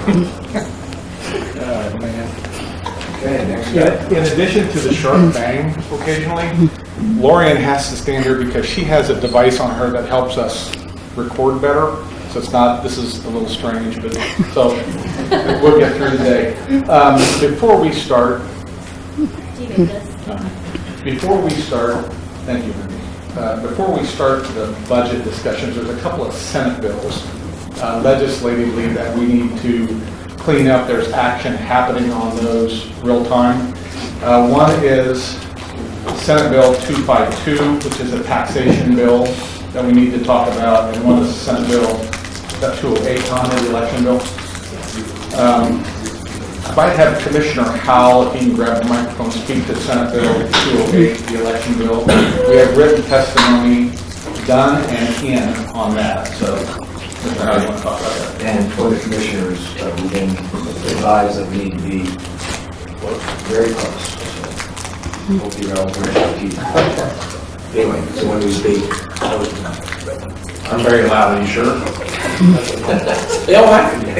Man. Okay, next Yeah, up. in addition to the sharp bang occasionally, Lorian has to stand here because she has a device on her that helps us record better. So it's not, this is a little strange, but so we'll get through the day. Before we start, thank you, Mindy. Before we start the budget discussions, there's a couple of Senate bills legislatively that we need to clean up. There's action happening on those real time. One is Senate Bill 252, which is a taxation bill that we need to talk about, and one is Senate Bill 208 on the election bill. I might have Commissioner Howell, if he can grab the microphone, speak to Senate Bill 208, the election bill. We have written testimony done and in on that, so Mr. Howell, you want to talk about that? And for the commissioners, we've been advised that we need to be very close. So hope you're all very happy. Anyway, so when we speak, I'm very loud, are you sure? They all have to be.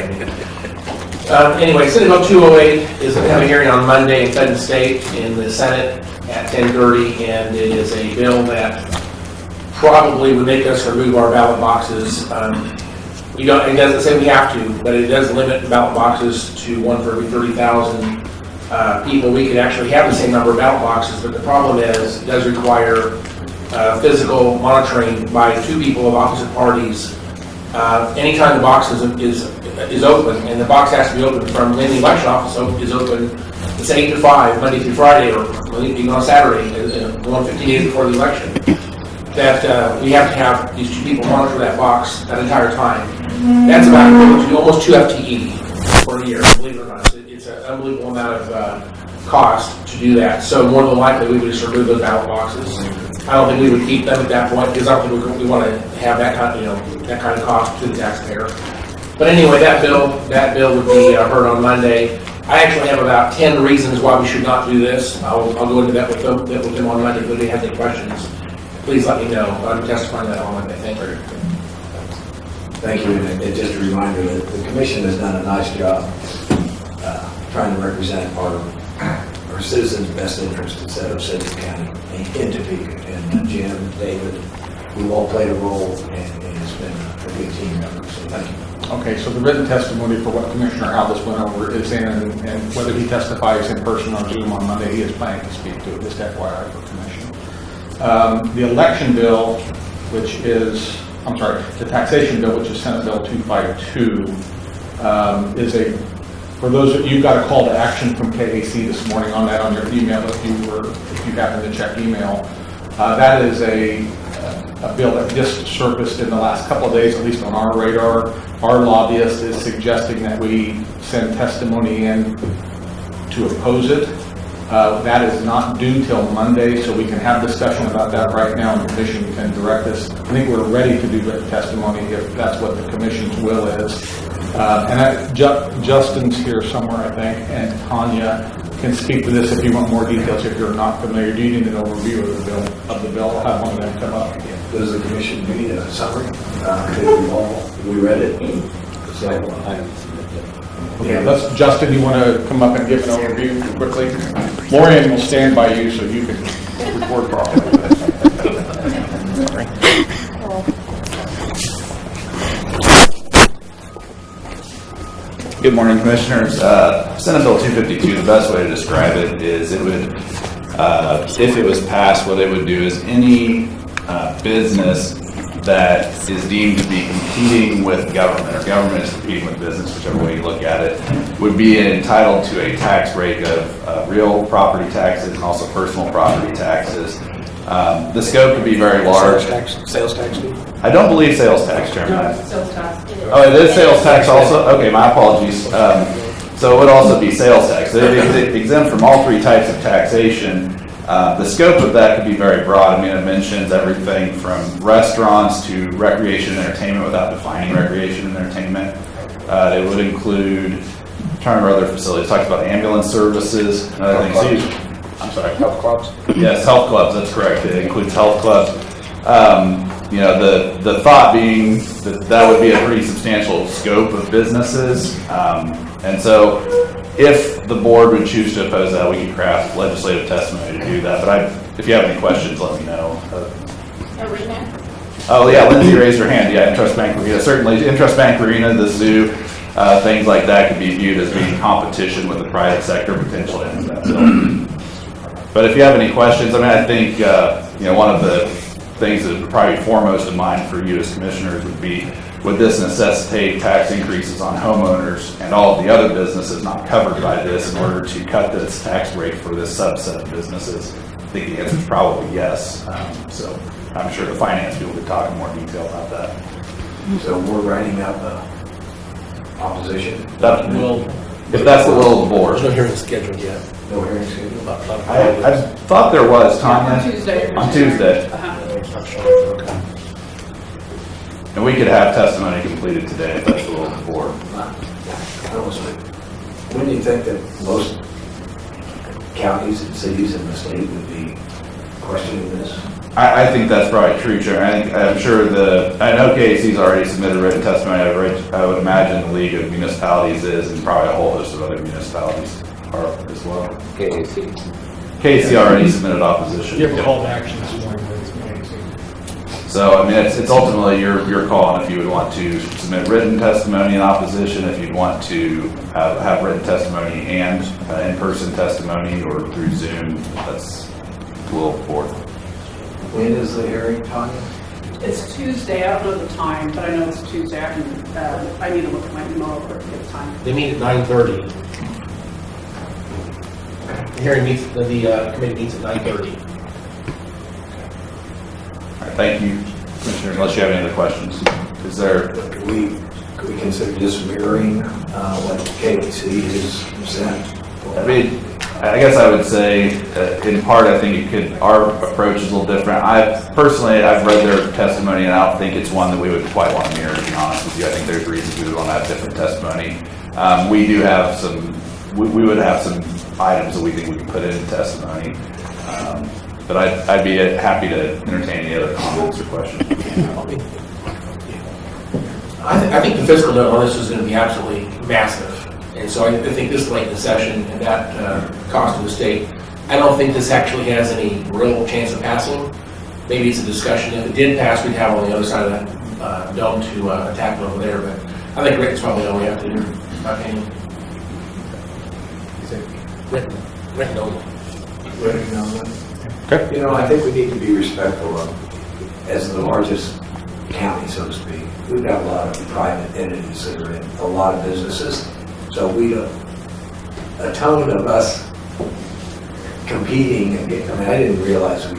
Anyway, Senate Bill 208 is going to have a hearing on Monday in Fed and State in the Senate at 10:30, and it is a bill that probably would make us remove our ballot boxes. It doesn't say we have to, but it does limit ballot boxes to one for every 30,000 people. We could actually have the same number of ballot boxes, but the problem is it does require physical monitoring by two people of opposite parties. Anytime the box is open, and the box has to be open from when the election office is open, it's 8 to 5, Monday through Friday, or even on Saturday, 150 days before the election, that we have to have these two people monitor that box that entire time. That's about equivalent to almost 2 FTE for a year, believe it or not. It's an unbelievable amount of cost to do that. So more than likely, we would just remove those ballot boxes. I don't think we would keep them at that point, because I don't think we want to have that kind of cost to the taxpayer. But anyway, that bill would be heard on Monday. I actually have about 10 reasons why we should not do this. I'll go into that with them on Monday. If they have any questions, please let me know. I'm testifying that on Monday. Thank you. thank you. And just a reminder that the commission has done a nice job trying to represent our citizens' best interest instead of Sedgwick County in Topeka. And Jim, David, we've all played a role, and it's been a good team effort. So thank you. Okay, so the written testimony for what Commissioner Howell just went over is in, and whether he testifies in person or Zoom on Monday, he is planning to speak to it, just FYI for Commission. The election bill, which is, the taxation bill, which is Senate Bill 252, is for those of you, got a call to action from KAC this morning on that on your email if you happen to check email. That is a bill that just surfaced in the last couple of days, at least on our radar. Our lobbyist is suggesting that we send testimony in to oppose it. That is not due till Monday, so we can have discussion about that right now, and the commission can direct us. I think we're ready to do written testimony if that's what the commission's will is. Justin's here somewhere, I think, and Tanya can speak to this if you want more details. If you're not familiar, do you need an overview of the bill? I'll have one of them come up. Does the commission need a summary? We read it. So, okay, Justin, you want to come up and give an overview quickly? Lorian will stand by you so you can record properly. Good morning, Commissioners. Senate Bill 252, the best way to describe it is it would, if it was passed, what it would do is any business that is deemed to be competing with government, or government is competing with business, whichever way you look at it, would be entitled to a tax rate of real property taxes and also personal property taxes. The scope could be very large. Sales tax fee? I don't believe sales tax, Chairman. No, sales tax. Oh, it is sales tax also? Okay, my apologies. So it would also be sales tax. It's exempt from all three types of taxation. The scope of that could be very broad. I mean, it mentions everything from restaurants to recreation and entertainment without defining recreation and entertainment. It would include, I'm trying to remember other facilities. It talks about ambulance services and other things. I'm sorry. Health clubs? Yes, health clubs, that's correct. It includes health clubs. You know, the thought being that that would be a pretty substantial scope of businesses. And so if the board would choose to oppose that, we could craft legislative testimony to do that. But if you have any questions, let me know. Oh, yeah, Lindsay raised her hand. Yeah, Interest Bank Arena. Certainly, Interest Bank Arena, the zoo, things like that could be viewed as being competition with the private sector potentially in that bill. But if you have any questions, I mean, I think, you know, one of the things that would probably be foremost in mind for you as commissioners would be, would this necessitate tax increases on homeowners and all of the other businesses not covered by this in order to cut this tax rate for this subset of businesses? I think the answer is probably yes. So I'm sure the finance people could talk in more detail about that. So we're writing up opposition? If that's the will of the board. There's no hearing scheduled yet. No hearing scheduled? I thought there was, Tanya. On Tuesday. On Tuesday. Okay. And we could have testimony completed today if that's the will of the board. When do you think that most counties and cities in the state would be questioning this? I think that's probably true, Chair. I'm sure I know KAC's already submitted written testimony. I would imagine the League of Municipalities is, and probably a whole host of other municipalities are as well. KAC already submitted opposition. You have a call to action this morning. So, I mean, it's ultimately your call on if you would want to submit written testimony in opposition, if you'd want to have written testimony and in-person testimony or through Zoom. That's the will of the board. When is the hearing, Tanya? It's Tuesday, I don't know the time, but I know it's Tuesday. I need to look at my email real quick to get the time. They meet at 9:30. The hearing meets, the committee meets at 9:30. All right, thank you, Commissioners. Unless you have any other questions. Is there? Could we consider just mirroring what KAC has sent? I mean, I guess I would say, in part, I think our approach is a little different. I've read their testimony, and I don't think it's one that we would quite want to mirror, to be honest with you. I think there's reasons we would want to have different testimony. We do have we would have some items that we think we can put in testimony. But I'd be happy to entertain any other comments or questions. I think the fiscal note on this is going to be absolutely massive. And so I think this late in the session and that cost to the state, I don't think this actually has any real chance of passing. Maybe it's a discussion. If it did pass, we'd have on the other side of that dome to attack it over there. But I think written's probably all we have to do, in my opinion. Written only. Okay. You know, I think we need to be respectful of, as the largest county, so to speak, we've got a lot of private entities that are in a lot of businesses. So a tone of us competing, I didn't realize I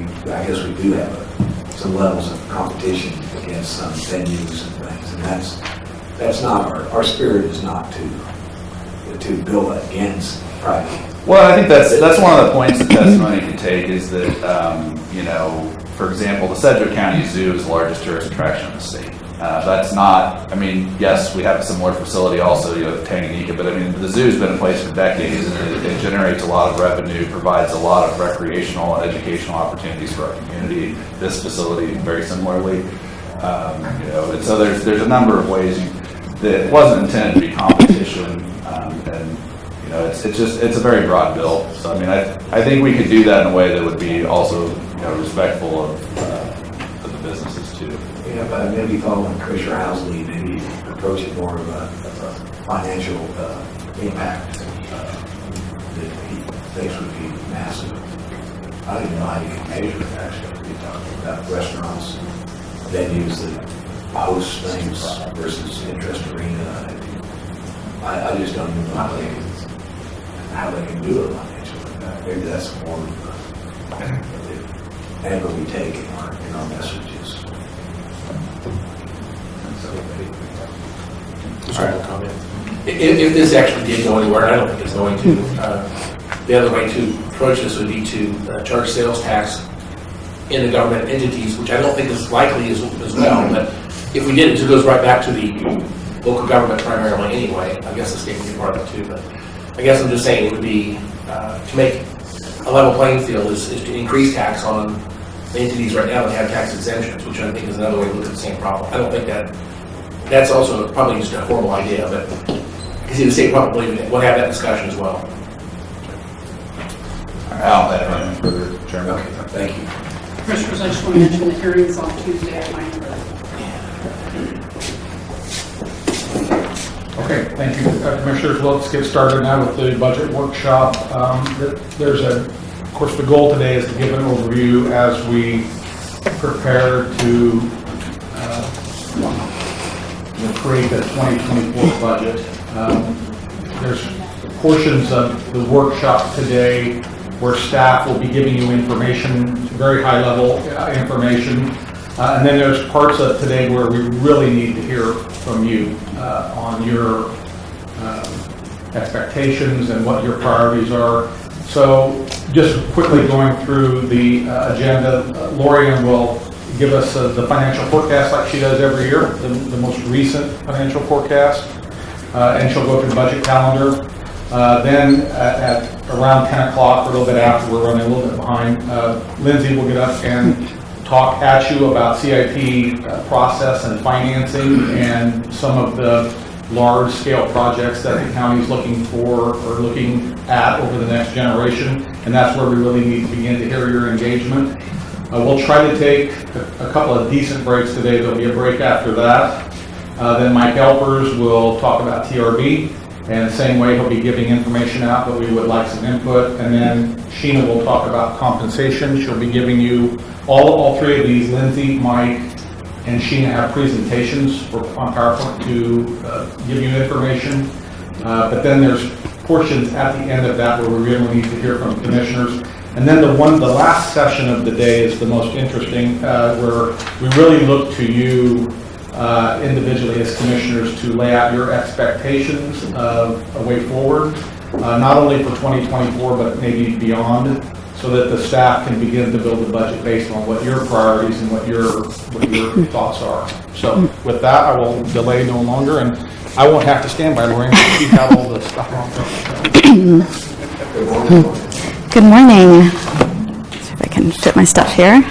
guess we do have some levels of competition against some venues and things, and that's not our spirit is not to go against private. Well, I think that's one of the points the testimony can take is that, you know, for example, the Sedgwick County Zoo is the largest tourist attraction in the state. That's not, I mean, yes, we have a similar facility also, you know, Tanganyika, but I mean, the zoo's been in place for decades and it generates a lot of revenue, provides a lot of recreational and educational opportunities for our community. This facility, very similarly, you know, and so there's a number of ways that it wasn't intended to be competition, and you know, it's a very broad bill. So I mean, I think we could do that in a way that would be also, you know, respectful of the businesses too. Yeah, but maybe following Commissioner House's lead, maybe approach it more of a financial impact that he thinks would be massive. I don't even know how you can measure it, actually. You're talking about restaurants, venues that host things versus Interest Arena. I just don't even know how they can do it financially. Maybe that's more of the angle we take in our messages. Comment. If this actually did go anywhere, and I don't think it's going to, the other way to approach this would be to charge sales tax in the government entities, which I don't think is likely as well, but if we did, it goes right back to the local government primarily anyway. I guess the state would be part of it too, but I guess I'm just saying it would be, to make a level playing field is to increase tax on entities right now that have tax exemptions, which I think is another way to look at the same problem. I don't think that's also probably just a horrible idea, but I see the state probably will have that discussion as well. I'll add anything further, Chairman. Okay, thank you. Commissioners, I just want to mention the hearings on Tuesday at 9:30. Okay, thank you, Commissioners. Let's get started now with the budget workshop. Of course, the goal today is to give an overview as we prepare to create the 2024 budget. There's portions of the workshop today where staff will be giving you information, very high-level information. And then there's parts of today where we really need to hear from you on your expectations and what your priorities are. So just quickly going through the agenda, Lorian will give us the financial forecast like she does every year, the most recent financial forecast, and she'll go through the budget calendar. Then at around 10 o'clock, or a little bit after, we're running a little bit behind, Lindsay will get up and talk at you about CIP process and financing and some of the large-scale projects that the county is looking for or looking at over the next generation, and that's where we really need to begin to hear your engagement. We'll try to take a couple of decent breaks today. There'll be a break after that. Then Mike Elpers will talk about TRB, and the same way he'll be giving information out, but we would like some input. And then Sheena will talk about compensation. She'll be giving you all three of these. Lindsay, Mike, and Sheena have presentations on PowerPoint to give you information. But then there's portions at the end of that where we really need to hear from commissioners. And then the last session of the day is the most interesting, where we really look to you individually as commissioners to lay out your expectations of a way forward, not only for 2024, but maybe beyond, so that the staff can begin to build a budget based on what your priorities and what your thoughts are. So with that, I will delay no longer, and I won't have to stand by Lorraine because you have all the stuff on. Good morning. See if I can fit my stuff here.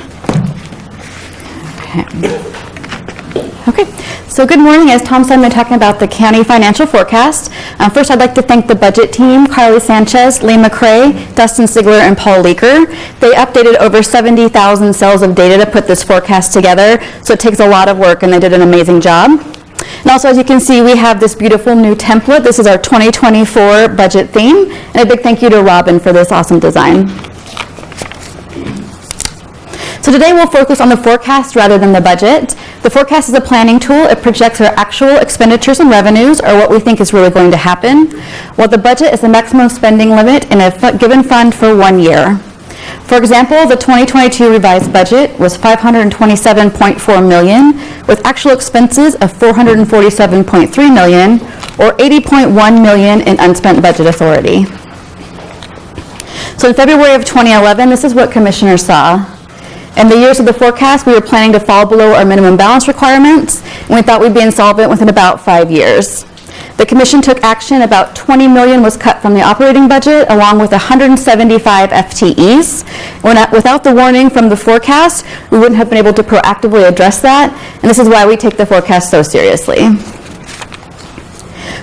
Okay, so good morning. As Tom said, we're talking about the county financial forecast. First, I'd like to thank the budget team, Carly Sanchez, Lee McCrae, Dustin Sigler, and Paul Leaker. They updated over 70,000 cells of data to put this forecast together, so it takes a lot of work, and they did an amazing job. And also, as you can see, we have this beautiful new template. This is our 2024 budget theme, and a big thank you to Robin for this awesome design. So today we'll focus on the forecast rather than the budget. The forecast is a planning tool. It projects our actual expenditures and revenues, or what we think is really going to happen, while the budget is the maximum spending limit in a given fund for 1 year. For example, the 2022 revised budget was $527.4 million, with actual expenses of $447.3 million, or $80.1 million in unspent budget authority. So in February of 2011, this is what commissioners saw. In the years of the forecast, we were planning to fall below our minimum balance requirements, and we thought we'd be insolvent within about 5 years. The commission took action. About $20 million was cut from the operating budget, along with 175 FTEs. Without the warning from the forecast, we wouldn't have been able to proactively address that, and this is why we take the forecast so seriously.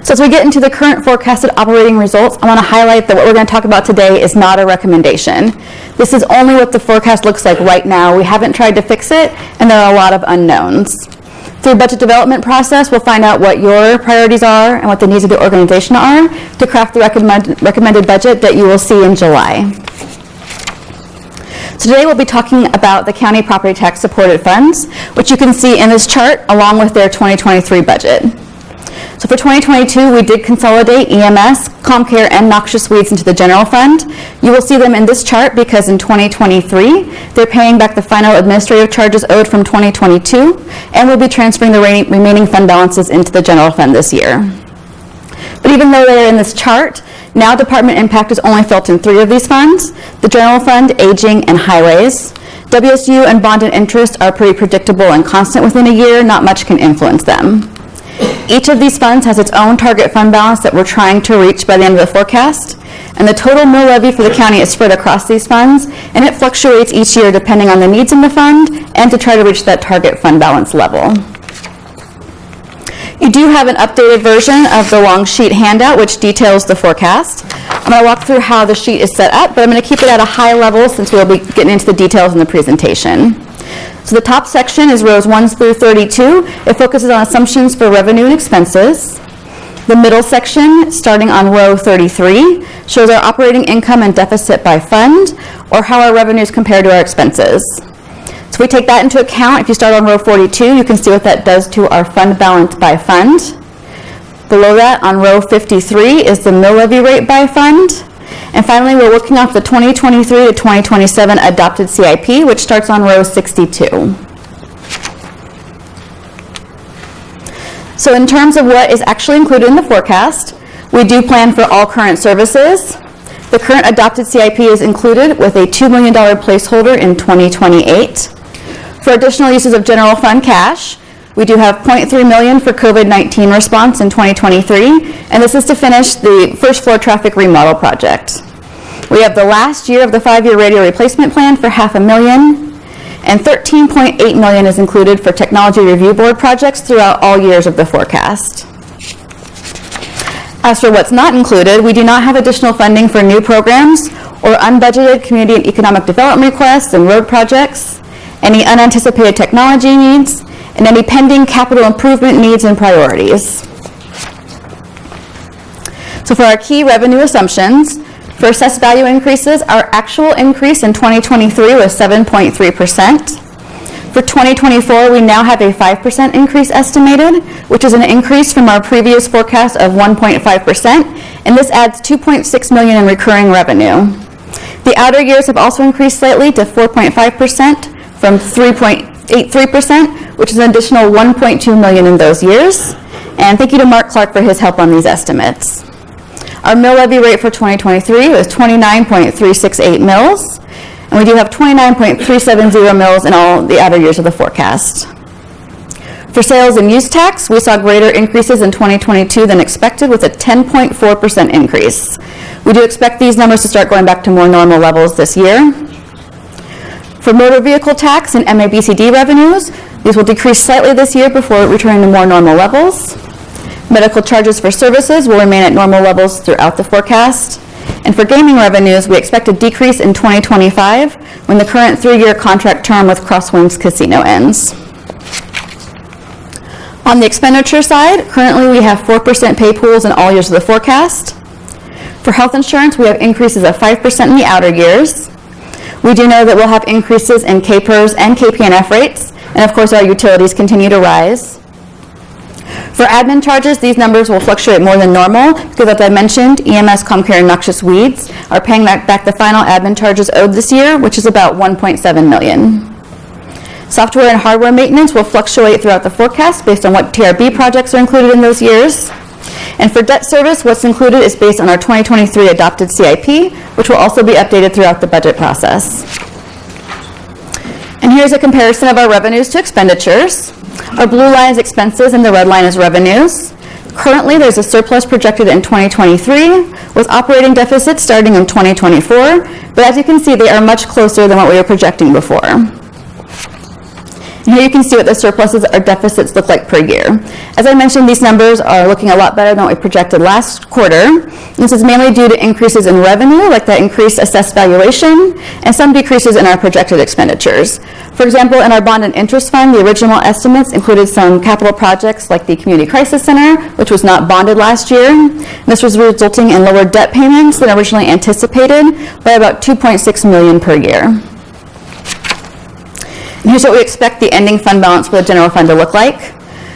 So as we get into the current forecasted operating results, I want to highlight that what we're going to talk about today is not a recommendation. This is only what the forecast looks like right now. We haven't tried to fix it, and there are a lot of unknowns. Through budget development process, we'll find out what your priorities are and what the needs of the organization are to craft the recommended budget that you will see in July. So today we'll be talking about the county property tax supported funds, which you can see in this chart along with their 2023 budget. So for 2022, we did consolidate EMS, ComCare, and Noxious Weeds into the general fund. You will see them in this chart because in 2023, they're paying back the final administrative charges owed from 2022, and we'll be transferring the remaining fund balances into the general fund this year. But even though they're in this chart, now department impact is only felt in 3 of these funds: the general fund, aging, and highways. WSU and bond and interest are pretty predictable and constant within a year. Not much can influence them. Each of these funds has its own target fund balance that we're trying to reach by the end of the forecast. And the total mill levy for the county is spread across these funds, and it fluctuates each year depending on the needs in the fund and to try to reach that target fund balance level. You do have an updated version of the long sheet handout, which details the forecast. I'm going to walk through how the sheet is set up, but I'm going to keep it at a high level since we'll be getting into the details in the presentation. So the top section is rows 1 through 32. It focuses on assumptions for revenue and expenses. The middle section, starting on row 33, shows our operating income and deficit by fund, or how our revenues compare to our expenses. So if we take that into account, if you start on row 42, you can see what that does to our fund balance by fund. Below that, on row 53, is the mill levy rate by fund. And finally, we're working off the 2023 to 2027 adopted CIP, which starts on row 62. So in terms of what is actually included in the forecast, we do plan for all current services. The current adopted CIP is included with a $2 million placeholder in 2028. For additional uses of general fund cash, we do have $0.3 million for COVID-19 response in 2023, and this is to finish the first floor traffic remodel project. We have the last year of the 5-year radio replacement plan for $500,000, and $13.8 million is included for technology review board projects throughout all years of the forecast. As for what's not included, we do not have additional funding for new programs or unbudgeted community and economic development requests and road projects, any unanticipated technology needs, and any pending capital improvement needs and priorities. So for our key revenue assumptions, for assessed value increases, our actual increase in 2023 was 7.3%. For 2024, we now have a 5% increase estimated, which is an increase from our previous forecast of 1.5%, and this adds $2.6 million in recurring revenue. The outer years have also increased slightly to 4.5% from 3.83%, which is an additional $1.2 million in those years. And thank you to Mark Clark for his help on these estimates. Our mill levy rate for 2023 was 29.368 mills, and we do have 29.370 mills in all the outer years of the forecast. For sales and use tax, we saw greater increases in 2022 than expected, with a 10.4% increase. We do expect these numbers to start going back to more normal levels this year. For motor vehicle tax and MABCD revenues, these will decrease slightly this year before returning to more normal levels. Medical charges for services will remain at normal levels throughout the forecast. And for gaming revenues, we expect a decrease in 2025 when the current 3-year contract term with Crosswinds Casino ends. On the expenditure side, currently we have 4% pay pools in all years of the forecast. For health insurance, we have increases of 5% in the outer years. We do know that we'll have increases in KPERS and KPNF rates, and of course our utilities continue to rise. For admin charges, these numbers will fluctuate more than normal because, as I mentioned, EMS, ComCare, and Noxious Weeds are paying back the final admin charges owed this year, which is about $1.7 million. Software and hardware maintenance will fluctuate throughout the forecast based on what TRB projects are included in those years. And for debt service, what's included is based on our 2023 adopted CIP, which will also be updated throughout the budget process. And here's a comparison of our revenues to expenditures. Our blue line is expenses and the red line is revenues. Currently, there's a surplus projected in 2023 with operating deficits starting in 2024, but as you can see, they are much closer than what we were projecting before. And here you can see what the surpluses or deficits look like per year. As I mentioned, these numbers are looking a lot better than what we projected last quarter. This is mainly due to increases in revenue, like that increased assessed valuation, and some decreases in our projected expenditures. For example, in our bond and interest fund, the original estimates included some capital projects like the Community Crisis Center, which was not bonded last year. And this was resulting in lower debt payments than originally anticipated by about $2.6 million per year. And here's what we expect the ending fund balance for the general fund to look like.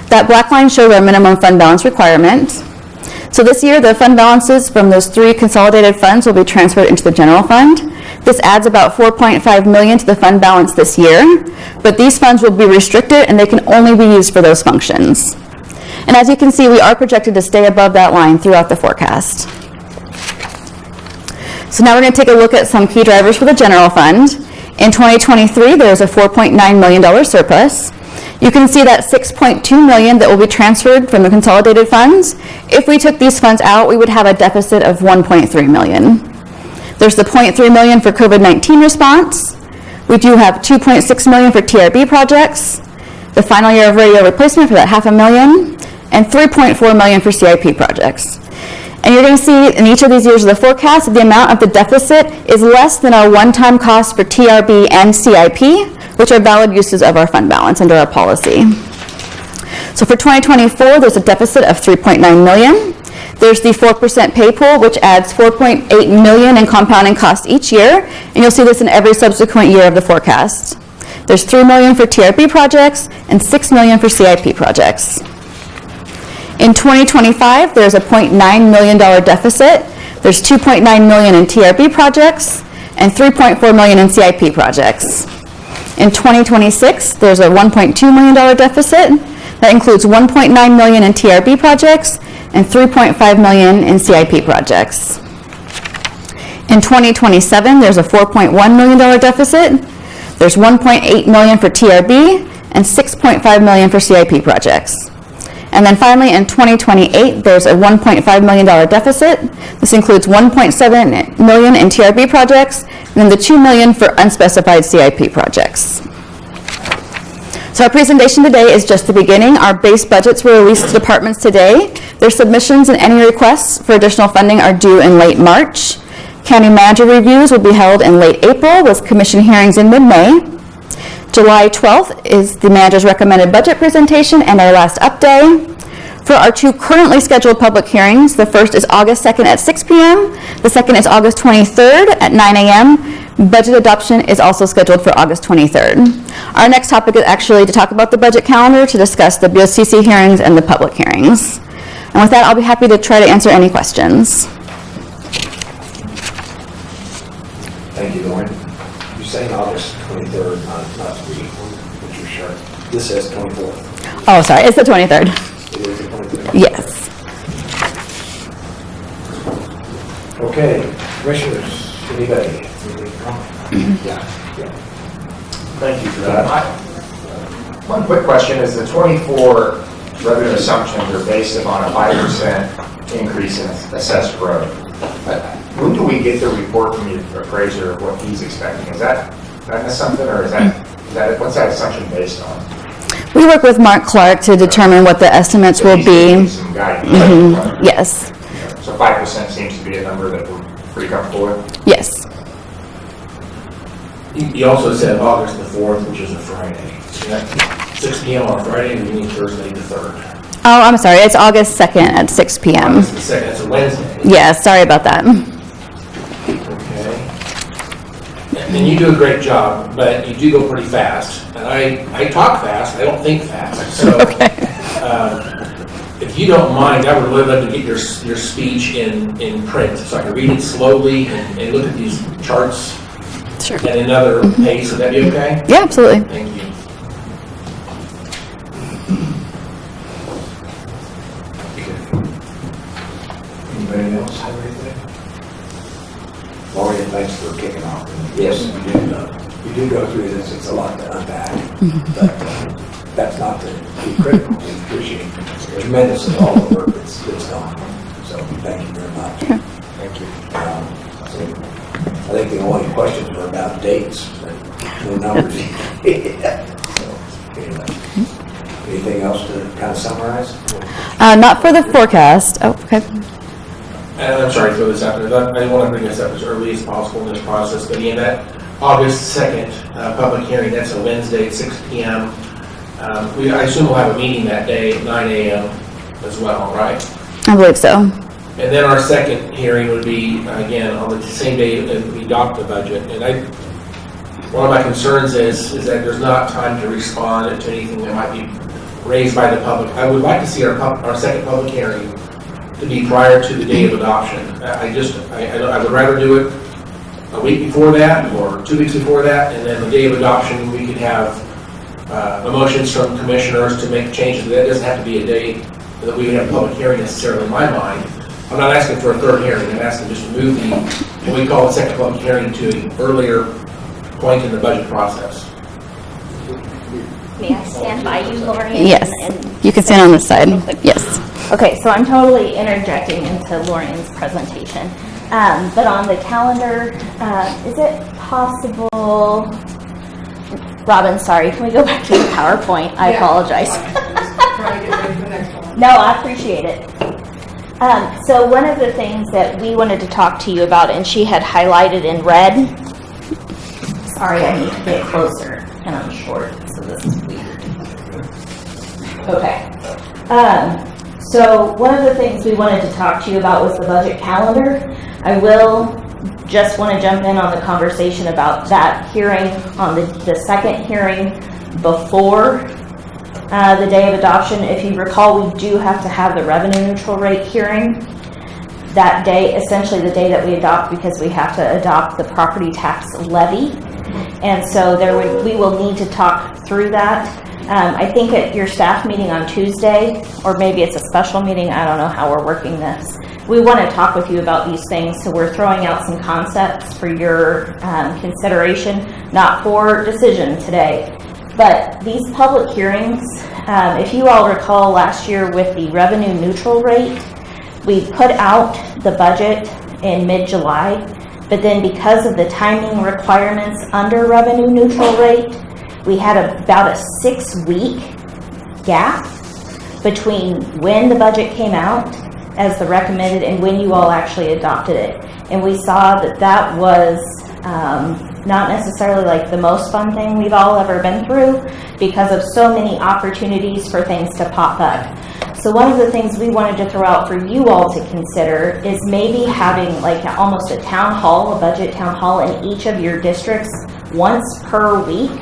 That black line shows our minimum fund balance requirement. So this year, the fund balances from those 3 consolidated funds will be transferred into the general fund. This adds about $4.5 million to the fund balance this year, but these funds will be restricted and they can only be used for those functions. And as you can see, we are projected to stay above that line throughout the forecast. So now we're going to take a look at some key drivers for the general fund. In 2023, there was a $4.9 million surplus. You can see that 6.2 million that will be transferred from the consolidated funds. If we took these funds out, we would have a deficit of 1.3 million. There's the 0.3 million for COVID-19 response. We do have 2.6 million for TRB projects, the final year of radio replacement for that $500,000, and 3.4 million for CIP projects. And you're going to see in each of these years of the forecast, the amount of the deficit is less than our one-time cost for TRB and CIP, which are valid uses of our fund balance under our policy. So for 2024, there's a deficit of 3.9 million. There's the 4% pay pool, which adds 4.8 million in compounding costs each year, and you'll see this in every subsequent year of the forecast. There's 3 million for TRB projects and 6 million for CIP projects. In 2025, there's a $0.9 million deficit. There's 2.9 million in TRB projects and 3.4 million in CIP projects. In 2026, there's a $1.2 million deficit. That includes 1.9 million in TRB projects and 3.5 million in CIP projects. In 2027, there's a $4.1 million deficit. There's 1.8 million for TRB and 6.5 million for CIP projects. And then finally, in 2028, there's a $1.5 million deficit. This includes 1.7 million in TRB projects, and then the 2 million for unspecified CIP projects. So our presentation today is just the beginning. Our base budgets were released to departments today. Their submissions and any requests for additional funding are due in late March. County manager reviews will be held in late April with commission hearings in mid-May. July 12th is the manager's recommended budget presentation and our last update. For our 2 currently scheduled public hearings, the first is August 2nd at 6 p.m. The second is August 23rd at 9 a.m. Budget adoption is also scheduled for August 23rd. Our next topic is actually to talk about the budget calendar, to discuss the BOCC hearings and the public hearings. And with that, I'll be happy to try to answer any questions. Thank you, Lauren. You're saying August 23rd, not 3, which you're sure. This says 24th. Oh, sorry, it's the 23rd. It is the 23rd. Yes. Okay, commissioners, anybody? Yeah. Thank you for that. One quick question is the 24 revenue assumptions are based upon a 5% increase in assessed growth. When do we get the report from the appraiser of what he's expecting? Is that something, or is that what's that assumption based on? We work with Mark Clark to determine what the estimates will be. Some guidance. Yes. So 5% seems to be a number that we're pretty comfortable with. Yes. You also said August the 4th, which is a Friday. So that 6 p.m. on Friday, and you mean Thursday the 3rd. Oh, I'm sorry. It's August 2nd at 6 p.m. August the 2nd, that's a Wednesday. Yeah, sorry about that. Okay. And you do a great job, but you do go pretty fast. And I talk fast, I don't think fast. So if you don't mind, I would really love to get your speech in print, so I can read it slowly and look at these charts Sure. at another pace. Would that be okay? Yeah, absolutely. Thank you. Anybody else have anything? Lauren, thanks for kicking off. Yes, we do go through this, it's a lot to unpack, but that's not to be critical. We appreciate tremendous of all the work that's done. So thank you very much. Thank you. I think the only questions were about dates, but no numbers. So, anyway. Anything else to kind of summarize? Not for the forecast. Oh, okay. And I'm sorry to throw this out there. I want to bring this up as early as possible in this process, but again, that August 2nd public hearing, that's a Wednesday at 6 p.m. I assume we'll have a meeting that day at 9 a.m. as well, right? I believe so. And then our second hearing would be, again, on the same day that we adopt the budget. And one of my concerns is that there's not time to respond to anything that might be raised by the public. I would like to see our second public hearing to be prior to the day of adoption. I would rather do it a week before that or 2 weeks before that, and then the day of adoption we could have motions from commissioners to make changes. That doesn't have to be a day that we would have a public hearing necessarily in my mind. I'm not asking for a third hearing. I'm asking just to move what we call a second public hearing to an earlier point in the budget process. May I stand by you, Lori? Yes, And you can stand on this side. Yes. Okay, so I'm totally interjecting into Lorian's presentation. But on the calendar, is it possible, Robin, sorry, can we go back to the PowerPoint? I apologize. Trying to get ready for the next one. No, I appreciate it. So one of the things that we wanted to talk to you about, and she had highlighted in red, sorry, I need to get closer, and I'm short, so this is weird. Okay. So one of the things we wanted to talk to you about was the budget calendar. I will just want to jump in on the conversation about that hearing on the second hearing before the day of adoption. If you recall, we do have to have the revenue neutral rate hearing that day, essentially the day that we adopt, because we have to adopt the property tax levy. And so we will need to talk through that. I think at your staff meeting on Tuesday, or maybe it's a special meeting, I don't know how we're working this. We want to talk with you about these things, so we're throwing out some concepts for your consideration, not for decision today. But these public hearings, if you all recall last year with the revenue neutral rate, we put out the budget in mid-July, but then because of the timing requirements under revenue neutral rate, we had about a 6-week gap between when the budget came out as the recommended and when you all actually adopted it. And we saw that that was not necessarily like the most fun thing we've all ever been through because of so many opportunities for things to pop up. So one of the things we wanted to throw out for you all to consider is maybe having like almost a town hall, a budget town hall in each of your districts once per week.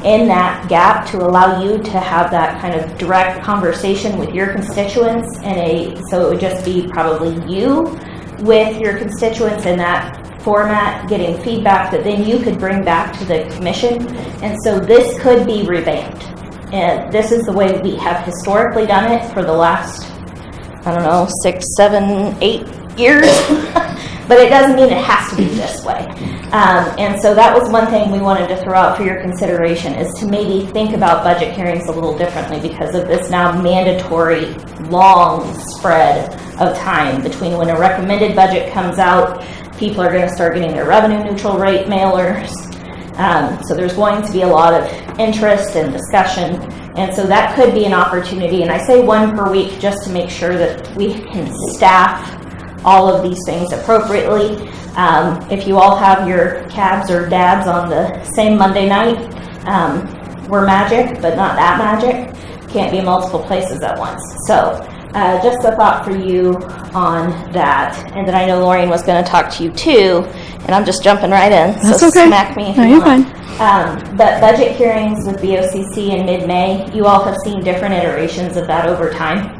In that gap to allow you to have that kind of direct conversation with your constituents so it would just be probably you with your constituents in that format, getting feedback that then you could bring back to the commission. And so this could be revamped. And this is the way we have historically done it for the last, 6, 7, 8 years. But it doesn't mean it has to be this way. And so that was one thing we wanted to throw out for your consideration, is to maybe think about budget hearings a little differently because of this now mandatory long spread of time between when a recommended budget comes out, people are going to start getting their revenue neutral rate mailers. So there's going to be a lot of interest and discussion. And so that could be an opportunity. And I say one per week just to make sure that we can staff all of these things appropriately. If you all have your cabs or dabs on the same Monday night, we're magic, but not that magic. Can't be multiple places at once. So just a thought for you on that. And then I know Lorian was going to talk to you too, and I'm just jumping right in. That's so okay. Smack me if No, you you're want. fine. But budget hearings with BOCC in mid-May, you all have seen different iterations of that over time.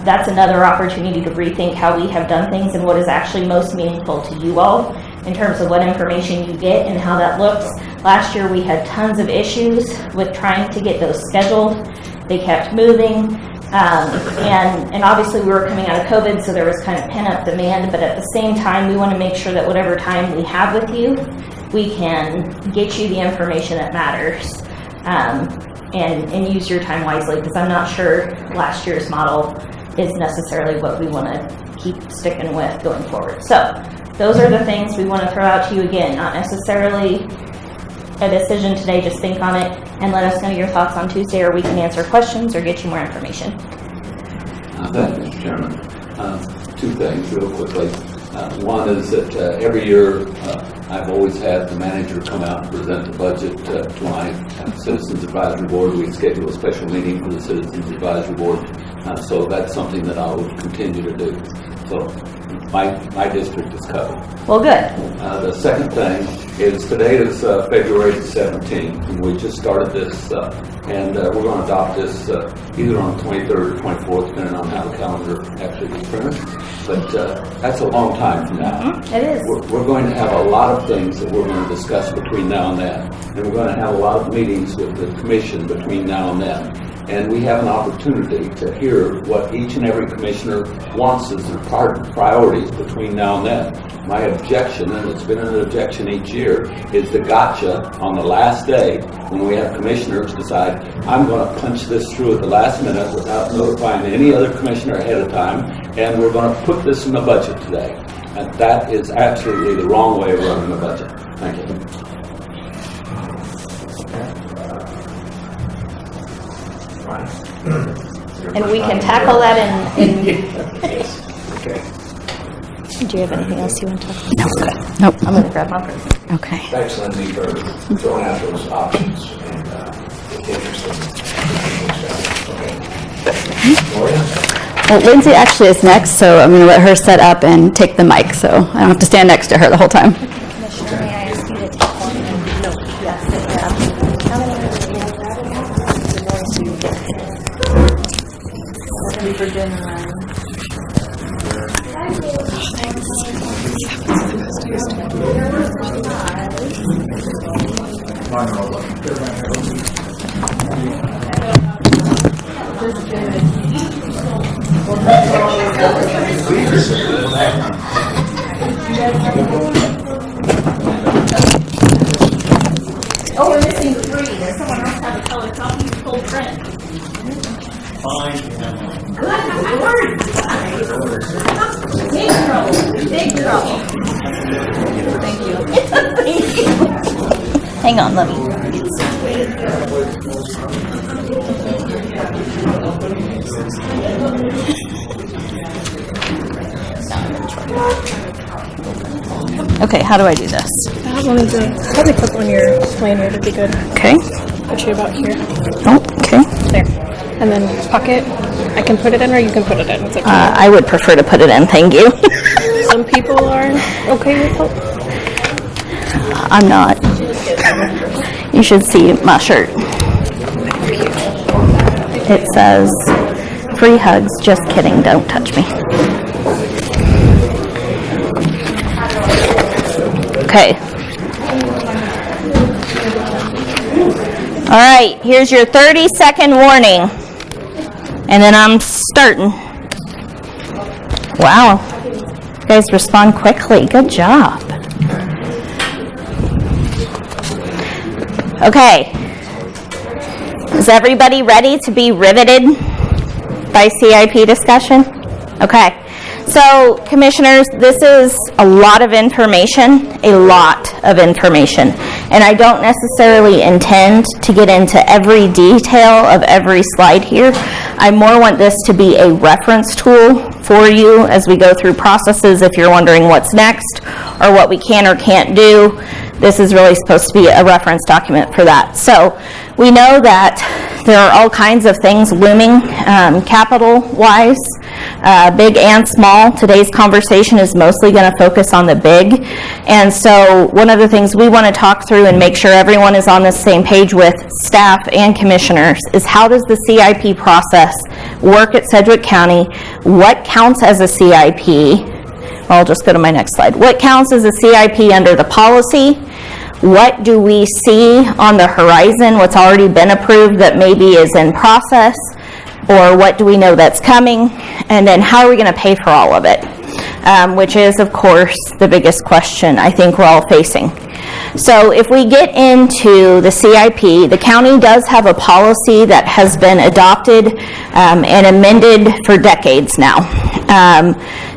That's another opportunity to rethink how we have done things and what is actually most meaningful to you all in terms of what information you get and how that looks. Last year we had tons of issues with trying to get those scheduled. They kept moving. And obviously we were coming out of COVID, so there was kind of pent-up demand, but at the same time we want to make sure that whatever time we have with you, we can get you the information that matters. And use your time wisely, because I'm not sure last year's model is necessarily what we want to keep sticking with going forward. So those are the things we want to throw out to you again, not necessarily a decision today, just think on it and let us know your thoughts on Tuesday, or we can answer questions or get you more information. Thank you, Mr. Chairman. Two things real quickly. One is that every year I've always had the manager come out and present the budget to my Citizens Advisory Board. We schedule a special meeting for the Citizens Advisory Board. So that's something that I will continue to do. So my district is covered. Well, good. The second thing is today is February 17th, and we just started this, and we're going to adopt this either on the 23rd or 24th, depending on how the calendar actually gets printed. But that's a long time from now. It is. We're going to have a lot of things that we're going to discuss between now and then, and we're going to have a lot of meetings with the commission between now and then. and we have an opportunity to hear what each and every commissioner wants as their priorities between now and then. My objection, and it's been an objection each year, is the gotcha on the last day when we have commissioners decide, I'm going to punch this through at the last minute without notifying any other commissioner ahead of time, and we're going to put this in the budget today. And that is absolutely the wrong way of running a budget. Thank you. And we can tackle that in Okay. do you have anything else you want to talk about? No, good. Nope. I'm going to grab my purse. Okay. Thanks, Lindsay, for throwing out those options and interesting. Okay. Gloria? Well, Lindsay actually is next, so I'm going to let her set up and take the mic, so I don't have to stand next to her the whole time. Commissioner, may I ask you to take one? No. Yes. How many minutes do you have? For dinner. Oh, we're missing 3. Does someone else have a color copy of full print? Good Lord. Big trouble. Big trouble. Thank you. Hang on, let me. Okay, how do I do this? That one is probably put on your lanyard would be good. Okay. Put you about here. Oh, okay. There. And then pocket. I can put it in or you can put it in. It's okay. I would prefer to put it in, thank you. Some people are okay with it. I'm not. You should see my shirt. It says, free hugs, just kidding, don't touch me. Okay. All right, here's your 30-second warning. And then I'm starting. Wow. You guys respond quickly. Good job. Okay. Is everybody ready to be riveted by CIP discussion? Okay. So, commissioners, this is a lot of information, and I don't necessarily intend to get into every detail of every slide here. I more want this to be a reference tool for you as we go through processes if you're wondering what's next or what we can or can't do. This is really supposed to be a reference document for that. So, we know that there are all kinds of things looming capital-wise, big and small. Today's conversation is mostly going to focus on the big. And so one of the things we want to talk through and make sure everyone is on the same page with staff and commissioners is how does the CIP process work at Sedgwick County? What counts as a CIP? Well, I'll just go to my next slide. What counts as a CIP under the policy? What do we see on the horizon, what's already been approved that maybe is in process, or what do we know that's coming, and then how are we going to pay for all of it, which is, of course, the biggest question I think we're all facing. So if we get into the CIP, the county does have a policy that has been adopted and amended for decades now.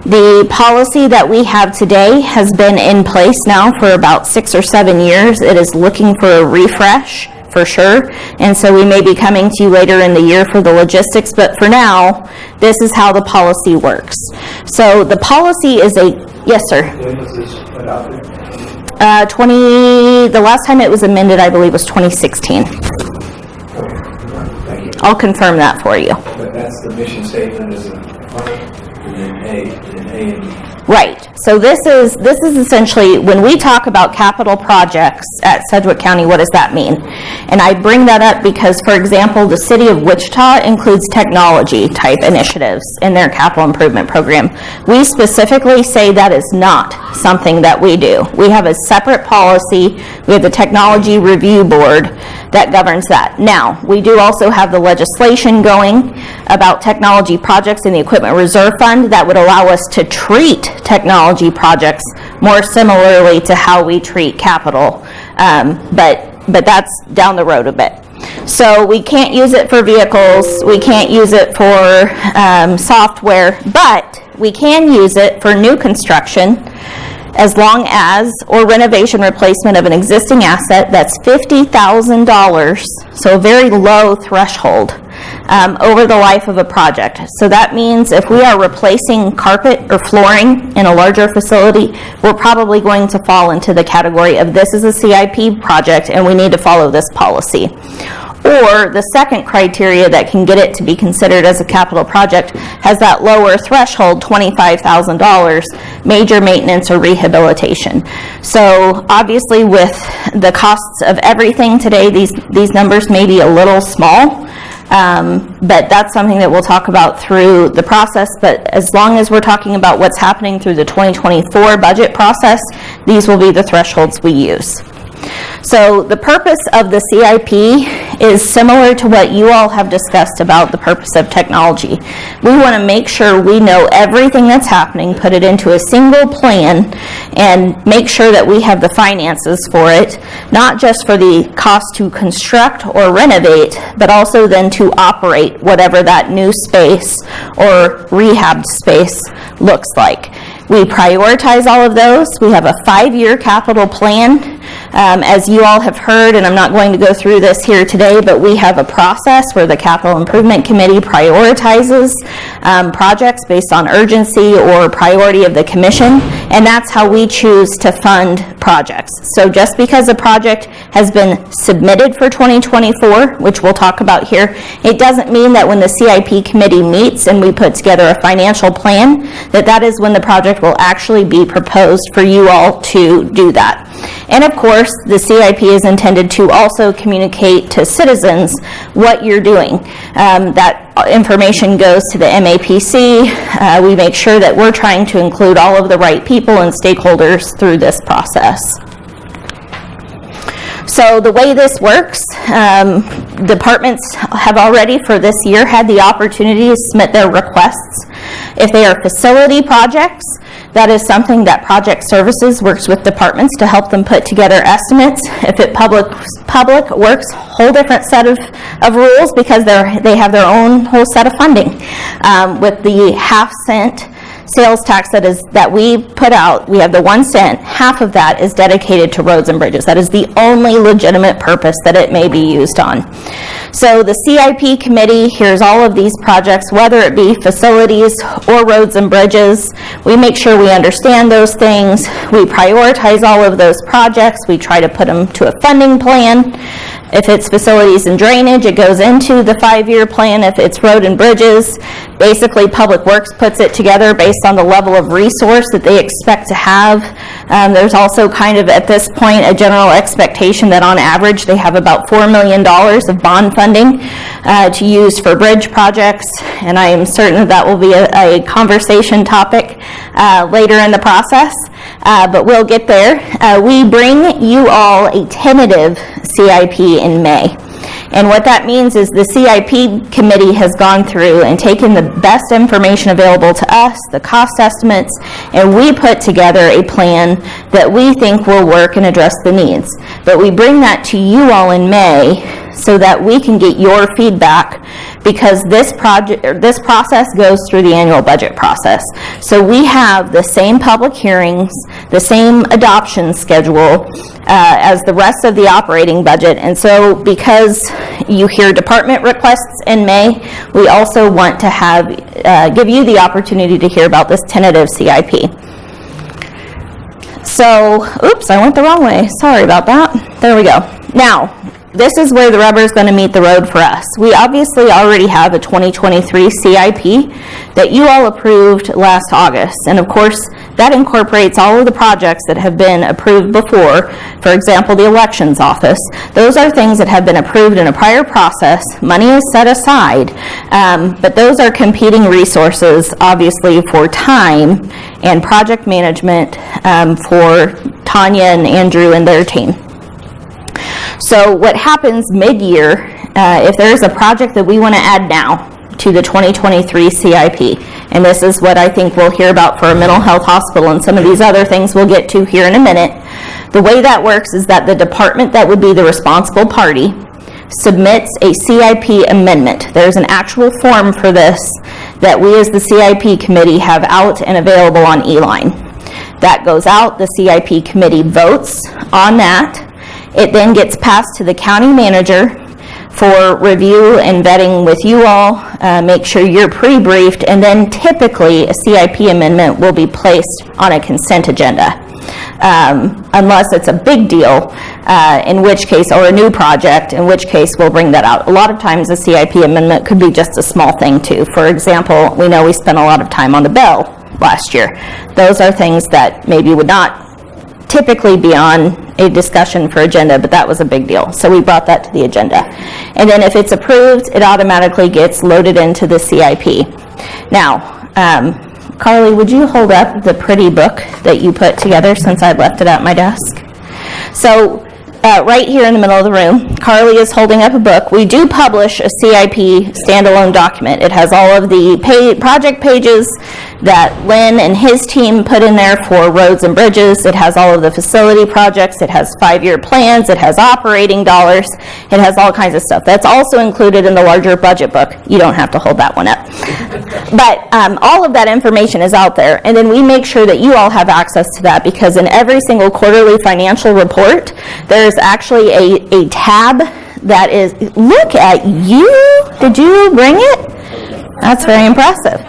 The policy that we have today has been in place now for about 6 or 7 years. It is looking for a refresh for sure, and so we may be coming to you later in the year for the logistics, but for now, this is how the policy works. So the policy is a, yes sir? When was this adopted? The last time it was amended, I believe, was 2016. Thank you. I'll confirm that for you. But that's the mission statement as a part, and then A and B. Right. So this is essentially, when we talk about capital projects at Sedgwick County, what does that mean? And I bring that up because, for example, the city of Wichita includes technology type initiatives in their capital improvement program. We specifically say that is not something that we do. We have a separate policy. We have the technology review board that governs that. Now, we do also have the legislation going about technology projects in the Equipment Reserve Fund that would allow us to treat technology projects more similarly to how we treat capital. But that's down the road a bit. So we can't use it for vehicles, we can't use it for software, but we can use it for new construction as long as, or renovation replacement of an existing asset that's $50,000, so a very low threshold, over the life of a project. So that means if we are replacing carpet or flooring in a larger facility, we're probably going to fall into the category of this is a CIP project and we need to follow this policy. Or the second criteria that can get it to be considered as a capital project has that lower threshold, $25,000, major maintenance or rehabilitation. So obviously with the costs of everything today, these numbers may be a little small, but that's something that we'll talk about through the process. But as long as we're talking about what's happening through the 2024 budget process, these will be the thresholds we use. So the purpose of the CIP is similar to what you all have discussed about the purpose of technology. We want to make sure we know everything that's happening, put it into a single plan, and make sure that we have the finances for it, not just for the cost to construct or renovate, but also then to operate whatever that new space or rehabbed space looks like. We prioritize all of those. We have a 5-year capital plan. As you all have heard, and I'm not going to go through this here today, but we have a process where the Capital Improvement Committee prioritizes projects based on urgency or priority of the commission, and that's how we choose to fund projects. So just because a project has been submitted for 2024, which we'll talk about here, it doesn't mean that when the CIP committee meets and we put together a financial plan, that is when the project will actually be proposed for you all to do that. And of course, the CIP is intended to also communicate to citizens what you're doing. That information goes to the MAPC. We make sure that we're trying to include all of the right people and stakeholders through this process. So the way this works, departments have already for this year had the opportunity to submit their requests. If they are facility projects, that is something that Project Services works with departments to help them put together estimates. If it public works, whole different set of rules because they have their own whole set of funding. With the half-cent sales tax that we put out, we have the 1 cent, half of that is dedicated to roads and bridges. That is the only legitimate purpose that it may be used on. So the CIP committee hears all of these projects, whether it be facilities or roads and bridges. We make sure we understand those things. We prioritize all of those projects. We try to put them to a funding plan. If it's facilities and drainage, it goes into the 5-year plan. If it's road and bridges, basically Public Works puts it together based on the level of resource that they expect to have. There's also kind of at this point a general expectation that on average they have about $4 million of bond funding to use for bridge projects, and I am certain that will be a conversation topic later in the process. But we'll get there. We bring you all a tentative CIP in May. And what that means is the CIP committee has gone through and taken the best information available to us, the cost estimates, and we put together a plan that we think will work and address the needs. But we bring that to you all in May so that we can get your feedback, because this process goes through the annual budget process. So we have the same public hearings, the same adoption schedule as the rest of the operating budget. And so because you hear department requests in May, we also want to give you the opportunity to hear about this tentative CIP. So, oops, I went the wrong way. Sorry about that. There we go. Now, this is where the rubber is going to meet the road for us. We obviously already have a 2023 CIP that you all approved last August. And of course, that incorporates all of the projects that have been approved before. For example, the elections office. Those are things that have been approved in a prior process. Money is set aside. But those are competing resources, obviously, for time and project management for Tanya and Andrew and their team. So what happens mid-year, if there's a project that we want to add now to the 2023 CIP, and this is what I think we'll hear about for a mental health hospital and some of these other things we'll get to here in a minute, the way that works is that the department that would be the responsible party submits a CIP amendment. There's an actual form for this that we as the CIP committee have out and available on E-Line. That goes out, the CIP committee votes on that. It then gets passed to the county manager for review and vetting with you all, make sure you're pre-briefed, and then typically a CIP amendment will be placed on a consent agenda. Unless it's a big deal, in which case, or a new project, in which case we'll bring that out. A lot of times a CIP amendment could be just a small thing too. For example, we know we spent a lot of time on the bell last year. Those are things that maybe would not typically be on a discussion for agenda, but that was a big deal. So we brought that to the agenda. And then if it's approved, it automatically gets loaded into the CIP. Now, Carly, would you hold up the pretty book that you put together since I left it at my desk? So right here in the middle of the room, Carly is holding up a book. We do publish a CIP standalone document. It has all of the project pages that Lynn and his team put in there for roads and bridges. It has all of the facility projects. It has 5-year plans. It has operating dollars. It has all kinds of stuff. That's also included in the larger budget book. You don't have to hold that one up. But all of that information is out there, and then we make sure that you all have access to that, because in every single quarterly financial report, there's actually a tab that is, look at you, did you bring it? That's very impressive.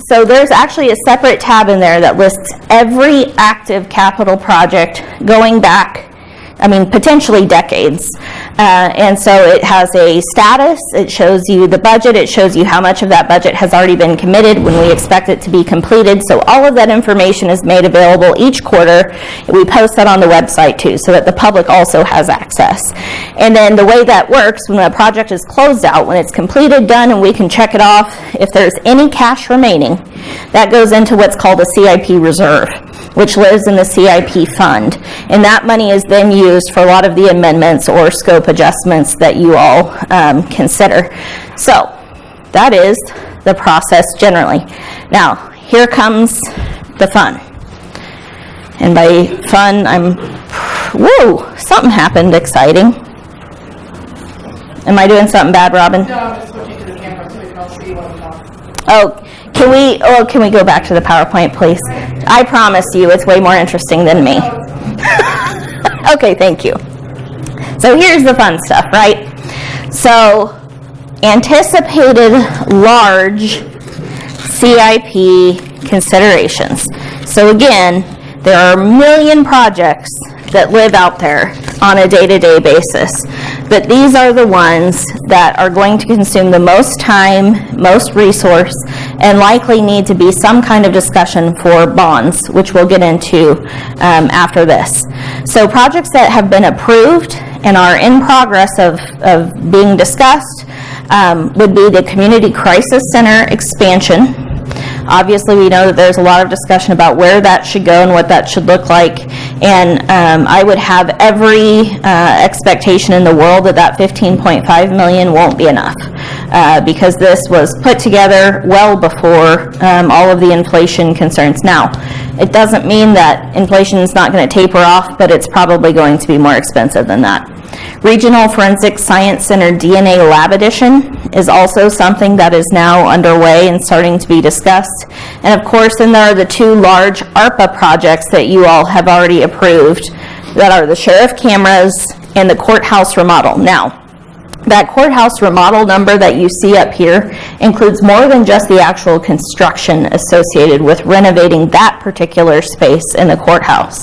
So there's actually a separate tab in there that lists every active capital project going back, potentially decades. And so it has a status, it shows you the budget, it shows you how much of that budget has already been committed, when we expect it to be completed. So all of that information is made available each quarter. We post that on the website too, so that the public also has access. And then the way that works, when a project is closed out, when it's completed, done, and we can check it off, if there's any cash remaining, that goes into what's called a CIP reserve, which lives in the CIP fund. And that money is then used for a lot of the amendments or scope adjustments that you all consider. So that is the process generally. Now, here comes the fun. And by fun, something happened exciting. Am I doing something bad, Robin? No, I'm just switching to the camera so we can all see what I'm talking. Oh, can we go back to the PowerPoint, please? I promise you it's way more interesting than me. Okay, thank you. So here's the fun stuff, right? So, anticipated large CIP considerations. So again, there are a million projects that live out there on a day-to-day basis. But these are the ones that are going to consume the most time, most resource, and likely need to be some kind of discussion for bonds, which we'll get into after this. So projects that have been approved and are in progress of being discussed would be the Community Crisis Center expansion. Obviously, we know that there's a lot of discussion about where that should go and what that should look like. And I would have every expectation in the world that $15.5 million won't be enough, because this was put together well before all of the inflation concerns. Now, it doesn't mean that inflation is not going to taper off, but it's probably going to be more expensive than that. Regional Forensic Science Center DNA Lab Edition is also something that is now underway and starting to be discussed. And of course, then there are the two large ARPA projects that you all have already approved, that are the sheriff cameras and the courthouse remodel. Now, that courthouse remodel number that you see up here includes more than just the actual construction associated with renovating that particular space in the courthouse.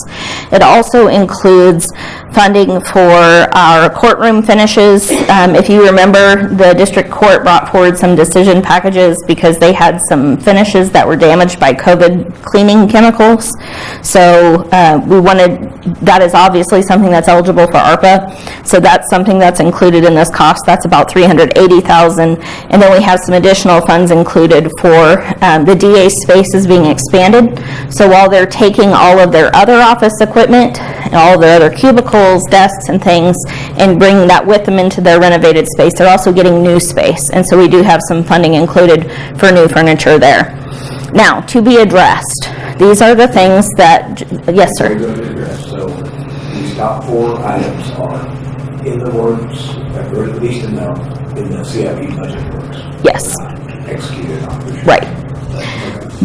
It also includes funding for our courtroom finishes. If you remember, the district court brought forward some decision packages because they had some finishes that were damaged by COVID cleaning chemicals. So that is obviously something that's eligible for ARPA. So that's something that's included in this cost cost, that's about $380,000. And then we have some additional funds included for the DA space is being expanded. So while they're taking all of their other office equipment and all of their other cubicles, desks and things, and bringing that with them into their renovated space, they're also getting new space. And so we do have some funding included for new furniture there. Now, to be addressed, these are the things that, yes, sir. So these top 4 items are in the works, or at least in the CIP budget works. Yes. Executed on. Right.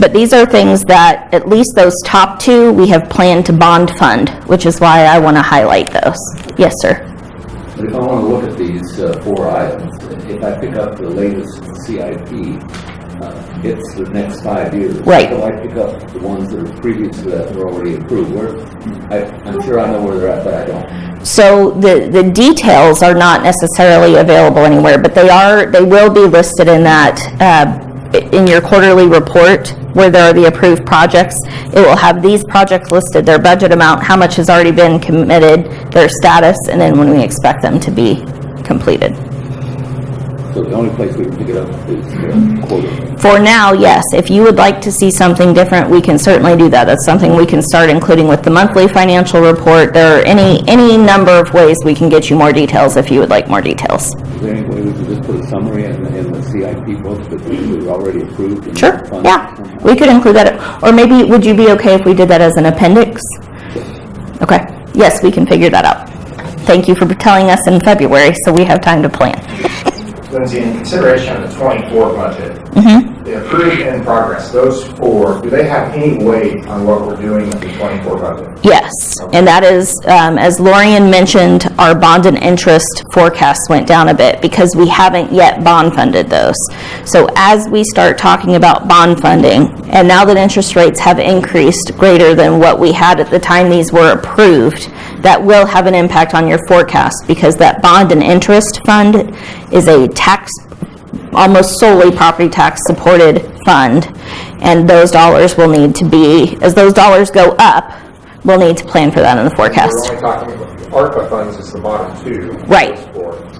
But these are things that, at least those top 2, we have planned to bond fund, which is why I want to highlight those. Yes, sir. But if I want to look at these 4 items, if I pick up the latest CIP, it's the next 5 years. Right. So I pick up the ones that are previous to that were already approved. I'm sure I know where they're at, but I don't. So the details are not necessarily available anywhere, but they will be listed in that, in your quarterly report where there are the approved projects. It will have these projects listed, their budget amount, how much has already been committed, their status, and then when we expect them to be completed. So the only place we can pick it up is quarterly. For now, yes. If you would like to see something different, we can certainly do that. That's something we can start including with the monthly financial report. There are any number of ways we can get you more details if you would like more details. Is there any way we can just put a summary in the CIP book that we've already approved? And Sure, funded? yeah. We could include that. Or maybe, would you be okay if we did that as an appendix? Okay. Yes, we can figure that out. Thank you for telling us in February, so we have time to plan. Lindsay, in consideration of the 24 budget, Mm-hmm. the approved and in progress, those 4, do they have any weight on what we're doing with the 24 budget? Yes, and that is, as Lorian mentioned, our bond and interest forecasts went down a bit because we haven't yet bond funded those. So as we start talking about bond funding, and now that interest rates have increased greater than what we had at the time these were approved, that will have an impact on your forecast because that bond and interest fund is a tax, almost solely property tax supported fund, and those dollars will need to be, as those dollars go up, we'll need to plan for that in the forecast. We're only talking about ARPA funds is the bottom 2. Right.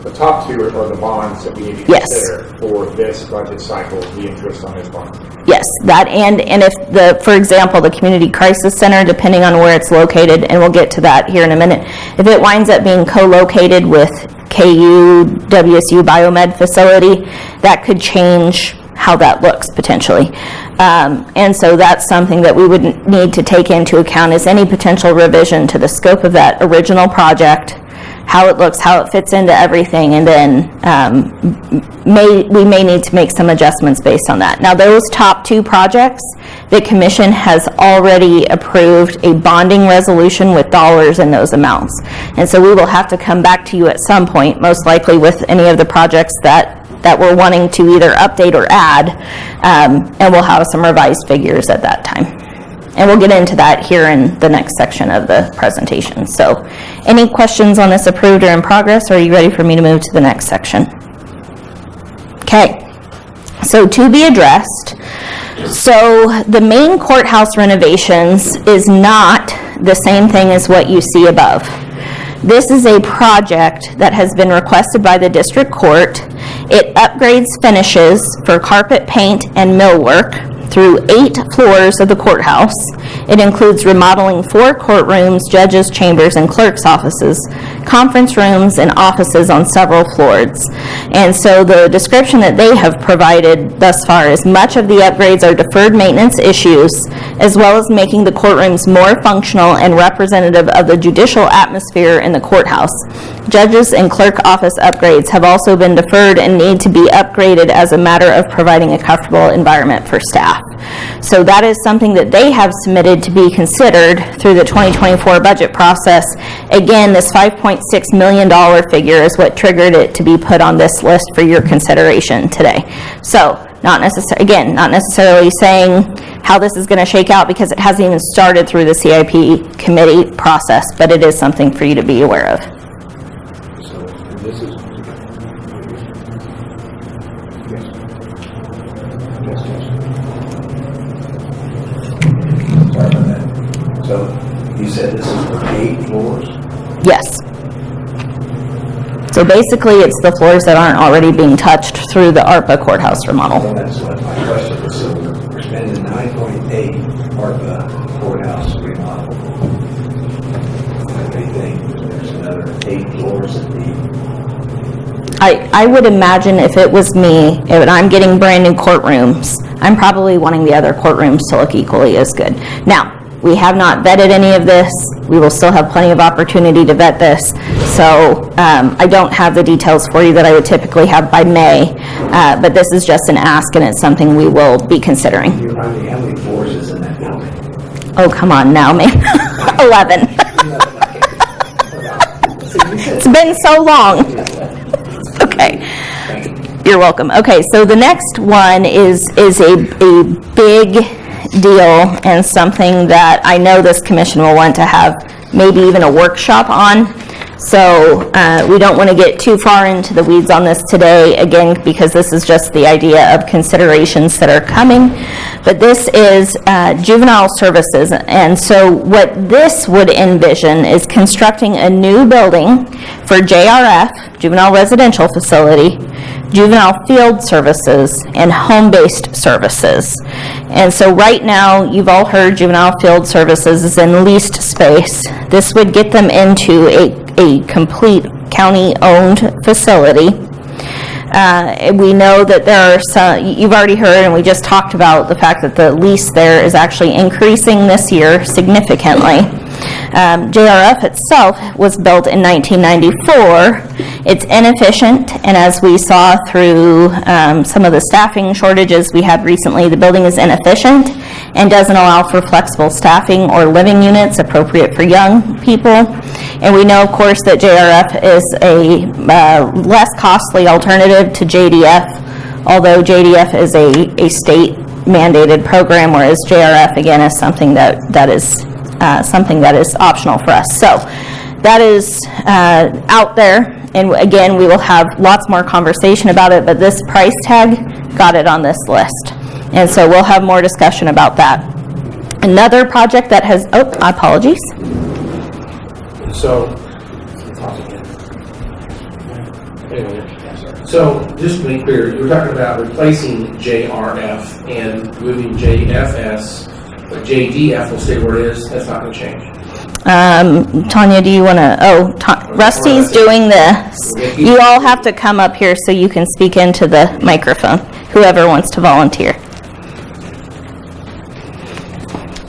The top 2 are the bonds that we need to Yes. consider for this budget cycle, the interest on this bond. Yes, that and if the, for example, the Community Crisis Center, depending on where it's located, and we'll get to that here in a minute, if it winds up being co-located with KU, WSU Biomed facility, that could change how that looks potentially. And so that's something that we would need to take into account is any potential revision to the scope of that original project, how it looks, how it fits into everything, and then we may need to make some adjustments based on that. Now, those top 2 projects, the commission has already approved a bonding resolution with dollars in those amounts. And so we will have to come back to you at some point, most likely with any of the projects that we're wanting to either update or add, and we'll have some revised figures at that time. And we'll get into that here in the next section of the presentation. So any questions on this approved or in progress, or are you ready for me to move to the next section? Okay, so to be addressed, so the main courthouse renovations is not the same thing as what you see above. This is a project that has been requested by the district court. It upgrades finishes for carpet paint and millwork through 8 floors of the courthouse. It includes remodeling 4 courtrooms, judges' chambers, and clerks' offices, conference rooms, and offices on several floors. And so the description that they have provided thus far is much of the upgrades are deferred maintenance issues, as well as making the courtrooms more functional and representative of the judicial atmosphere in the courthouse. Judges and clerk office upgrades have also been deferred and need to be upgraded as a matter of providing a comfortable environment for staff. So that is something that they have submitted to be considered through the 2024 budget process. Again, this $5.6 million figure is what triggered it to be put on this list for your consideration today. So not necessarily saying how this is going to shake out because it hasn't even started through the CIP committee process, but it is something for you to be aware of. So this is. Sorry about that. So you said this is for 8 floors? Yes. So basically, it's the floors that aren't already being touched through the ARPA courthouse remodel. So that's what my question was. So we're spending 9.8 ARPA courthouse remodel. What do you think? There's another 8 floors that need. I would imagine if it was me, and I'm getting brand new courtrooms, I'm probably wanting the other courtrooms to look equally as good. Now, we have not vetted any of this. We will still have plenty of opportunity to vet this. So I don't have the details for you that I would typically have by May, but this is just an ask and it's something we will be considering. Can you remind me how many floors is in that building? Oh, come on now, man. 11. It's been so long. Okay. You're welcome. Okay, so the next one is a big deal and something that I know this commission will want to have maybe even a workshop on. So we don't want to get too far into the weeds on this today, again, because this is just the idea of considerations that are coming. But this is juvenile services. And so what this would envision is constructing a new building for JRF, Juvenile Residential Facility, juvenile field services, and home-based services. And so right now, you've all heard juvenile field services is in leased space. This would get them into a complete county-owned facility. We know that there are some, you've already heard, and we just talked about the fact that the lease there is actually increasing this year significantly. JRF itself was built in 1994. It's inefficient, and as we saw through some of the staffing shortages we had recently, the building is inefficient and doesn't allow for flexible staffing or living units appropriate for young people. And we know, of course, that JRF is a less costly alternative to JDF, although JDF is a state mandated program, whereas JRF, again, is something that is optional for us. So that is out there, and again, we will have lots more conversation about it, but this price tag got it on this list. And so we'll have more discussion about that. Another project that has, apologies. So, so just to be clear, you were talking about replacing JRF and moving JFS, but JDF will stay where it is. That's not going to change. Tanya, do you want to, Rusty's doing this. You all have to come up here so you can speak into the microphone, whoever wants to volunteer.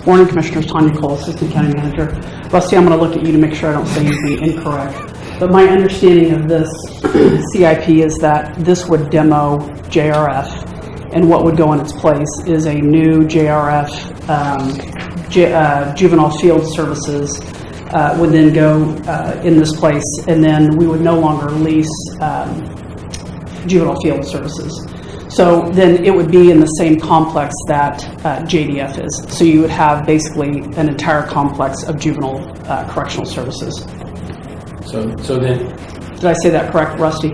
Morning, Commissioners. Tanya Cole, Assistant County Manager. Rusty, I'm going to look at you to make sure I don't say anything incorrect. But my understanding of this CIP is that this would demo JRF, and what would go in its place is a new JRF, Juvenile Field Services, would then go in this place, and then we would no longer lease Juvenile Field Services. So then it would be in the same complex that JDF is. So you would have basically an entire complex of juvenile correctional services. So then, Did I say that correct, Rusty?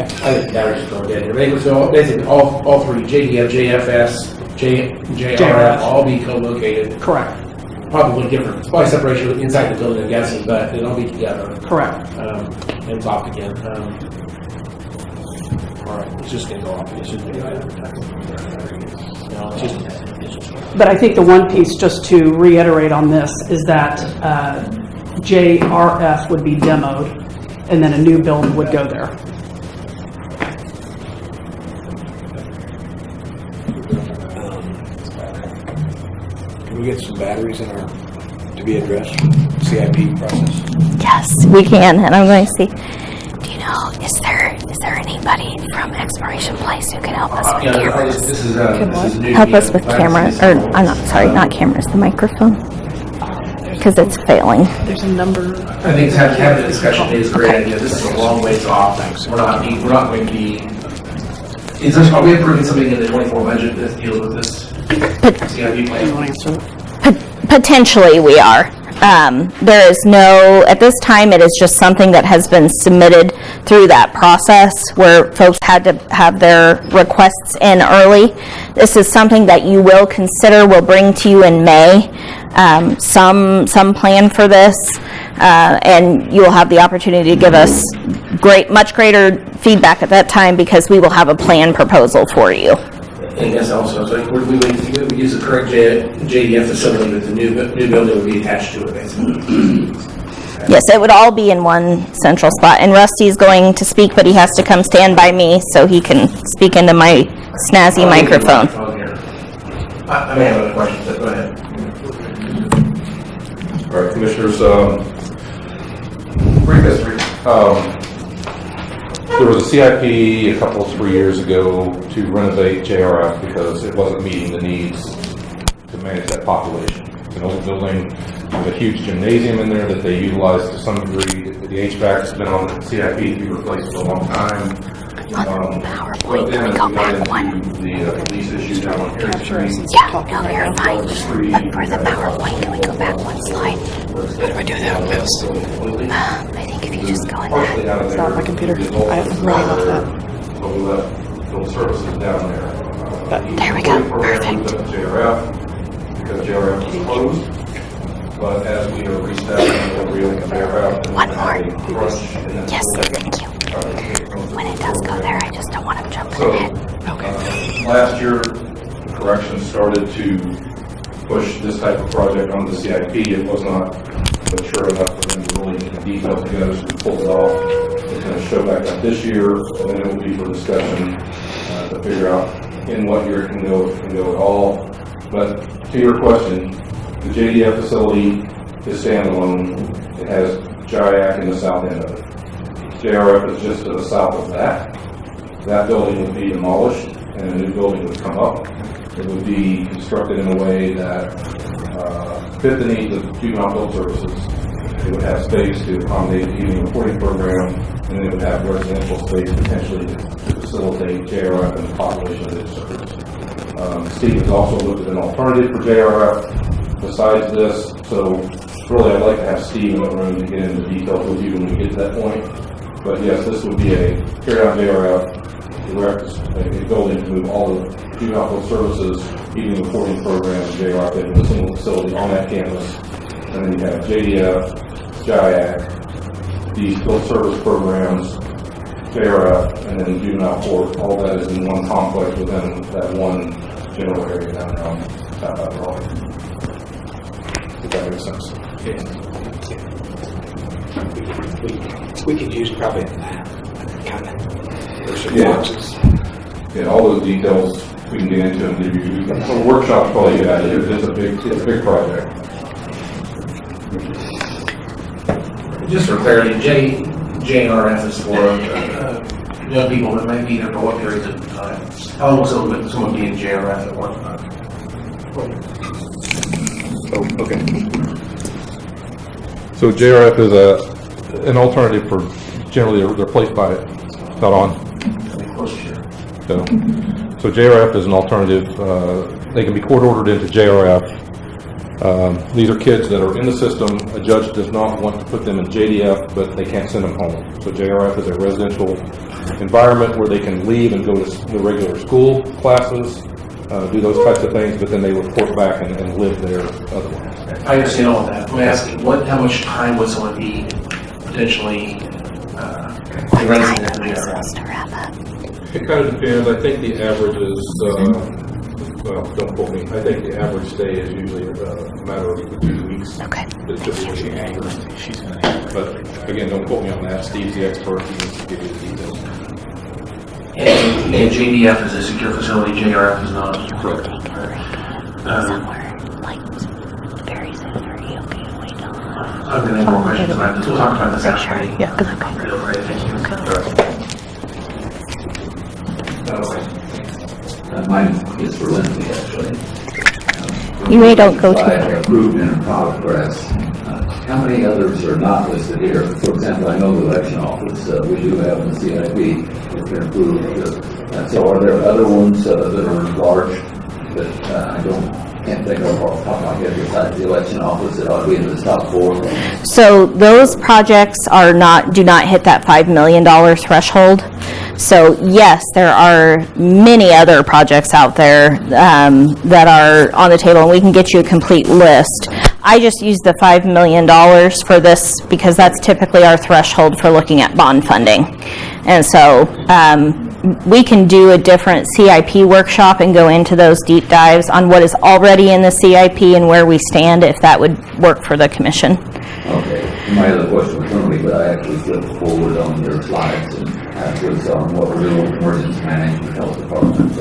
I think that would just go dead here. So basically, all three, JDF, JFS, JRF, all be co-located. Correct. Probably different. It's probably separation inside the building, I'm guessing, but they'll all be together. Correct. And it's off again. All right, it's just going to go off. It's just going to go off. It's just. But I think the one piece, just to reiterate on this, is that JRF would be demoed, and then a new build would go there. Can we get some batteries in our, to be addressed, CIP process? Yes, we can, and I'm going to see. Do you know, is there anybody from Exploration Place who can help us with cameras? This is new. Help us with cameras, or I'm not cameras, the microphone, because it's failing. There's a number. I think having a discussion is a great idea. This is a long ways off. We're not going to be. Are we approving something in the 24 budget that deals with this CIP plan? Potentially, we are. There is no, at this time, it is just something that has been submitted through that process where folks had to have their requests in early. This is something that you will consider, we'll bring to you in May. some plan for this, and you'll have the opportunity to give us much greater feedback at that time, because we will have a plan proposal for you. And that's also, so we would use the current JDF facility, with the new building would be attached to it, basically. Yes, it would all be in one central spot, and Rusty's going to speak, but he has to come stand by me so he can speak into my snazzy microphone. I may have other questions, but go ahead. All right, Commissioners, brief history. There was a CIP a couple, 3 years ago to renovate JRF because it wasn't meeting the needs to manage that population. It's an old building with a huge gymnasium in there that they utilize to some degree. The HVAC has been on the CIP to be replaced for a long time. But then as we got into the lease issues down on Harry Street. Yeah, no, you're fine. But for the PowerPoint, can we go back one slide? How do I do that, Mouse? I think if you just go in there. It's not my computer. I have running off that. But we left those services down there. There we go. Perfect. JRF, because JRF was closed. But as we are reestablishing and reopening JRF. One more. Yes, thank you. When it does go there, I just don't want to jump ahead. Okay. Last year, corrections started to push this type of project on the CIP. It was not mature enough for them to really get the details together, so we pulled it off. It's going to show back up this year, and then it will be for discussion to figure out in what year it can go, if it can go at all. But to your question, the JDF facility is standalone. It has JIAC in the south end of it. JRF is just to the south of that. That building would be demolished and a new building would come up. It would be constructed in a way that fit the needs of juvenile health services. It would have space to accommodate the evening reporting program, and then it would have residential space potentially to facilitate JRF and the population that it serves. Steve has also looked at an alternative for JRF besides this, so really I'd like to have Steve in the room to get into the details with you when we get to that point. But yes, this would be a tear down JRF, direct a building to move all the juvenile health services, evening reporting program, and JRF into a single facility on that campus. And then you have JDF, JIAC, these field service programs, JRF, and then juvenile court. All that is in one complex within that one general area down there on South Island. If that makes sense. We could use probably a map, kind of, or some boxes. Yeah, all those details we can get into and give you. A workshop's probably a good idea. It's a big project. Just for clarity, JRF is for young people that might be there for what periods of time? How long will someone be in JRF at one time? Oh, okay. So JRF is an alternative for, generally they're placed by, not on. So JRF is an alternative. They can be court ordered into JRF. These are kids that are in the system. A judge does not want to put them in JDF, but they can't send them home. So JRF is a residential environment where they can leave and go to the regular school classes, do those types of things, but then they report back and live there otherwise. I understand all of that. I'm asking, how much time would someone be potentially resident in JRF? It kind of depends. I think the average is, well, don't quote me. I think the average stay is usually a matter of 2 weeks. Okay. She's going to. But again, don't quote me on that. Steve's the expert. He needs to give you the details. And JDF is a secure facility. JRF is not. Correct. Somewhere, like, very soon. Are you okay to wait on? I'm going to have more questions about this. We'll talk about this after. Yeah, good. Okay. Thank you. Mine is for Lindsay, actually. You really don't go I to. approved in progress. How many others are not listed here? For example, I know the election office, we do have in the CIP, it's been approved. So are there other ones that are large that I don't can't think of off the top of my head besides the election office that ought to be in the top 4. So those projects do not hit that $5 million threshold. So yes, there are many other projects out there that are on the table, and we can get you a complete list. I just used the $5 million for this because that's typically our threshold for looking at bond funding. And so we can do a different CIP workshop and go into those deep dives on what is already in the CIP and where we stand, if that would work for the commission. Okay, my other question was only, but I actually flipped forward on your slides and was on what we're doing with emergency management health department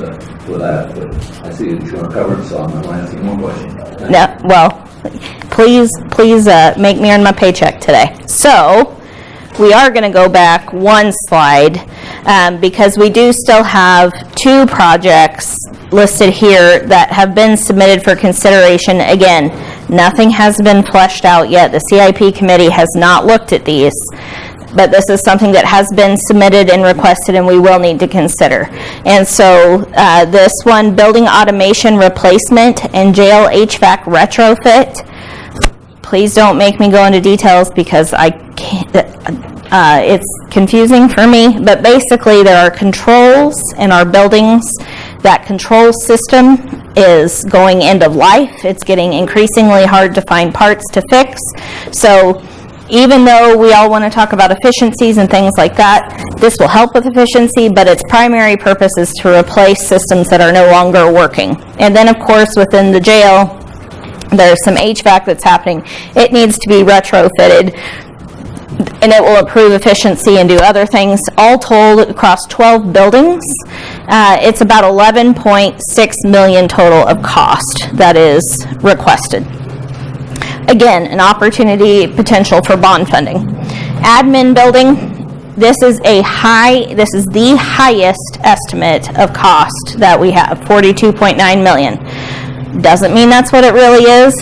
for that, but I see that you're going to cover it, so I'm not going to ask you more questions. No, well, please make me earn my paycheck today. So we are going to go back one slide because we do still have 2 projects listed here that have been submitted for consideration. Again, nothing has been fleshed out yet. The CIP committee has not looked at these, but this is something that has been submitted and requested and we will need to consider. And so this one, building automation replacement and jail HVAC retrofit. Please don't make me go into details because I can't, it's confusing for me, but basically there are controls in our buildings. That control system is going end of life. It's getting increasingly hard to find parts to fix. So even though we all want to talk about efficiencies and things like that, this will help with efficiency, but its primary purpose is to replace systems that are no longer working. And then of course within the jail, there's some HVAC that's happening. It needs to be retrofitted and it will improve efficiency and do other things. All told, across 12 buildings, it's about $11.6 million total of cost that is requested. Again, an opportunity potential for bond funding. Admin building, this is the highest estimate of cost that we have, $42.9 million. Doesn't mean that's what it really is,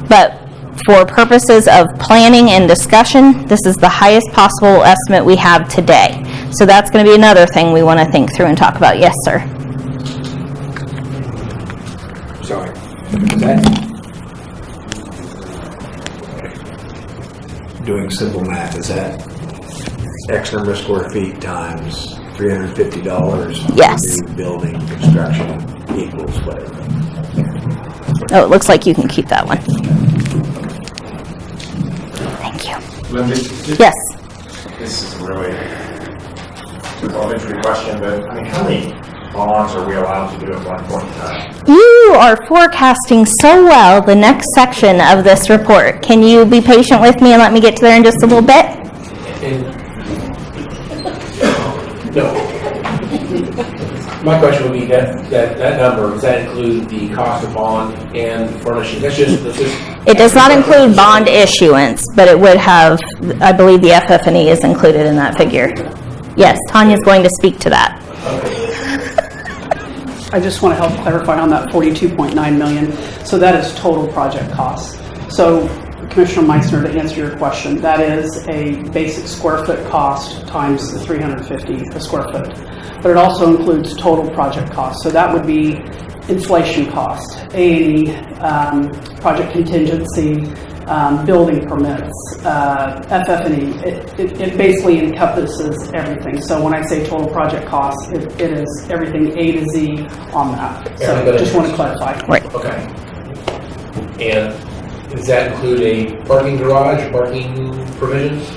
but for purposes of planning and discussion, this is the highest possible estimate we have today. So that's going to be another thing we want to think through and talk about. Yes, sir. Sorry. Is that doing simple math? Is that X number of square feet times $350? Yes. New building construction equals whatever. Oh, it looks like you can keep that one. Thank you. Lindsay? Yes. This is really an elementary question, but I mean, how many bonds are we allowed to do at one point in time? You are forecasting so well the next section of this report. Can you be patient with me and let me get to there in just a little bit? No. My question would be that number, does that include the cost of bond and furnishing? That's just It does not include bond issuance, but it would have, I believe the FF&E is included in that figure. Yes, Tanya's going to speak to that. I just want to help clarify on that $42.9 million. So that is total project costs. So Commissioner Meissner, to answer your question, that is a basic square foot cost times the 350 a square foot. But it also includes total project costs. So that would be inflation cost, A&E, project contingency, building permits, FF&E. It basically encompasses everything. So when I say total project costs, it is everything A to Z on that. So just want to clarify. Right. Okay. And does that include a parking garage, parking provisions?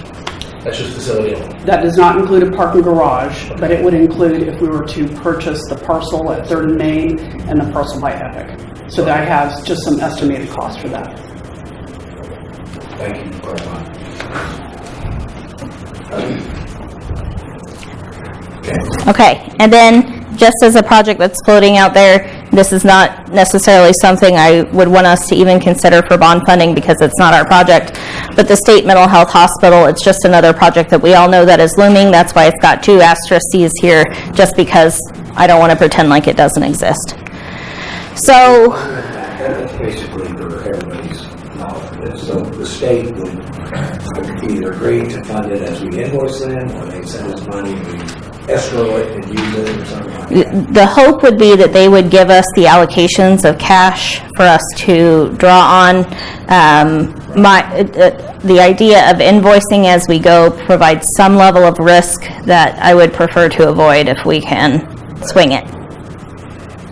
That's just facility only. That does not include a parking garage, but it would include if we were to purchase the parcel at 3rd and Main and the parcel by Epic. So that has just some estimated cost for that. Thank you for clarifying. Okay, and then just as a project that's floating out there, this is not necessarily something I would want us to even consider for bond funding because it's not our project, but the State Mental Health Hospital, it's just another project that we all know that is looming. That's why it's got 2 asterisks here, just because I don't want to pretend like it doesn't exist. So That's basically for everybody's knowledge. So the state would either agree to fund it as we invoice them, or they send us money, we escrow it and use it or something like that? The hope would be that they would give us the allocations of cash for us to draw on. The idea of invoicing as we go provides some level of risk that I would prefer to avoid if we can swing it.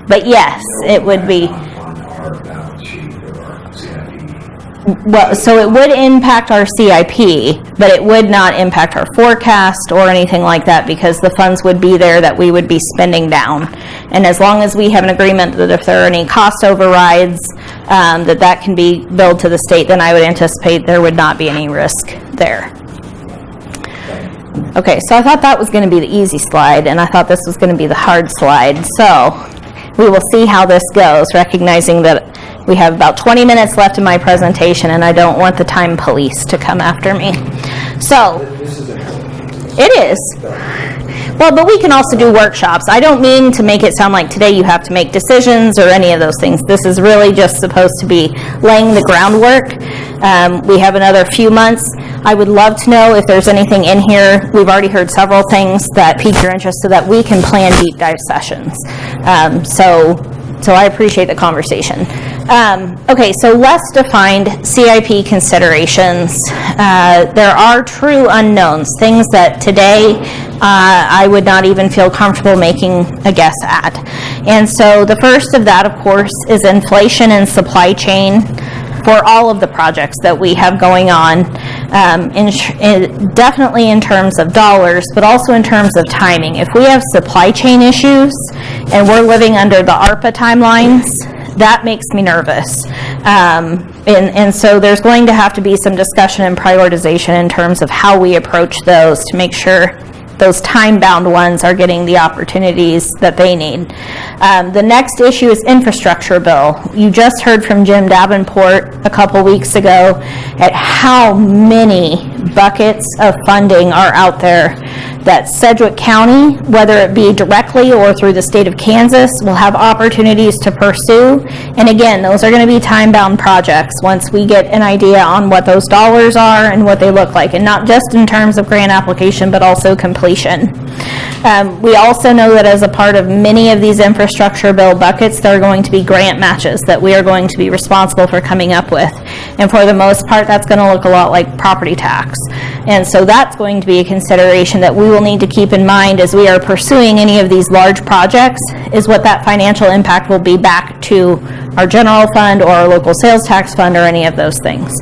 But yes, it would be. On our balance sheet or our CIP. Well, so it would impact our CIP, but it would not impact our forecast or anything like that because the funds would be there that we would be spending down. And as long as we have an agreement that if there are any cost overrides, that can be billed to the state, then I would anticipate there would not be any risk there. Okay, so I thought that was going to be the easy slide, and I thought this was going to be the hard slide. So we will see how this goes, recognizing that we have about 20 minutes left in my presentation, and I don't want the time police to come after me. So, it is. Well, but we can also do workshops. I don't mean to make it sound like today you have to make decisions or any of those things. This is really just supposed to be laying the groundwork. We have another few months. I would love to know if there's anything in here. We've already heard several things that pique your interest so that we can plan deep dive sessions. So I appreciate the conversation. Okay, so less defined CIP considerations. There are true unknowns, things that today I would not even feel comfortable making a guess at. And so the first of that, of course, is inflation and supply chain for all of the projects that we have going on, definitely in terms of dollars, but also in terms of timing. If we have supply chain issues and we're living under the ARPA timelines, that makes me nervous. And so there's going to have to be some discussion and prioritization in terms of how we approach those to make sure those time-bound ones are getting the opportunities that they need. The next issue is infrastructure bill. You just heard from Jim Davenport a couple weeks ago at how many buckets of funding are out there that Sedgwick County, whether it be directly or through the state of Kansas, will have opportunities to pursue. And again, those are going to be time-bound projects once we get an idea on what those dollars are and what they look like, and not just in terms of grant application, but also completion. We also know that as a part of many of these infrastructure bill buckets, there are going to be grant matches that we are going to be responsible for coming up with. And for the most part, that's going to look a lot like property tax. And so that's going to be a consideration that we will need to keep in mind as we are pursuing any of these large projects, is what that financial impact will be back to our general fund or our local sales tax fund or any of those things.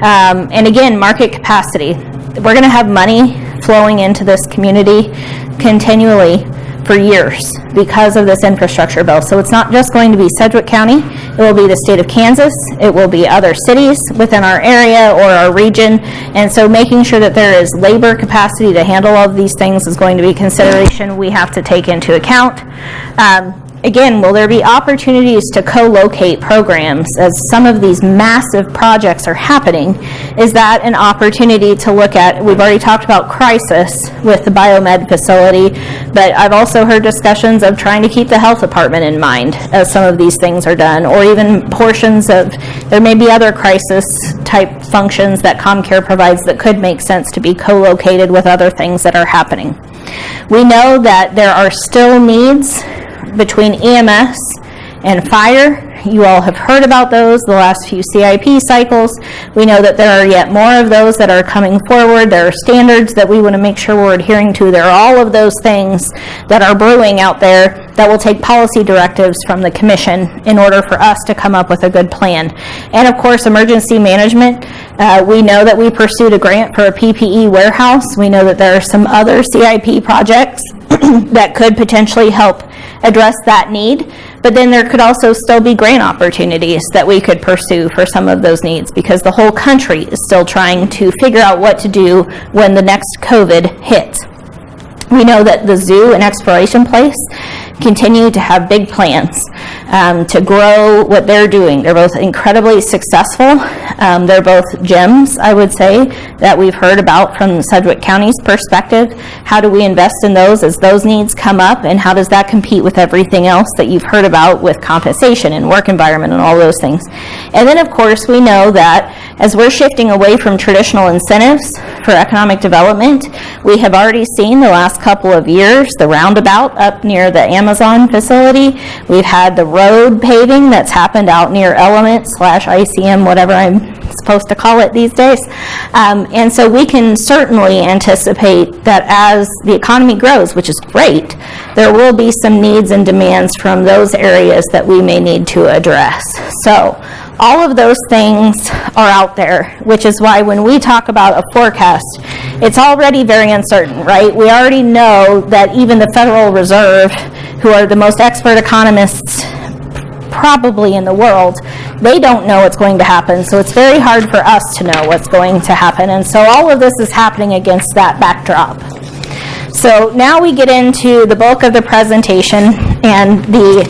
And again, market capacity. We're going to have money flowing into this community continually for years because of this infrastructure bill. So it's not just going to be Sedgwick County, it will be the state of Kansas, it will be other cities within our area or our region, and so making sure that there is labor capacity to handle all of these things is going to be a consideration we have to take into account. Again, will there be opportunities to co-locate programs as some of these massive projects are happening? Is that an opportunity to look at? We've already talked about crisis with the biomed facility, but I've also heard discussions of trying to keep the health department in mind as some of these things are done, or even portions of, there may be other crisis type functions that ComCare provides that could make sense to be co-located with other things that are happening. We know that there are still needs between EMS and fire. You all have heard about those the last few CIP cycles. We know that there are yet more of those that are coming forward. There are standards that we want to make sure we're adhering to. There are all of those things that are brewing out there that will take policy directives from the commission in order for us to come up with a good plan. And of course, emergency management. We know that we pursued a grant for a PPE warehouse. We know that there are some other CIP projects that could potentially help address that need, but then there could also still be grant opportunities that we could pursue for some of those needs, because the whole country is still trying to figure out what to do when the next COVID hits. We know that the zoo and exploration place continue to have big plans to grow what they're doing. They're both incredibly successful. They're both gems, I would say, that we've heard about from Sedgwick County's perspective. How do we invest in those as those needs come up, and how does that compete with everything else that you've heard about with compensation and work environment and all those things? And then, of course, we know that as we're shifting away from traditional incentives for economic development, we have already seen the last couple of years the roundabout up near the Amazon facility. We've had the road paving that's happened out near Element/ICM, whatever I'm supposed to call it these days. And so we can certainly anticipate that as the economy grows, which is great, there will be some needs and demands from those areas that we may need to address. So all of those things are out there, which is why when we talk about a forecast, it's already very uncertain, right? We already know that even the Federal Reserve, who are the most expert economists probably in the world, they don't know what's going to happen. So it's very hard for us to know what's going to happen. And so all of this is happening against that backdrop. So now we get into the bulk of the presentation and the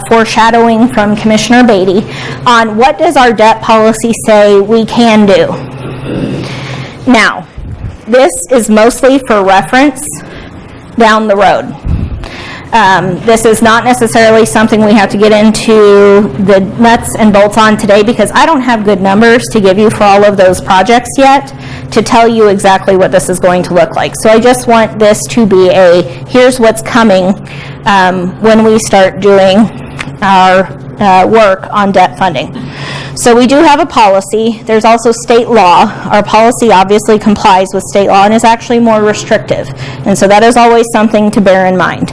foreshadowing from Commissioner Beatty on what does our debt policy say we can do. Now, this is mostly for reference down the road. This is not necessarily something we have to get into the nuts and bolts on today, because I don't have good numbers to give you for all of those projects yet to tell you exactly what this is going to look like. So I just want this to be a, here's what's coming when we start doing our work on debt funding. So we do have a policy. There's also state law. Our policy obviously complies with state law and is actually more restrictive. And so that is always something to bear in mind.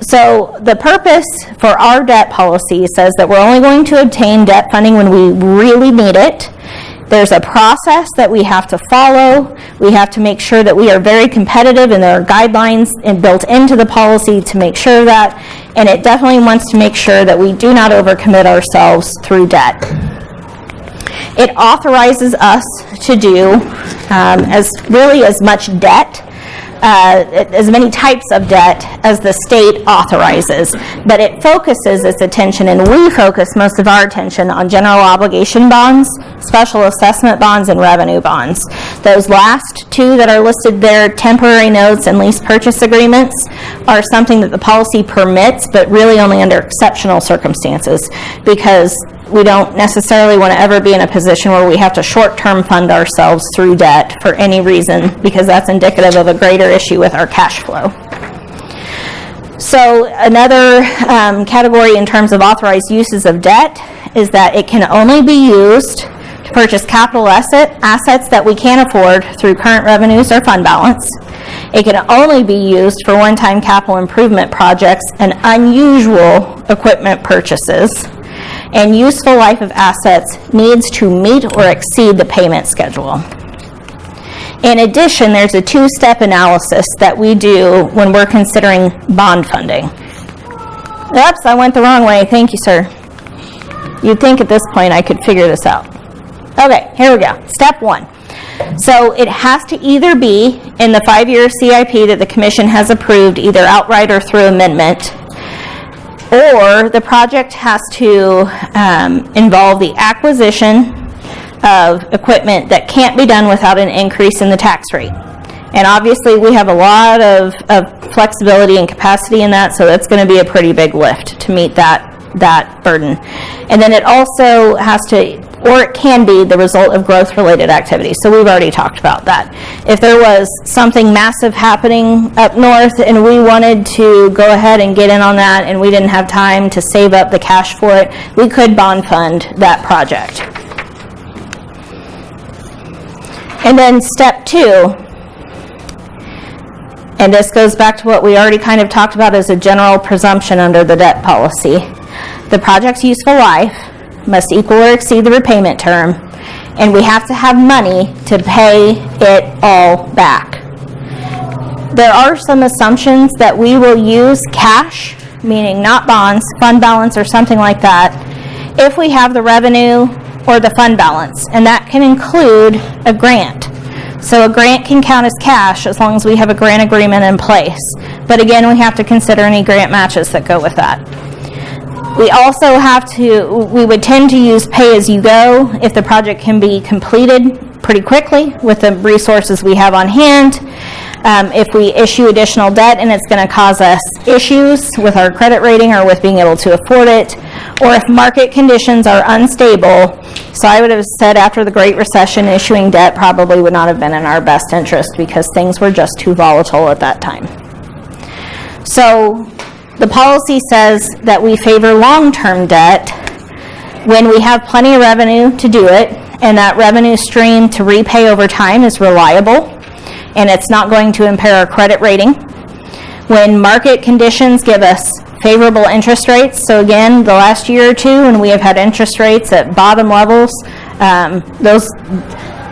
So the purpose for our debt policy says that we're only going to obtain debt funding when we really need it. There's a process that we have to follow. We have to make sure that we are very competitive, and there are guidelines built into the policy to make sure of that. And it definitely wants to make sure that we do not overcommit ourselves through debt. It authorizes us to do as much debt, as many types of debt as the state authorizes, but it focuses its attention, and we focus most of our attention on general obligation bonds, special assessment bonds, and revenue bonds. Those last two that are listed there, temporary notes and lease purchase agreements, are something that the policy permits, but really only under exceptional circumstances, because we don't necessarily want to ever be in a position where we have to short-term fund ourselves through debt for any reason, because that's indicative of a greater issue with our cash flow. So another category in terms of authorized uses of debt is that it can only be used to purchase capital assets that we can't afford through current revenues or fund balance. It can only be used for one-time capital improvement projects and unusual equipment purchases. And useful life of assets needs to meet or exceed the payment schedule. In addition, there's a two-step analysis that we do when we're considering bond funding. Oops, I went the wrong way. Thank you, sir. You'd think at this point I could figure this out. Okay, here we go. Step one. So it has to either be in the 5-year CIP that the Commission has approved, either outright or through amendment, or the project has to involve the acquisition of equipment that can't be done without an increase in the tax rate. And obviously we have a lot of flexibility and capacity in that, so that's going to be a pretty big lift to meet that burden. And then it also has to, or it can be the result of growth-related activities. So we've already talked about that. If there was something massive happening up north and we wanted to go ahead and get in on that and we didn't have time to save up the cash for it, we could bond fund that project. And then step two, and this goes back to what we already kind of talked about as a general presumption under the debt policy. The project's useful life must equal or exceed the repayment term, and we have to have money to pay it all back. There are some assumptions that we will use cash, meaning not bonds, fund balance, or something like that, if we have the revenue or the fund balance, and that can include a grant. So a grant can count as cash as long as we have a grant agreement in place. But again, we have to consider any grant matches that go with that. We also we would tend to use pay-as-you-go if the project can be completed pretty quickly with the resources we have on hand. If we issue additional debt and it's going to cause us issues with our credit rating or with being able to afford it, or if market conditions are unstable. So I would have said after the Great Recession, issuing debt probably would not have been in our best interest because things were just too volatile at that time. So the policy says that we favor long-term debt when we have plenty of revenue to do it, and that revenue stream to repay over time is reliable, and it's not going to impair our credit rating. When market conditions give us favorable interest rates, so again, the last year or two when we have had interest rates at bottom levels,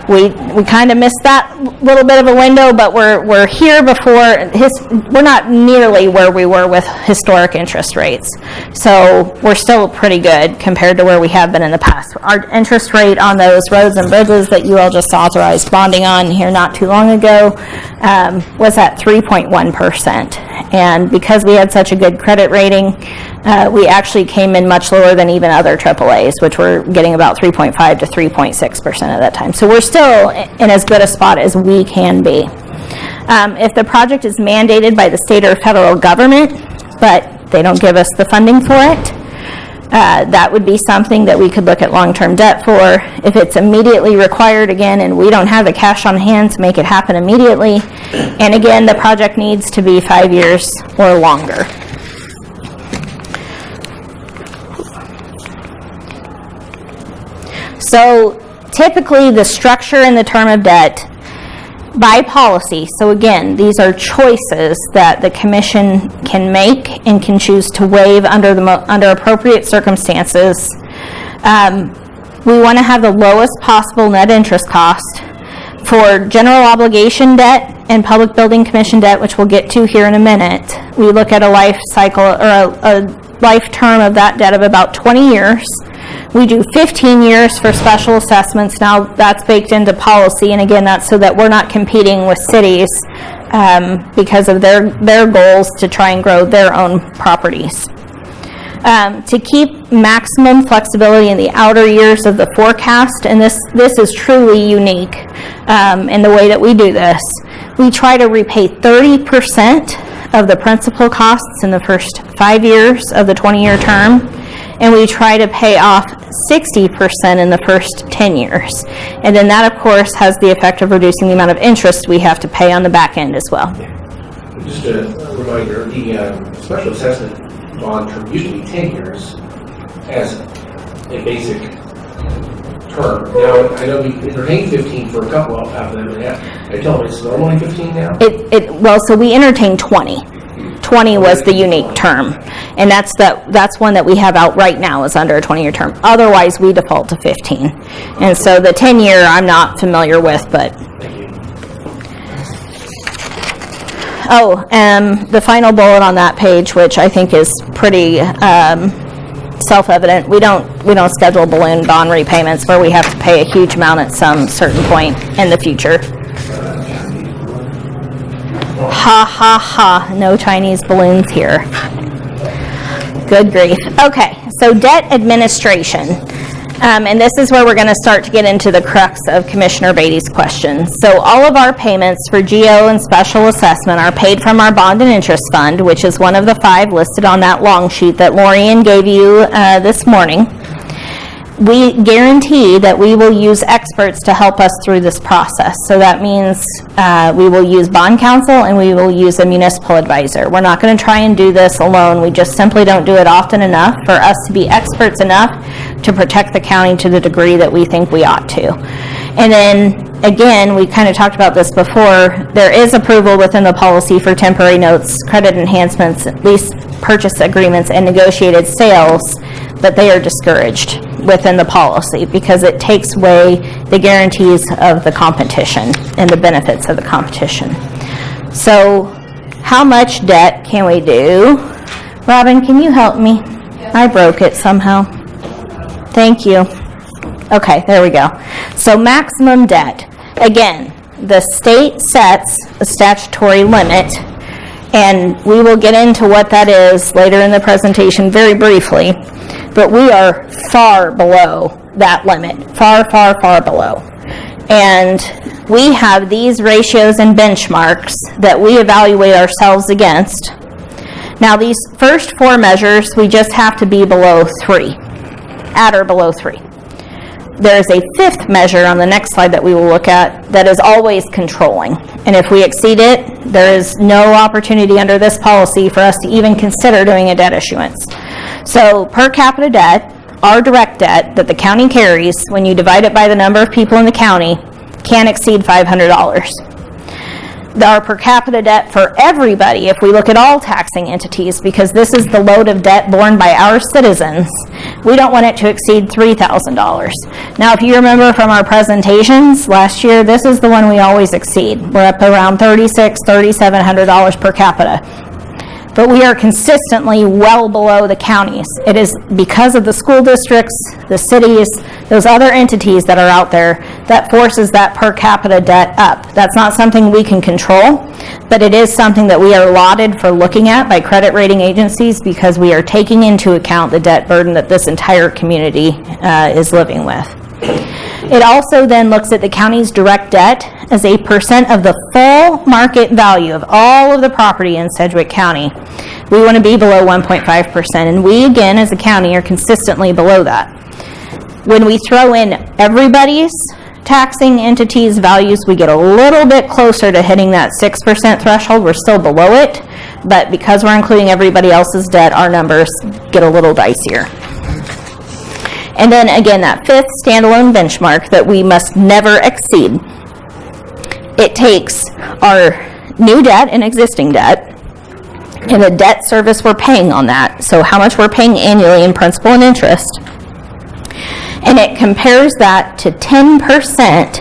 we kind of missed that little bit of a window, but we're here before, we're not nearly where we were with historic interest rates. So we're still pretty good compared to where we have been in the past. Our interest rate on those roads and bridges that you all just authorized bonding on here not too long ago was at 3.1%. And because we had such a good credit rating, we actually came in much lower than even other AAAs, which were getting about 3.5 to 3.6% at that time. So we're still in as good a spot as we can be. If the project is mandated by the state or federal government, but they don't give us the funding for it, that would be something that we could look at long-term debt for. If it's immediately required again and we don't have the cash on hand to make it happen immediately, and again, the project needs to be 5 years or longer. So typically the structure and the term of debt by policy, so again, these are choices that the commission can make and can choose to waive under appropriate circumstances. We want to have the lowest possible net interest cost for general obligation debt and public building commission debt, which we'll get to here in a minute. We look at a life cycle or a life term of that debt of about 20 years. We do 15 years for special assessments. Now that's baked into policy, and again, that's so that we're not competing with cities because of their goals to try and grow their own properties. To keep maximum flexibility in the outer years of the forecast, and this is truly unique in the way that we do this, we try to repay 30% of the principal costs in the first 5 years of the 20-year term, and we try to pay off 60% in the first 10 years. And then that, of course, has the effect of reducing the amount of interest we have to pay on the back end as well. Just a reminder, the special assessment bond term used to be 10 years as a basic term. Now, I know we entertained 15 for a couple of them. I tell them it's normally 15 now? Well, so we entertained 20. 20 was the unique term, and that's one that we have out right now is under a 20-year term. Otherwise, we default to 15. And so the 10-year I'm not familiar with, but... the final bullet on that page, which I think is pretty self-evident, we don't schedule balloon bond repayments where we have to pay a huge amount at some certain point in the future. Ha ha ha, no Chinese balloons here. Good grief. Okay, so debt administration. And this is where we're going to start to get into the crux of Commissioner Beatty's questions. So all of our payments for GO and special assessment are paid from our bond and interest fund, which is one of the 5 listed on that long sheet that Lorian gave you this morning. We guarantee that we will use experts to help us through this process. So that means we will use bond counsel and we will use a municipal advisor. We're not going to try and do this alone. We just simply don't do it often enough for us to be experts enough to protect the county to the degree that we think we ought to. And then, again, we kind of talked about this before, there is approval within the policy for temporary notes, credit enhancements, lease purchase agreements, and negotiated sales, but they are discouraged within the policy because it takes away the guarantees of the competition and the benefits of the competition. So how much debt can we do? Robin, can you help me? I broke it somehow. Thank you. Okay, there we go. So maximum debt. Again, the state sets a statutory limit, and we will get into what that is later in the presentation very briefly, but we are far below that limit, far, far, far below. And we have these ratios and benchmarks that we evaluate ourselves against. Now, these first 4 measures, we just have to be below 3, at or below 3. There's a 5th measure on the next slide that we will look at that is always controlling. And if we exceed it, there is no opportunity under this policy for us to even consider doing a debt issuance. So per capita debt, our direct debt that the county carries, when you divide it by the number of people in the county, can't exceed $500. Our per capita debt for everybody, if we look at all taxing entities, because this is the load of debt borne by our citizens, we don't want it to exceed $3,000. Now, if you remember from our presentations last year, this is the one we always exceed. We're up around $3,600, $3,700 per capita. But we are consistently well below the counties. It is because of the school districts, the cities, those other entities that are out there that forces that per capita debt up. That's not something we can control, but it is something that we are lauded for looking at by credit rating agencies because we are taking into account the debt burden that this entire community is living with. It also then looks at the county's direct debt as a percent of the full market value of all of the property in Sedgwick County. We want to be below 1.5%, and we, again, as a county, are consistently below that. When we throw in everybody's taxing entities' values, we get a little bit closer to hitting that 6% threshold. We're still below it, but because we're including everybody else's debt, our numbers get a little dicier. And then again, that 5th standalone benchmark that we must never exceed. It takes our new debt and existing debt and the debt service we're paying on that, so how much we're paying annually in principal and interest, and it compares that to 10%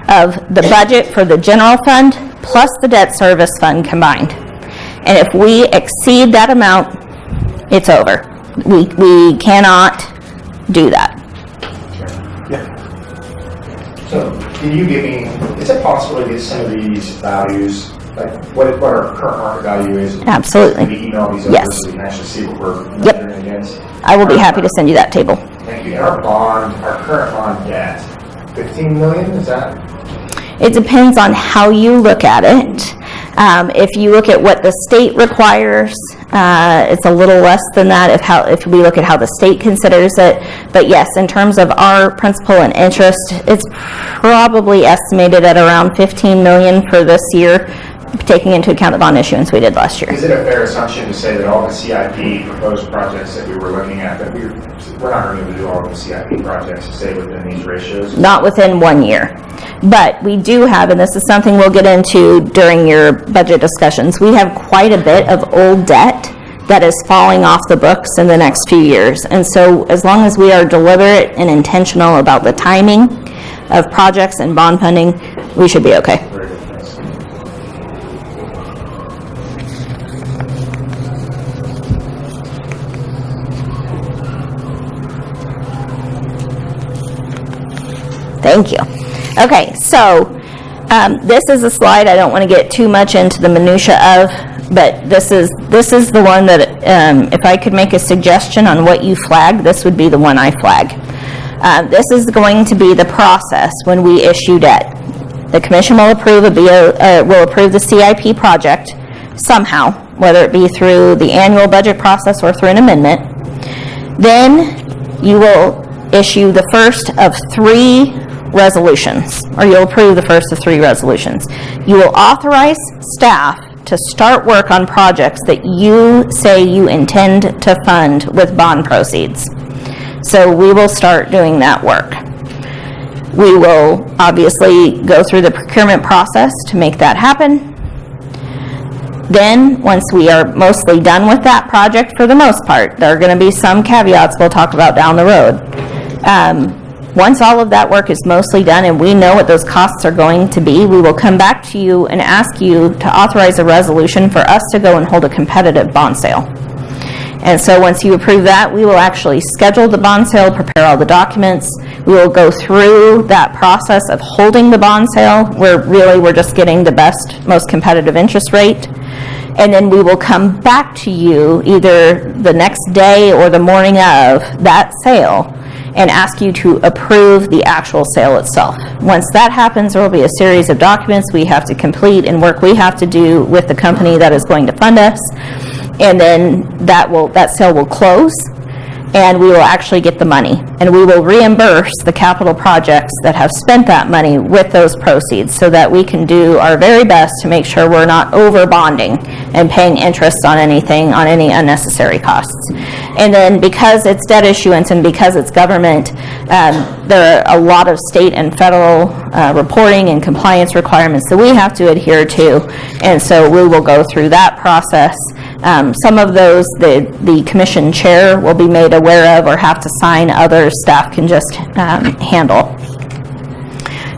of the budget for the general fund plus the debt service fund combined. And if we exceed that amount, it's over. We cannot do that. So can you give me, is it possible to get some of these values, like what our current market value is? Absolutely. Maybe email these over Yes. so we can actually see what we're Yep. measuring against? I will be happy to send you that table. Thank you. And our current bond debt, 15 million, is that? It depends on how you look at it. If you look at what the state requires, it's a little less than that if we look at how the state considers it. But yes, in terms of our principal and interest, it's probably estimated at around 15 million for this year, taking into account the bond issuance we did last year. Is it a fair assumption to say that all the CIP proposed projects that we were looking at, that we're not going to be able to do all of the CIP projects to stay within these ratios? Not within 1 year. But we do have, and this is something we'll get into during your budget discussions, we have quite a bit of old debt that is falling off the books in the next few years. And so as long as we are deliberate and intentional about the timing of projects and bond funding, we should be okay. Very good, thanks. Thank you. Okay, so this is a slide I don't want to get too much into the minutia of, but this is the one that if I could make a suggestion on what you flag, this would be the one I flag. This is going to be the process when we issue debt. The commission will approve the CIP project somehow, whether it be through the annual budget process or through an amendment. Then you will issue the first of 3 resolutions, or you'll approve the first of 3 resolutions. You will authorize staff to start work on projects that you say you intend to fund with bond proceeds. So we will start doing that work. We will obviously go through the procurement process to make that happen. Then, once we are mostly done with that project for the most part, there are going to be some caveats we'll talk about down the road. Once all of that work is mostly done and we know what those costs are going to be, we will come back to you and ask you to authorize a resolution for us to go and hold a competitive bond sale. And so once you approve that, we will actually schedule the bond sale, prepare all the documents. We will go through that process of holding the bond sale, where really we're just getting the best, most competitive interest rate. And then we will come back to you either the next day or the morning of that sale and ask you to approve the actual sale itself. Once that happens, there will be a series of documents we have to complete and work we have to do with the company that is going to fund us. And then that sale will close, and we will actually get the money. And we will reimburse the capital projects that have spent that money with those proceeds, so that we can do our very best to make sure we're not over bonding and paying interest on anything, on any unnecessary costs. And then because it's debt issuance and because it's government, there are a lot of state and federal reporting and compliance requirements that we have to adhere to. And so we will go through that process. Some of those the commission chair will be made aware of or have to sign, others staff can just handle.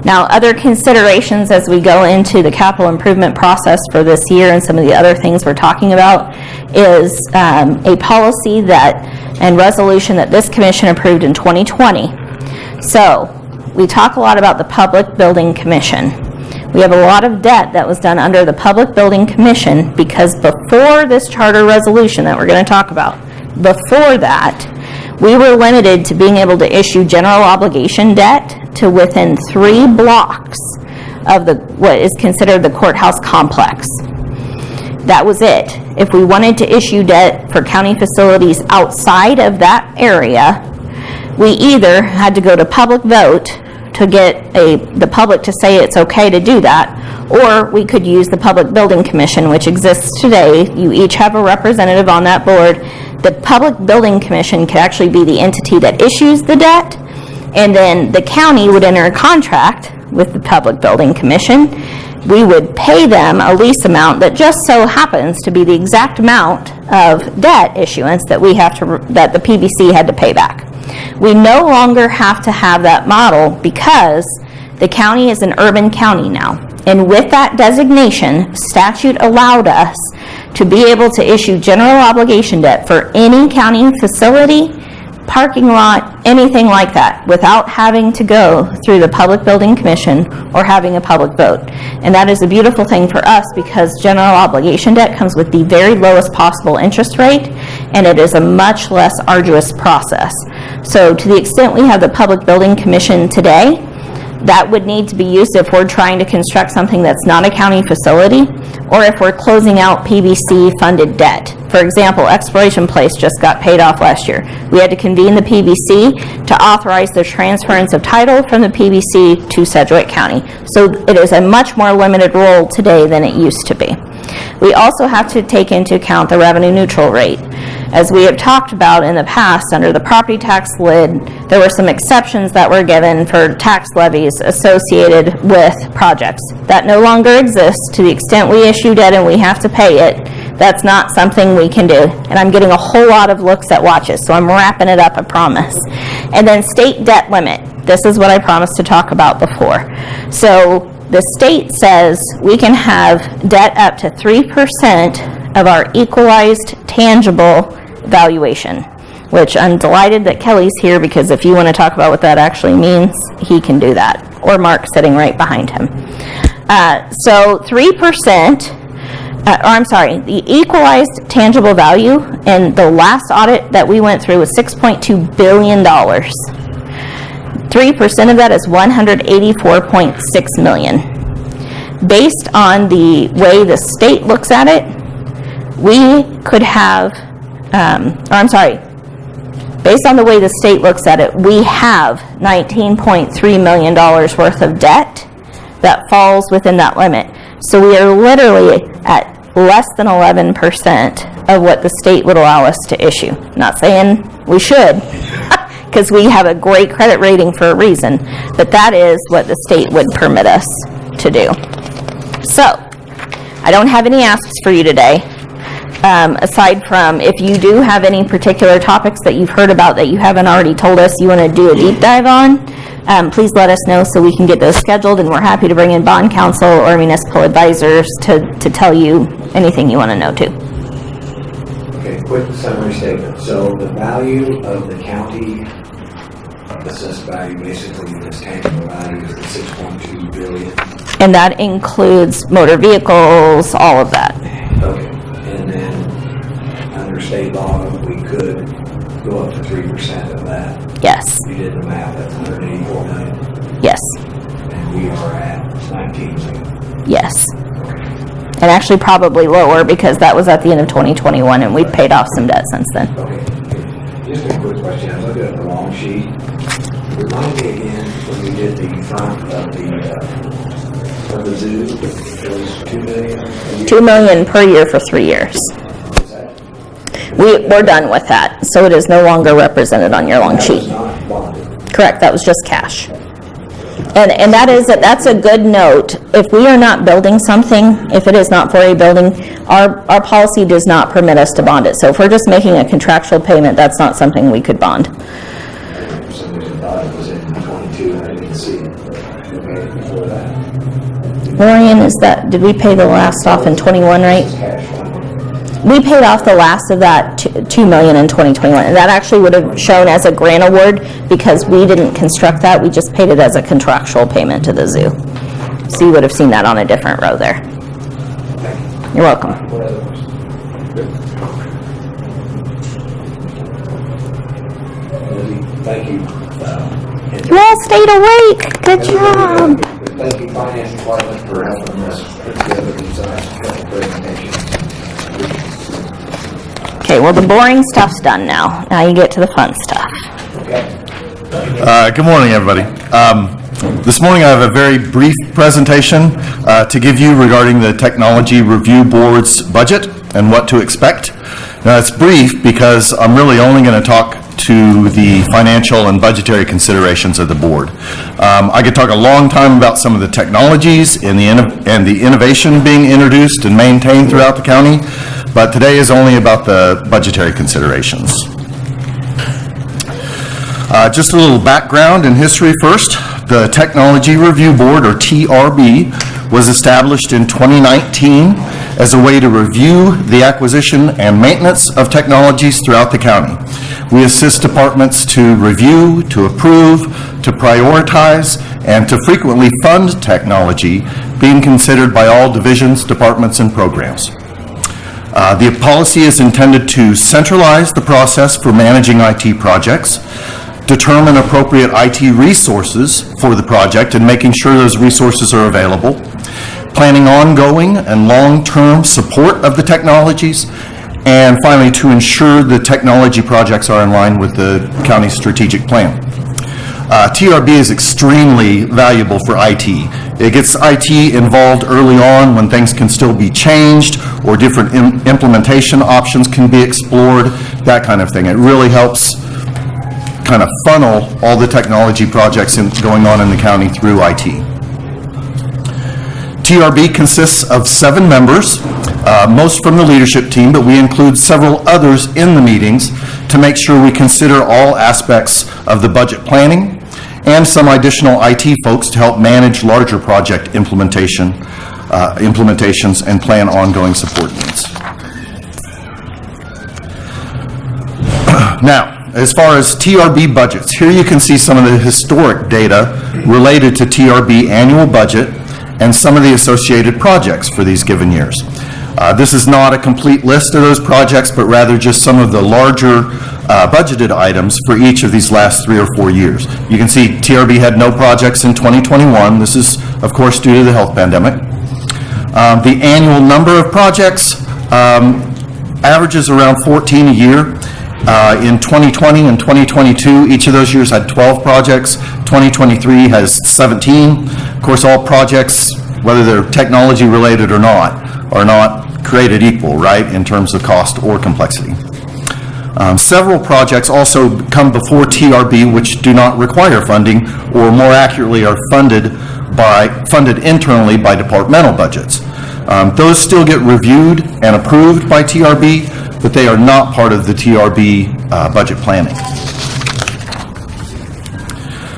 Now, other considerations as we go into the capital improvement process for this year and some of the other things we're talking about is a policy and resolution that this commission approved in 2020. So we talk a lot about the Public Building Commission. We have a lot of debt that was done under the Public Building Commission because before this charter resolution that we're going to talk about, before that, we were limited to being able to issue general obligation debt to within 3 blocks of what is considered the courthouse complex. That was it. If we wanted to issue debt for county facilities outside of that area, we either had to go to public vote to get the public to say it's okay to do that, or we could use the Public Building Commission, which exists today. You each have a representative on that board. The Public Building Commission could actually be the entity that issues the debt, and then the county would enter a contract with the Public Building Commission. We would pay them a lease amount that just so happens to be the exact amount of debt issuance that that the PBC had to pay back. We no longer have to have that model because the county is an urban county now. And with that designation, statute allowed us to be able to issue general obligation debt for any county facility, parking lot, anything like that, without having to go through the Public Building Commission or having a public vote. And that is a beautiful thing for us because general obligation debt comes with the very lowest possible interest rate, and it is a much less arduous process. So to the extent we have the Public Building Commission today, that would need to be used if we're trying to construct something that's not a county facility, or if we're closing out PBC-funded debt. For example, Exploration Place just got paid off last year. We had to convene the PBC to authorize the transference of title from the PBC to Sedgwick County. So it is a much more limited role today than it used to be. We also have to take into account the revenue neutral rate. As we have talked about in the past, under the property tax lid, there were some exceptions that were given for tax levies associated with projects. That no longer exists. To the extent we issue debt and we have to pay it, that's not something we can do. And I'm getting a whole lot of looks at watches, so I'm wrapping it up, I promise. And then state debt limit. This is what I promised to talk about before. So the state says we can have debt up to 3% of our equalized tangible valuation, which I'm delighted that Kelly's here because if you want to talk about what that actually means, he can do that, or Mark sitting right behind him. So 3%, the equalized tangible value in the last audit that we went through was $6.2 billion. 3% of that is $184.6 million. Based on the way the state looks at it, we could have, based on the way the state looks at it, we have $19.3 million worth of debt that falls within that limit. So we are literally at less than 11% of what the state would allow us to issue. Not saying we should, because we have a great credit rating for a reason, but that is what the state would permit us to do. So, I don't have any asks for you today, aside from if you do have any particular topics that you've heard about that you haven't already told us you want to do a deep dive on, please let us know so we can get those scheduled, and we're happy to bring in bond counsel or municipal advisors to tell you anything you want to know too. Okay, quick summary statement. So the value of the county assessed value, basically this tangible value, is the 6.2 billion. And that includes motor vehicles, all of that. Okay, and then under state law, we could go up to 3% of that. Yes, You did the math, that's 184 million, yes, and we are at 19 million. yes. And actually probably lower because that was at the end of 2021 and we've paid off some debt since then. Okay, just a quick question, I was looking at the long sheet. Remind me again, when we did the front of the zoo, it was 2 million? a year? 2 million per year for 3 years. Was that? We're done with that, so it is no longer represented on your long That sheet. was not bonded. Correct, that was just cash. And that's a good note. If we are not building something, if it is not for a building, our policy does not permit us to bond it. So if we're just making a contractual payment, that's not something we could bond. For some reason, I thought it was in 22, and I didn't see it, but we made it before that. Lorian, did we pay the last off in 21, right? It's cash one. We paid off the last of that 2 million in 2021, and that actually would have shown as a grant award because we didn't construct that, we just paid it as a contractual payment to the zoo. So you would have seen that on a different row there. You're welcome. What other questions? Lizzie, thank you. You all stayed awake, good job. Thank you, Finance Department, for helping us put together these presentations. Okay, well, the boring stuff's done now. Now you get to the fun stuff. Okay. Good morning, everybody. This morning I have a very brief presentation to give you regarding the Technology Review Board's budget and what to expect. Now, it's brief because I'm really only going to talk to the financial and budgetary considerations of the board. I could talk a long time about some of the technologies and the innovation being introduced and maintained throughout the county, but today is only about the budgetary considerations. Just a little background and history first. The Technology Review Board, or TRB, was established in 2019 as a way to review the acquisition and maintenance of technologies throughout the county. We assist departments to review, to approve, to prioritize, and to frequently fund technology being considered by all divisions, departments, and programs. The policy is intended to centralize the process for managing IT projects, determine appropriate IT resources for the project and making sure those resources are available, planning ongoing and long-term support of the technologies, and finally to ensure the technology projects are in line with the county's strategic plan. TRB is extremely valuable for IT. It gets IT involved early on when things can still be changed or different implementation options can be explored, that kind of thing. It really helps kind of funnel all the technology projects going on in the county through IT. TRB consists of 7 members, most from the leadership team, but we include several others in the meetings to make sure we consider all aspects of the budget planning and some additional IT folks to help manage larger project implementations and plan ongoing support needs. Now, as far as TRB budgets, here you can see some of the historic data related to TRB annual budget and some of the associated projects for these given years. This is not a complete list of those projects, but rather just some of the larger budgeted items for each of these last 3 or 4 years. You can see TRB had no projects in 2021. This is, of course, due to the health pandemic. The annual number of projects averages around 14 a year. In 2020 and 2022, each of those years had 12 projects. 2023 has 17. Of course, all projects, whether they're technology related or not, are not created equal, right, in terms of cost or complexity. Several projects also come before TRB which do not require funding, or more accurately are funded internally by departmental budgets. Those still get reviewed and approved by TRB, but they are not part of the TRB budget planning.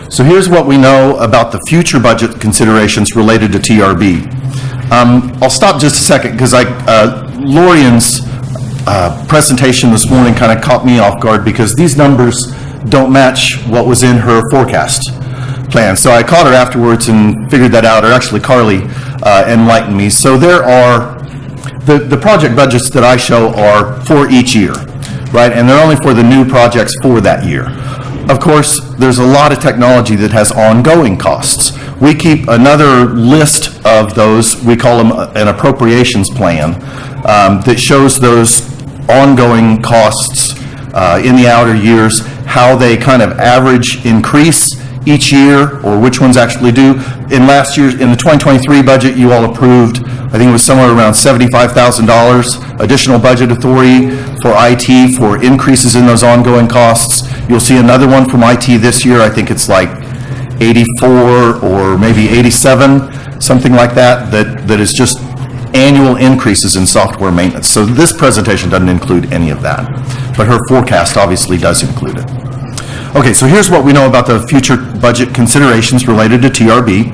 So here's what we know about the future budget considerations related to TRB. I'll stop just a second because Lorian's presentation this morning kind of caught me off guard because these numbers don't match what was in her forecast plan. So I called her afterwards and figured that out, or actually Carly enlightened me. So there are, the project budgets that I show are for each year, right? And they're only for the new projects for that year. Of course, there's a lot of technology that has ongoing costs. We keep another list of those, we call them an appropriations plan, that shows those ongoing costs in the outer years, how they kind of average increase each year, or which ones actually do. In last year's, in the 2023 budget, you all approved, I think it was somewhere around $75,000 additional budget authority for IT for increases in those ongoing costs. You'll see another one from IT this year. I think it's like 84 or maybe 87, something like that, that is just annual increases in software maintenance. So this presentation doesn't include any of that, but her forecast obviously does include it. Okay, so here's what we know about the future budget considerations related to TRB.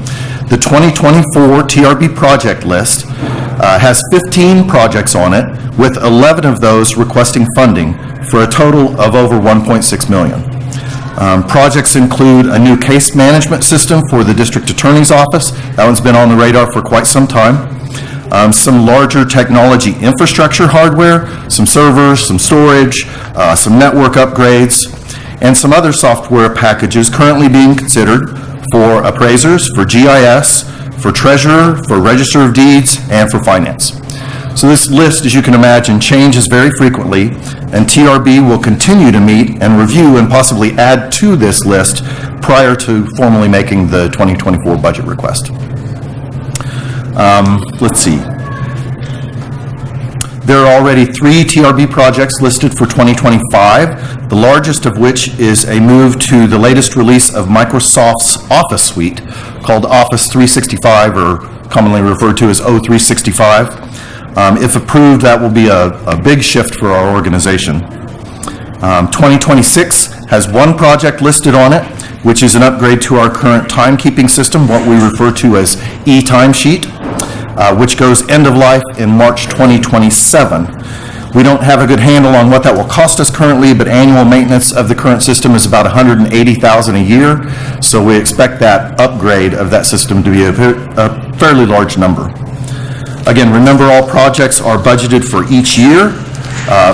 The 2024 TRB project list has 15 projects on it, with 11 of those requesting funding for a total of over $1.6 million. Projects include a new case management system for the district attorney's office. That one's been on the radar for quite some time. Some larger technology infrastructure hardware, some servers, some storage, some network upgrades, and some other software packages currently being considered for appraisers, for GIS, for treasurer, for register of deeds, and for finance. So this list, as you can imagine, changes very frequently, and TRB will continue to meet and review and possibly add to this list prior to formally making the 2024 budget request. Let's see. There are already 3 TRB projects listed for 2025, the largest of which is a move to the latest release of Microsoft's Office suite called Office 365, or commonly referred to as O365. If approved, that will be a big shift for our organization. 2026 has 1 project listed on it, which is an upgrade to our current timekeeping system, what we refer to as e-timesheet, which goes end of life in March 2027. We don't have a good handle on what that will cost us currently, but annual maintenance of the current system is about $180,000 a year, so we expect that upgrade of that system to be a fairly large number. Again, remember, all projects are budgeted for each year.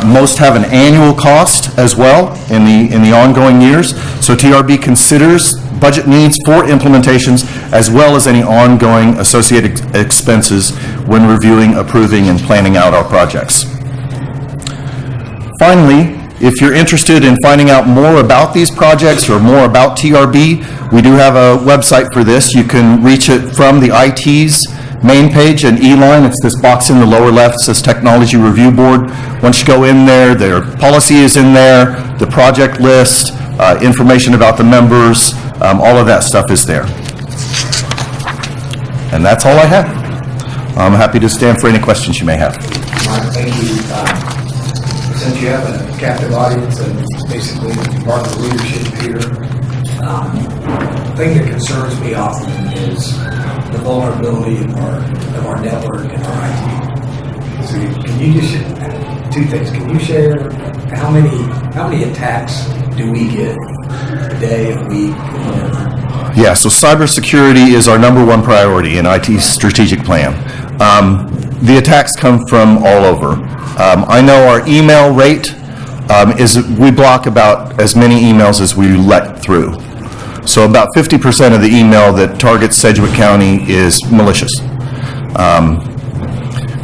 Most have an annual cost as well in the ongoing years, so TRB considers budget needs for implementations as well as any ongoing associated expenses when reviewing, approving, and planning out our projects. Finally, if you're interested in finding out more about these projects or more about TRB, we do have a website for this. You can reach it from the IT's main page and E-line. It's this box in the lower left. It says Technology Review Board. Once you go in there, their policy is in there, the project list, information about the members, all of that stuff is there. And that's all I have. I'm happy to stand for any questions you may have. Thank you. Since you have a captive audience and basically part of the leadership here, the thing that concerns me often is the vulnerability of our network and our IT. So can you just share 2 things? Can you share how many attacks do we get a day, a week, whatever? Yeah, so cybersecurity is our number 1 priority in IT's strategic plan. The attacks come from all over. I know our email rate is we block about as many emails as we let through. So about 50% of the email that targets Sedgwick County is malicious.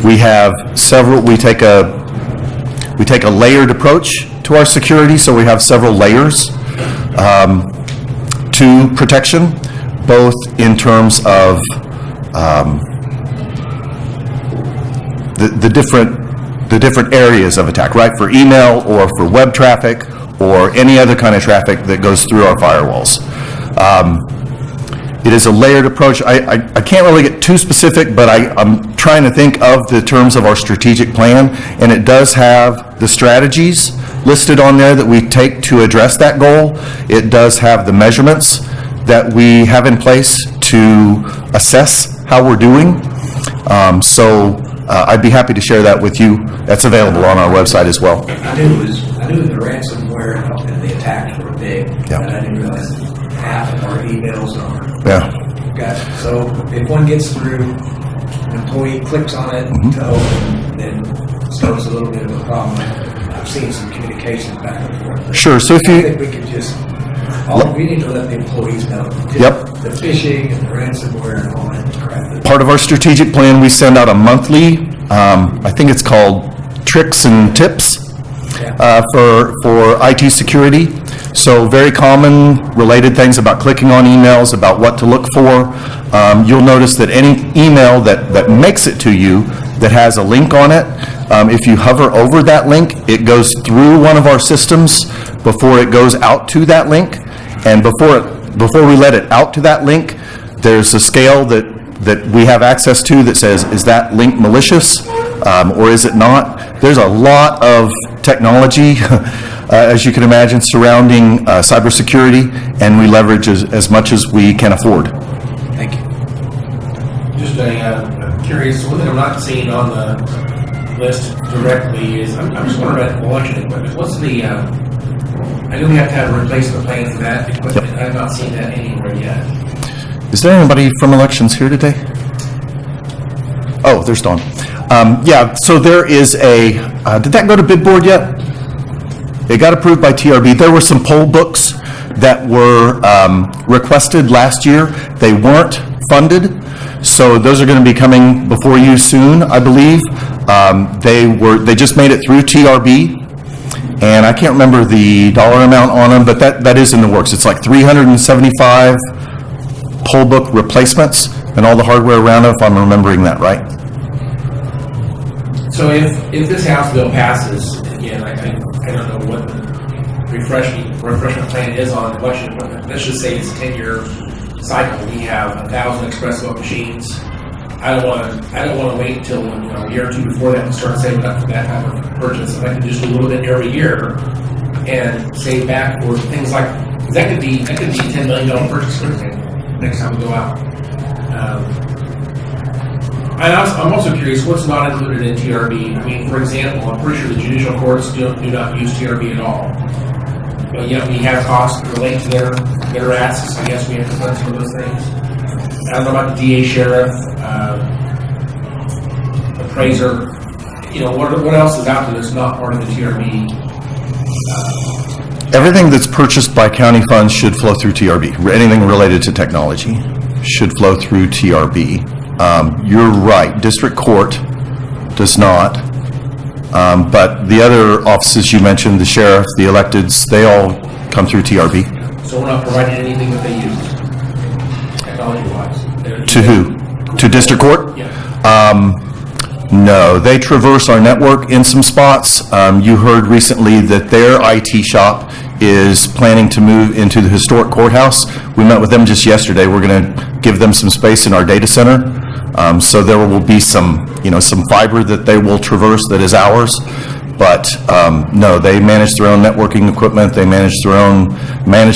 We have several, we take a layered approach to our security, so we have several layers to protection, both in terms of the different areas of attack, right? For email or for web traffic or any other kind of traffic that goes through our firewalls. It is a layered approach. I can't really get too specific, but I'm trying to think of the terms of our strategic plan, and it does have the strategies listed on there that we take to address that goal. It does have the measurements that we have in place to assess how we're doing. So I'd be happy to share that with you. That's available on our website as well. I knew the ransomware and the attacks were big, Yeah. but I didn't realize half of our emails are. Yeah. So if one gets through, an employee clicks on it to open, then starts a little bit of a problem. I've seen some communication back and forth. Sure. So if I you, think we could just, we need to let the employees know. Yep. The phishing and the ransomware and all that crap. part of our strategic plan, we send out a monthly, I think it's called Tricks and Tips for IT security. So very common related things about clicking on emails, about what to look for. You'll notice that any email that makes it to you that has a link on it, if you hover over that link, it goes through one of our systems before it goes out to that link. And before we let it out to that link, there's a scale that we have access to that says, is that link malicious or is it not? There's a lot of technology, as you can imagine, surrounding cybersecurity, and we leverage as much as we can afford. Thank you. Just curious, one thing I'm not seeing on the list directly is, I'm just wondering about election equipment. What's the, I know we have to have a replacement plan for that equipment. Yep. I've not seen that anywhere yet. Is there anybody from elections here today? Oh, there's Dawn. Yeah, so there is a, did that go to bid board yet? It got approved by TRB. There were some poll books that were requested last year. They weren't funded, so those are going to be coming before you soon, I believe. They just made it through TRB, and I can't remember the dollar amount on them, but that is in the works. It's like 375 poll book replacements and all the hardware around it, if I'm remembering that right. So if this House bill passes, again, I don't know what the refreshment plan is on election equipment. Let's just say it's a 10-year cycle. We have 1,000 express vote machines. I don't want to wait until a year or two before that and start saving up for that type of purchase. If I can just do a little bit every year and save back for things like, that could be a $10 million purchase, for example, next time we go out. I'm also curious, what's not included in TRB? I mean, for example, I'm pretty sure the judicial courts do not use TRB at all. But yet we have costs that relate to their asks. I guess we have to fund some of those things. I don't know about the DA, sheriff, appraiser. What else is out there that's not part of the TRB? Everything that's purchased by county funds should flow through TRB. Anything related to technology should flow through TRB. You're right, district court does not. But the other offices you mentioned, the sheriff, the electeds, they all come through TRB. So we're not providing anything that they use, technology-wise? To who? To district court? Yeah. No, they traverse our network in some spots. You heard recently that their IT shop is planning to move into the historic courthouse. We met with them just yesterday. We're going to give them some space in our data center. So there will be some fiber that they will traverse that is ours. But no, they manage their own networking equipment. They manage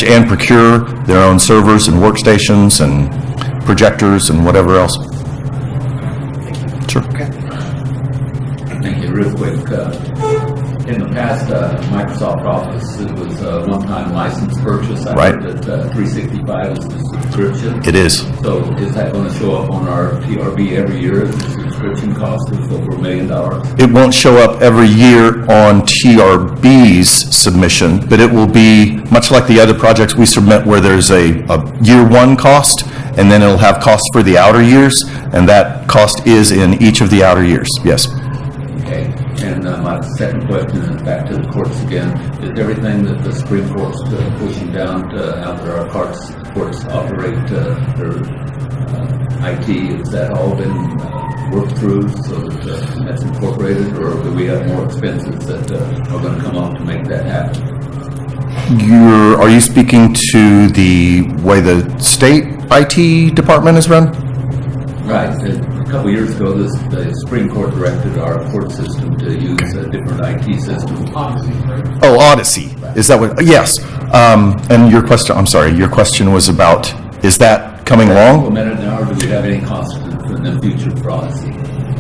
and procure their own servers and workstations and projectors and whatever else. Sure. Thank you. Real quick, in the past, Microsoft Office, it was a one-time license purchase. I Right. heard that 365 is the subscription. It is. So is that going to show up on our TRB every year? The subscription cost is over $1 million. It won't show up every year on TRB's submission, but it will be much like the other projects we submit where there's a year one cost, and then it'll have costs for the outer years, and that cost is in each of the outer years, yes. Okay. And my second question is back to the courts again. Is everything that the Supreme Court's pushing down to how our courts operate their IT, has that all been worked through so that that's incorporated, or do we have more expenses that are going to come up to make that happen? Are you speaking to the way the state IT department is run? Right. A couple years ago, the Supreme Court directed our court system to use a different IT system. Oh, Odyssey. Is that what? Yes. And your question was about, is that coming along? Implemented now, or do we have any cost in the future for Odyssey?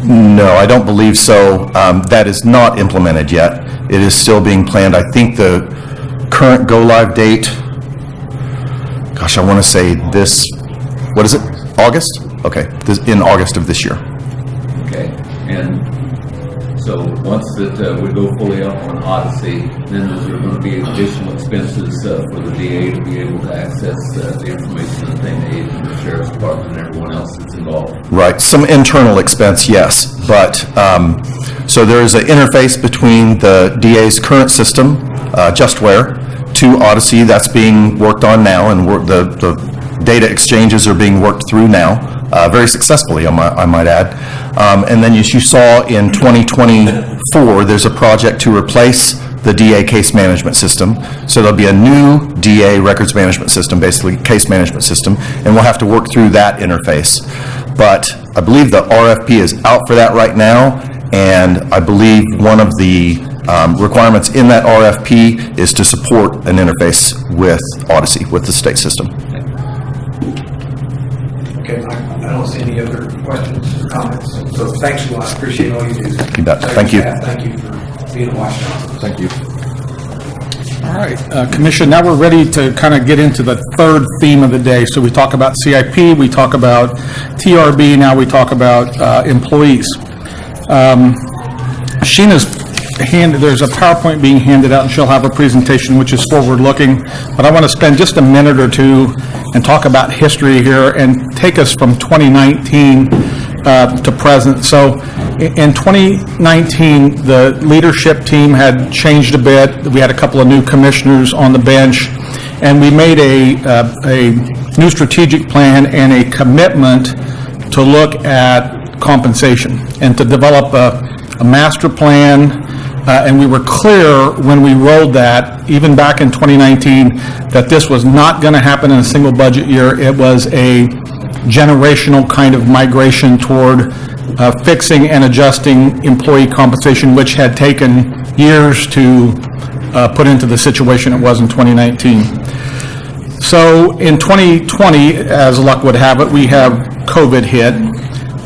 No, I don't believe so. That is not implemented yet. It is still being planned. I think the current go-live date, gosh, I want to say this, what is it, August? Okay, in August of this year. Okay, and so once that we go fully up on Odyssey, then is there going to be additional expenses for the DA to be able to access the information that they need, and the Sheriff's Department and everyone else that's involved? Right, some internal expense, yes, but, so there is an interface between the DA's current system, Justware, to Odyssey. That's being worked on now, and the data exchanges are being worked through now, very successfully, I might add. And then as you saw in 2024, there's a project to replace the DA case management system. So there'll be a new DA records management system, basically case management system, and we'll have to work through that interface. But I believe the RFP is out for that right now, and I believe one of the requirements in that RFP is to support an interface with Odyssey, with the state system. Okay, I don't see any other questions or comments, so thanks a lot, appreciate all you do. You bet. Thank you. Thank you for being a watchdog. Thank you. All right, Commission, now we're ready to kind of get into the third theme of the day. So we talk about CIP, we talk about TRB, now we talk about employees. There's a PowerPoint being handed out, and she'll have a presentation which is forward-looking, but I want to spend just a minute or two and talk about history here and take us from 2019 to present. So in 2019, the leadership team had changed a bit. We had a couple of new commissioners on the bench, and we made a new strategic plan and a commitment to look at compensation and to develop a master plan. And we were clear when we rolled that, even back in 2019, that this was not going to happen in a single budget year. It was a generational kind of migration toward fixing and adjusting employee compensation, which had taken years to put into the situation it was in 2019. So in 2020, as luck would have it, we have COVID hit.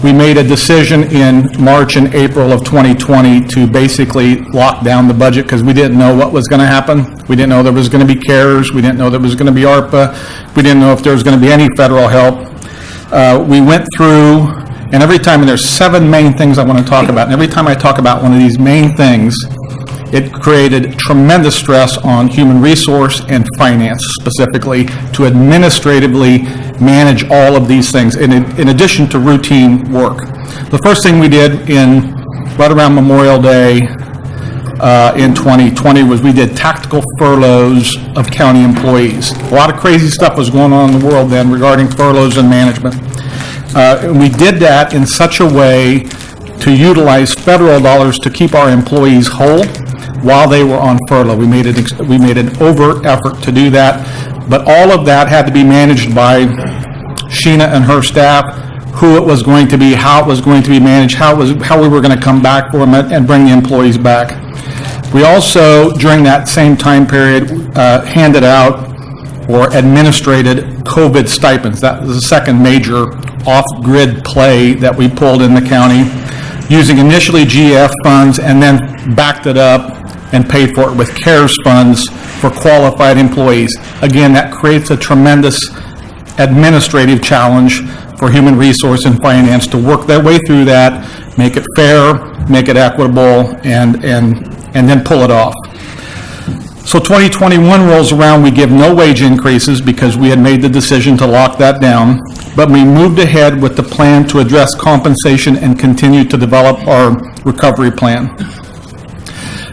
We made a decision in March and April of 2020 to basically lock down the budget because we didn't know what was going to happen. We didn't know there was going to be CARES. We didn't know there was going to be ARPA. We didn't know if there was going to be any federal help. We went through, and every time, and there's 7 main things I want to talk about, and every time I talk about one of these main things, it created tremendous stress on human resource and finance specifically to administratively manage all of these things in addition to routine work. The first thing we did right around Memorial Day in 2020 was we did tactical furloughs of county employees. A lot of crazy stuff was going on in the world then regarding furloughs and management. And we did that in such a way to utilize federal dollars to keep our employees whole while they were on furlough. We made an overt effort to do that, but all of that had to be managed by Sheena and her staff, who it was going to be, how it was going to be managed, how we were going to come back for them and bring the employees back. We also, during that same time period, handed out or administrated COVID stipends. That was the second major off-grid play that we pulled in the county, using initially GF funds and then backed it up and paid for it with CARES funds for qualified employees. Again, that creates a tremendous administrative challenge for human resource and finance to work their way through that, make it fair, make it equitable, and then pull it off. So 2021 rolls around, we give no wage increases because we had made the decision to lock that down, but we moved ahead with the plan to address compensation and continue to develop our recovery plan.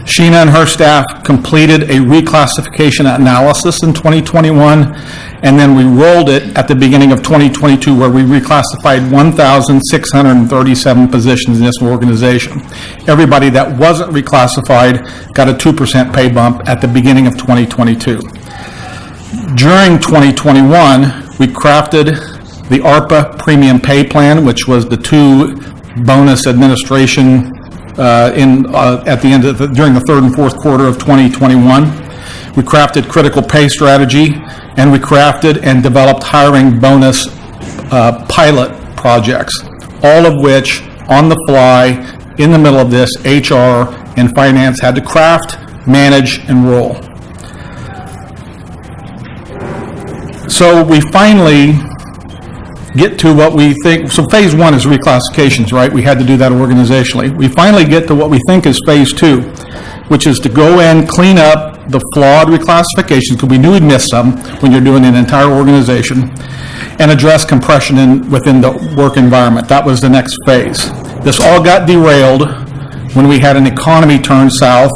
Sheena and her staff completed a reclassification analysis in 2021, and then we rolled it at the beginning of 2022 where we reclassified 1,637 positions in this organization. Everybody that wasn't reclassified got a 2% pay bump at the beginning of 2022. During 2021, we crafted the ARPA premium pay plan, which was the 2 bonus administration at the end of during the third and fourth quarter of 2021. We crafted critical pay strategy, and we crafted and developed hiring bonus pilot projects, all of which on the fly, in the middle of this, HR and finance had to craft, manage, and roll. So we finally get to what we think, so phase one is reclassifications, right? We had to do that organizationally. We finally get to what we think is phase two, which is to go in, clean up the flawed reclassifications, because we knew we'd missed some when you're doing an entire organization, and address compression within the work environment. That was the next phase. This all got derailed when we had an economy turn south,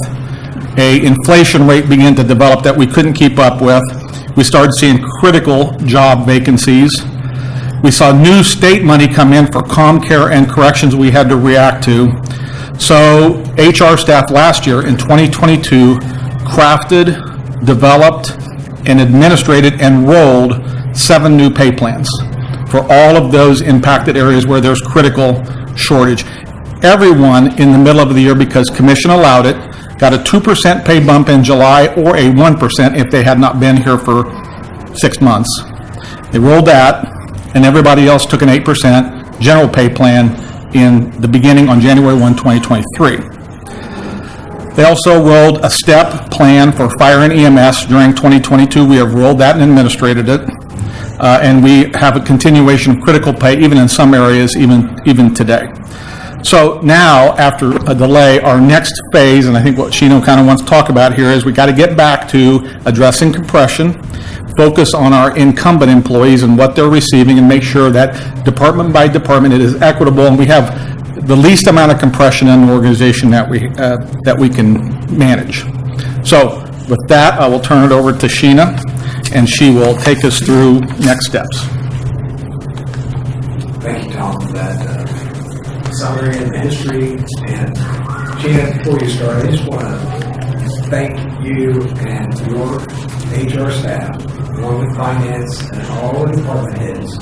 a inflation rate began to develop that we couldn't keep up with. We started seeing critical job vacancies. We saw new state money come in for ComCare and corrections we had to react to. So HR staff last year in 2022 crafted, developed, and administrated and rolled 7 new pay plans for all of those impacted areas where there's critical shortage. Everyone in the middle of the year, because commission allowed it, got a 2% pay bump in July or a 1% if they had not been here for 6 months. They rolled that, and everybody else took an 8% general pay plan in the beginning on January 1, 2023. They also rolled a step plan for fire and EMS during 2022. We have rolled that and administrated it. And we have a continuation of critical pay, even in some areas, even today. So now, after a delay, our next phase, and I think what Sheena kind of wants to talk about here, is we got to get back to addressing compression, focus on our incumbent employees and what they're receiving, and make sure that department by department it is equitable, and we have the least amount of compression in the organization that we can manage. So with that, I will turn it over to Sheena, and she will take us through next steps. Thank you, Tom, for that summary and the history. And Gina, before you start, I just want to thank you and your HR staff, along with finance and all the department heads,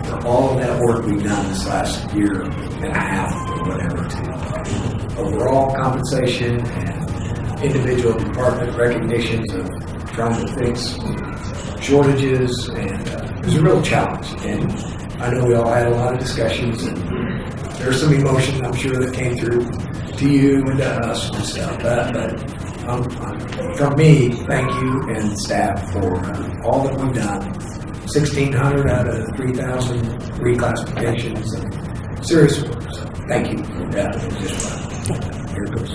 for all of that work we've done this last year and a half or whatever to overall compensation and individual department recognitions of trying to fix shortages, and it was a real challenge. And I know we all had a lot of discussions, and there's some emotion I'm sure that came through to you and to us and stuff. But from me, thank you and staff for all that we've done. 1,600 out of 3,000 reclassifications and serious work. So thank you for that. Here it goes.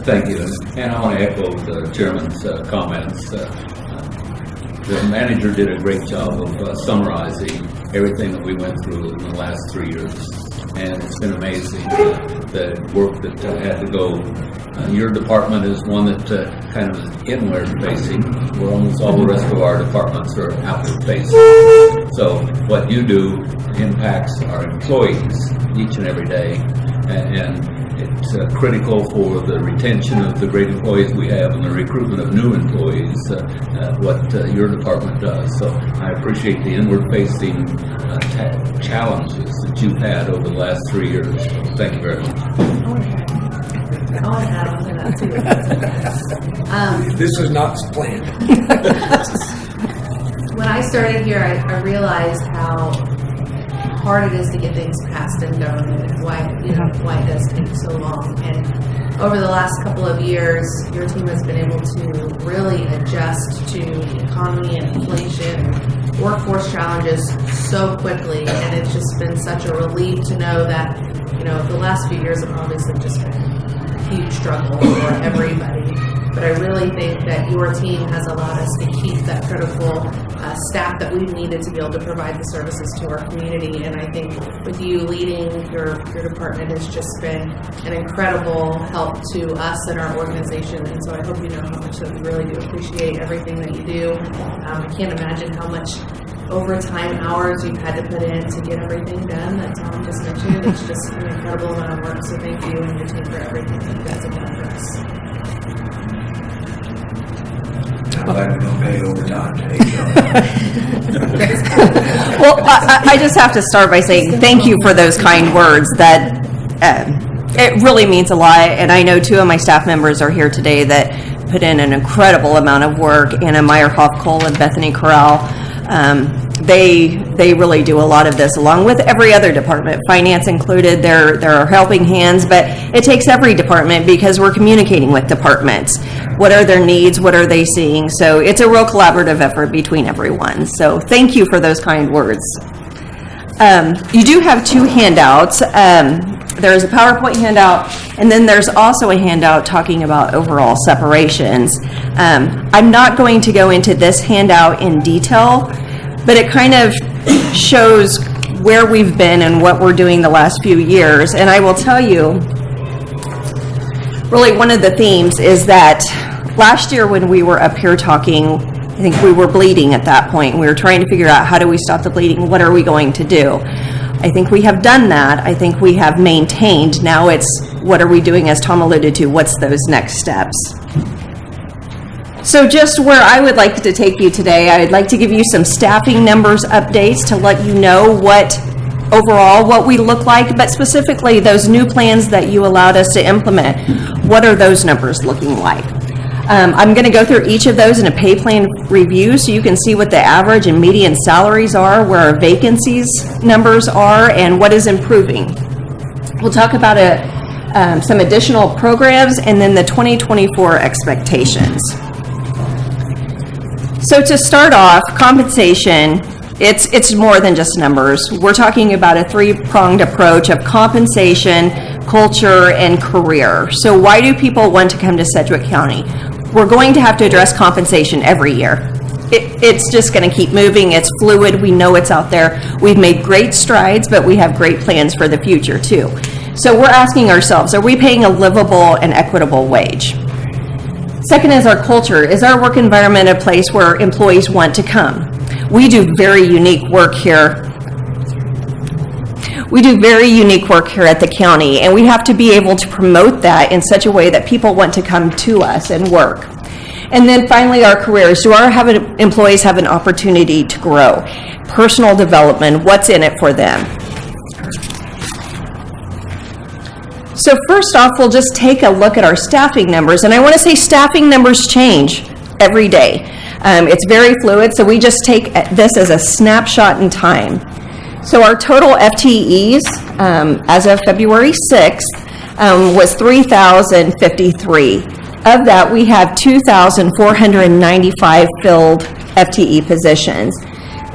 Thank you. And I want to echo the chairman's comments. The manager did a great job of summarizing everything that we went through in the last 3 years. And it's been amazing, the work that had to go. Your department is one that kind of is inward facing, where almost all the rest of our departments are outward facing. So what you do impacts our employees each and every day, and it's critical for the retention of the great employees we have and the recruitment of new employees, what your department does. So I appreciate the inward-facing challenges that you've had over the last 3 years. Thank you very much. I want to add on to that too. This is not planned. When I started here, I realized how hard it is to get things passed in government, and why it does take so long. And over the last couple of years, your team has been able to really adjust to the economy and inflation and workforce challenges so quickly, and it's just been such a relief to know that, the last few years have obviously just been a huge struggle for everybody. But I really think that your team has allowed us to keep that critical staff that we've needed to be able to provide the services to our community. And I think with you leading your department has just been an incredible help to us and our organization. And so I hope you know how much that we really do appreciate everything that you do. I can't imagine how much overtime hours you've had to put in to get everything done that Tom just mentioned. It's just an incredible amount of work. So thank you and your team for everything that you guys have done for us. I'm glad we don't pay overtime to Well, I just have to start by saying thank you for those kind words. That it really means a lot. And I know 2 of my staff members are here today that put in an incredible amount of work. Anna Meyerhoff Cole and Bethany Corral. They they really do a lot of this, along with every other department, finance included. There are helping hands, but it takes every department because we're communicating with departments. What are their needs? What are they seeing? So it's a real collaborative effort between everyone. So thank you for those kind words. You do have two handouts. There's a PowerPoint handout, and then there's also a handout talking about overall separations. I'm not going to go into this handout in detail, but it kind of shows where we've been and what we're doing the last few years. And I will tell you, really one of the themes is that last year when we were up here talking, I think we were bleeding at that point. We were trying to figure out, how do we stop the bleeding? What are we going to do? I think we have done that. I think we have maintained. Now it's, what are we doing, as Tom alluded to? What's those next steps? So just where I would like to take you today, I'd like to give you some staffing numbers updates to let you know what overall what we look like, but specifically those new plans that you allowed us to implement. What are those numbers looking like? I'm going to go through each of those in a pay plan review so you can see what the average and median salaries are, where our vacancies numbers are, and what is improving. We'll talk about some additional programs and then the 2024 expectations. So to start off, compensation, it's more than just numbers. We're talking about a three-pronged approach of compensation, culture, and career. So why do people want to come to Sedgwick County? We're going to have to address compensation every year. It's just going to keep moving. It's fluid. We know it's out there. We've made great strides, but we have great plans for the future too. So we're asking ourselves, are we paying a livable and equitable wage? Second is our culture. Is our work environment a place where employees want to come? We do very unique work here. We do very unique work here at the county, and we have to be able to promote that in such a way that people want to come to us and work. And then finally, our careers. Do our employees have an opportunity to grow? Personal development, what's in it for them? So first off, we'll just take a look at our staffing numbers. And I want to say staffing numbers change every day. It's very fluid, so we just take this as a snapshot in time. So our total FTEs as of February 6th was 3,053. Of that, we have 2,495 filled FTE positions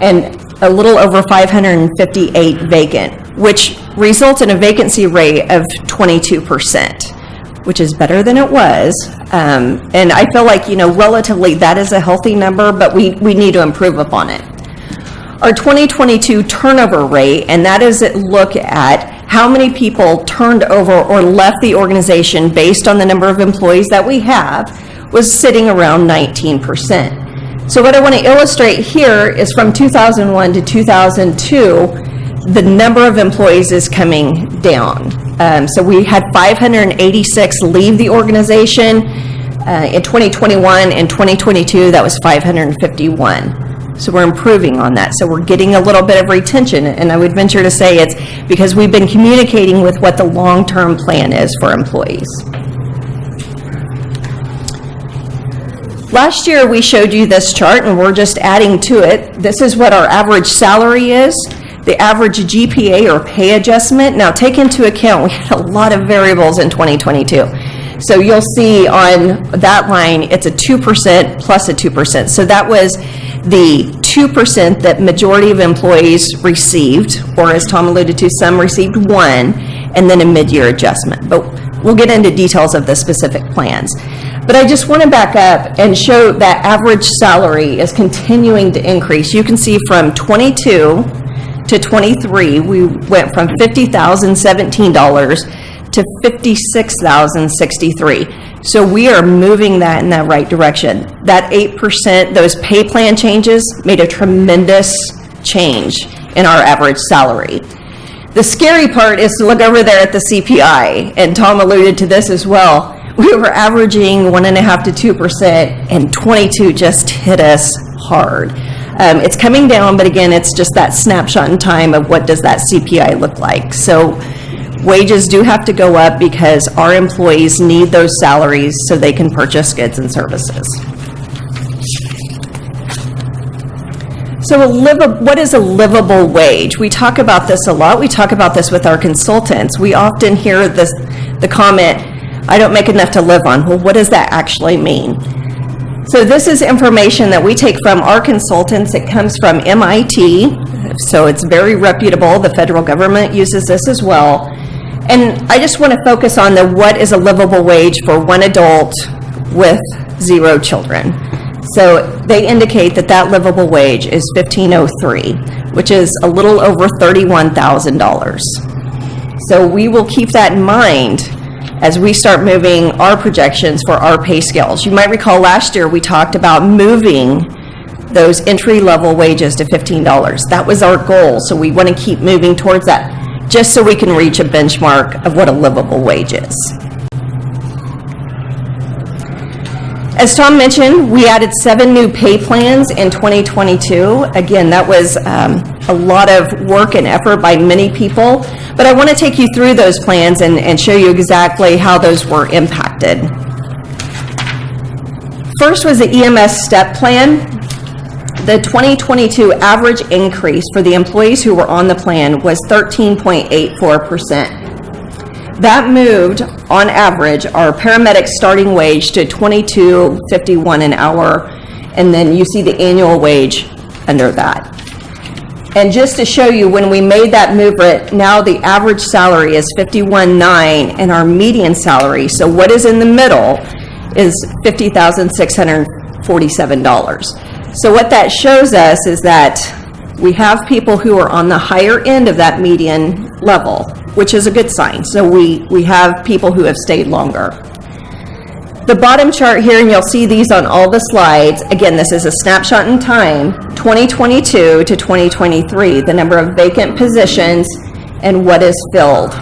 and a little over 558 vacant, which results in a vacancy rate of 22%, which is better than it was. And I feel like, relatively that is a healthy number, but we need to improve upon it. Our 2022 turnover rate, and that is a look at how many people turned over or left the organization based on the number of employees that we have, was sitting around 19%. So what I want to illustrate here is from 2001 to 2002, the number of employees is coming down. So we had 586 leave the organization. In 2021 and 2022, that was 551. So we're improving on that. So we're getting a little bit of retention, and I would venture to say it's because we've been communicating with what the long-term plan is for employees. Last year, we showed you this chart, and we're just adding to it. This is what our average salary is, the average GPA or pay adjustment. Now, take into account, we had a lot of variables in 2022. So you'll see on that line, it's a 2% plus a 2%. So that was the 2% that majority of employees received, or as Tom alluded to, some received 1, and then a mid-year adjustment. But we'll get into details of the specific plans. But I just want to back up and show that average salary is continuing to increase. You can see from 22 to 23, we went from $50,017 to $56,063. So we are moving that in that right direction. That 8%, those pay plan changes made a tremendous change in our average salary. The scary part is to look over there at the CPI, and Tom alluded to this as well. We were averaging 1.5% to 2%, and 22 just hit us hard. It's coming down, but again, it's just that snapshot in time of what does that CPI look like. So wages do have to go up because our employees need those salaries so they can purchase goods and services. So what is a livable wage? We talk about this a lot. We talk about this with our consultants. We often hear the comment, I don't make enough to live on. Well, what does that actually mean? So this is information that we take from our consultants. It comes from MIT, so it's very reputable. The federal government uses this as well. And I just want to focus on what is a livable wage for one adult with 0 children. So they indicate that livable wage is $15.03, which is a little over $31,000. So we will keep that in mind as we start moving our projections for our pay scales. You might recall last year we talked about moving those entry-level wages to $15. That was our goal, so we want to keep moving towards that, just so we can reach a benchmark of what a livable wage is. As Tom mentioned, we added 7 new pay plans in 2022. Again, that was a lot of work and effort by many people, but I want to take you through those plans and show you exactly how those were impacted. First was the EMS STEP plan. The 2022 average increase for the employees who were on the plan was 13.84%. That moved, on average, our paramedic starting wage to $22.51 an hour, and then you see the annual wage under that. And just to show you, when we made that movement, now the average salary is $51.09, and our median salary, so what is in the middle, is $50,647. So what that shows us is that we have people who are on the higher end of that median level, which is a good sign. So we have people who have stayed longer. The bottom chart here, and you'll see these on all the slides, again, this is a snapshot in time, 2022 to 2023, the number of vacant positions and what is filled.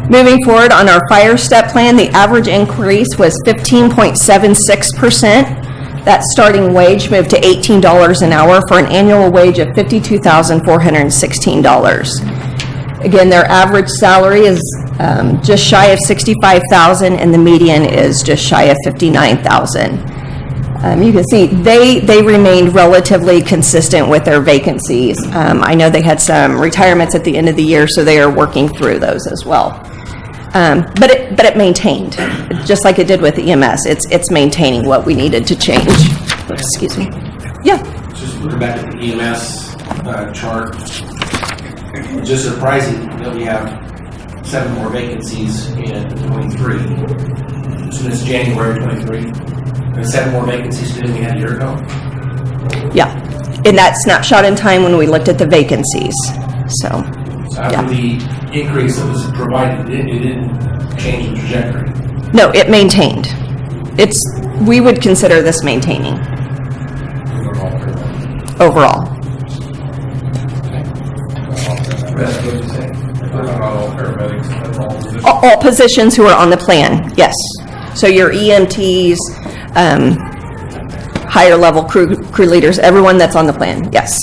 Moving forward on our fire step plan, the average increase was 15.76%. That starting wage moved to $18 an hour for an annual wage of $52,416. Again, their average salary is just shy of $65,000, and the median is just shy of $59,000. You can see they remained relatively consistent with their vacancies. I know they had some retirements at the end of the year, so they are working through those as well. But it maintained, just like it did with EMS. It's maintaining what we needed to change. Excuse me. Yeah. Just looking back at the EMS chart, just surprising that we have 7 more vacancies in 23. So it's January 23. There's 7 more vacancies than we had a year ago. Yeah. In that snapshot in time when we looked at the vacancies. So after the increase that was provided, it didn't change the trajectory. No, it maintained. We would consider this maintaining. Overall. All positions who are on the plan, yes. So your EMTs, higher level crew leaders, everyone that's on the plan, yes.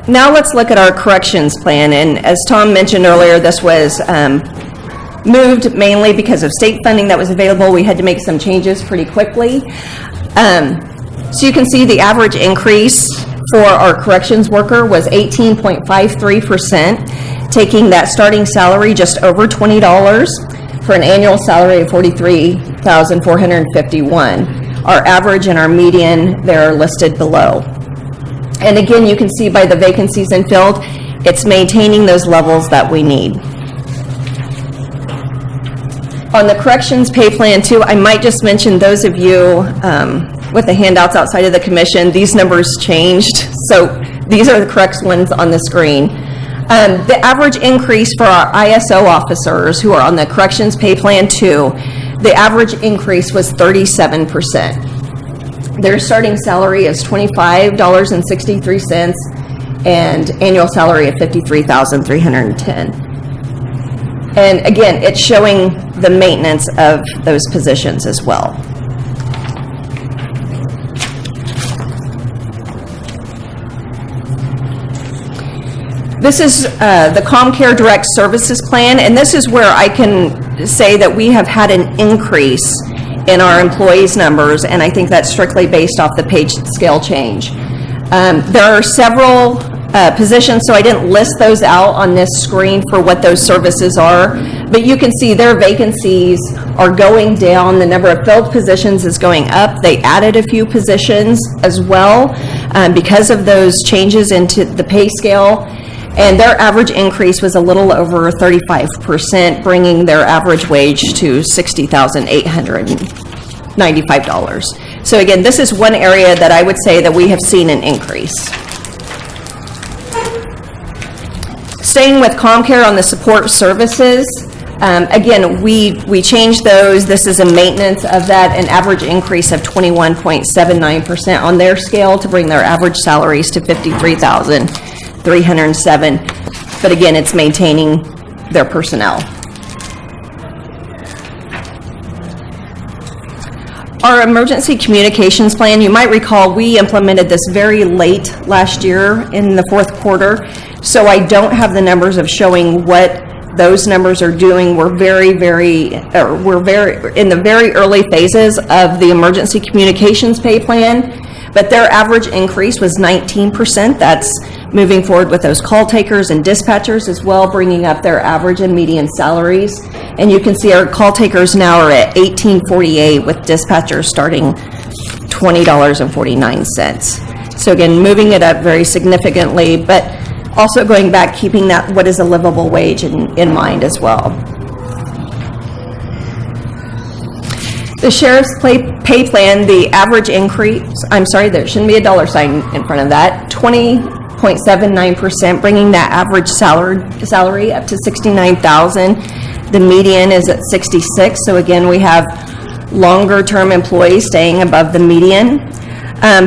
Now let's look at our corrections plan, and as Tom mentioned earlier, this was moved mainly because of state funding that was available. We had to make some changes pretty quickly. So you can see the average increase for our corrections worker was 18.53%, taking that starting salary just over $20 for an annual salary of $43,451. Our average and our median, they're listed below. And again, you can see by the vacancies and filled, it's maintaining those levels that we need. On the corrections pay plan too, I might just mention those of you with the handouts outside of the commission, these numbers changed. So these are the correct ones on the screen. The average increase for our ISO officers who are on the corrections pay plan 2, the average increase was 37%. Their starting salary is $25.63 and annual salary of $53,310. And again, it's showing the maintenance of those positions as well. This is the ComCare Direct Services Plan, and this is where I can say that we have had an increase in our employees' numbers, and I think that's strictly based off the pay scale change. There are several positions, so I didn't list those out on this screen for what those services are, but you can see their vacancies are going down. The number of filled positions is going up. They added a few positions as well because of those changes into the pay scale, and their average increase was a little over 35%, bringing their average wage to $60,895. So again, this is one area that I would say that we have seen an increase. Staying with ComCare on the support services, again, we changed those. This is a maintenance of that, an average increase of 21.79% on their scale to bring their average salaries to $53,307. But again, it's maintaining their personnel. Our emergency communications plan, you might recall we implemented this very late last year in the fourth quarter, so I don't have the numbers of showing what those numbers are doing. We're in the very early phases of the emergency communications pay plan, but their average increase was 19%. That's moving forward with those call takers and dispatchers as well, bringing up their average and median salaries. And you can see our call takers now are at $18.48 with dispatchers starting $20.49. So again, moving it up very significantly, but also going back, keeping that what is a livable wage in mind as well. The sheriff's pay plan, the average increase, I'm sorry, there shouldn't be a dollar sign in front of that, 20.79%, bringing that average salary up to $69,000. The median is at 66, so again, we have longer-term employees staying above the median.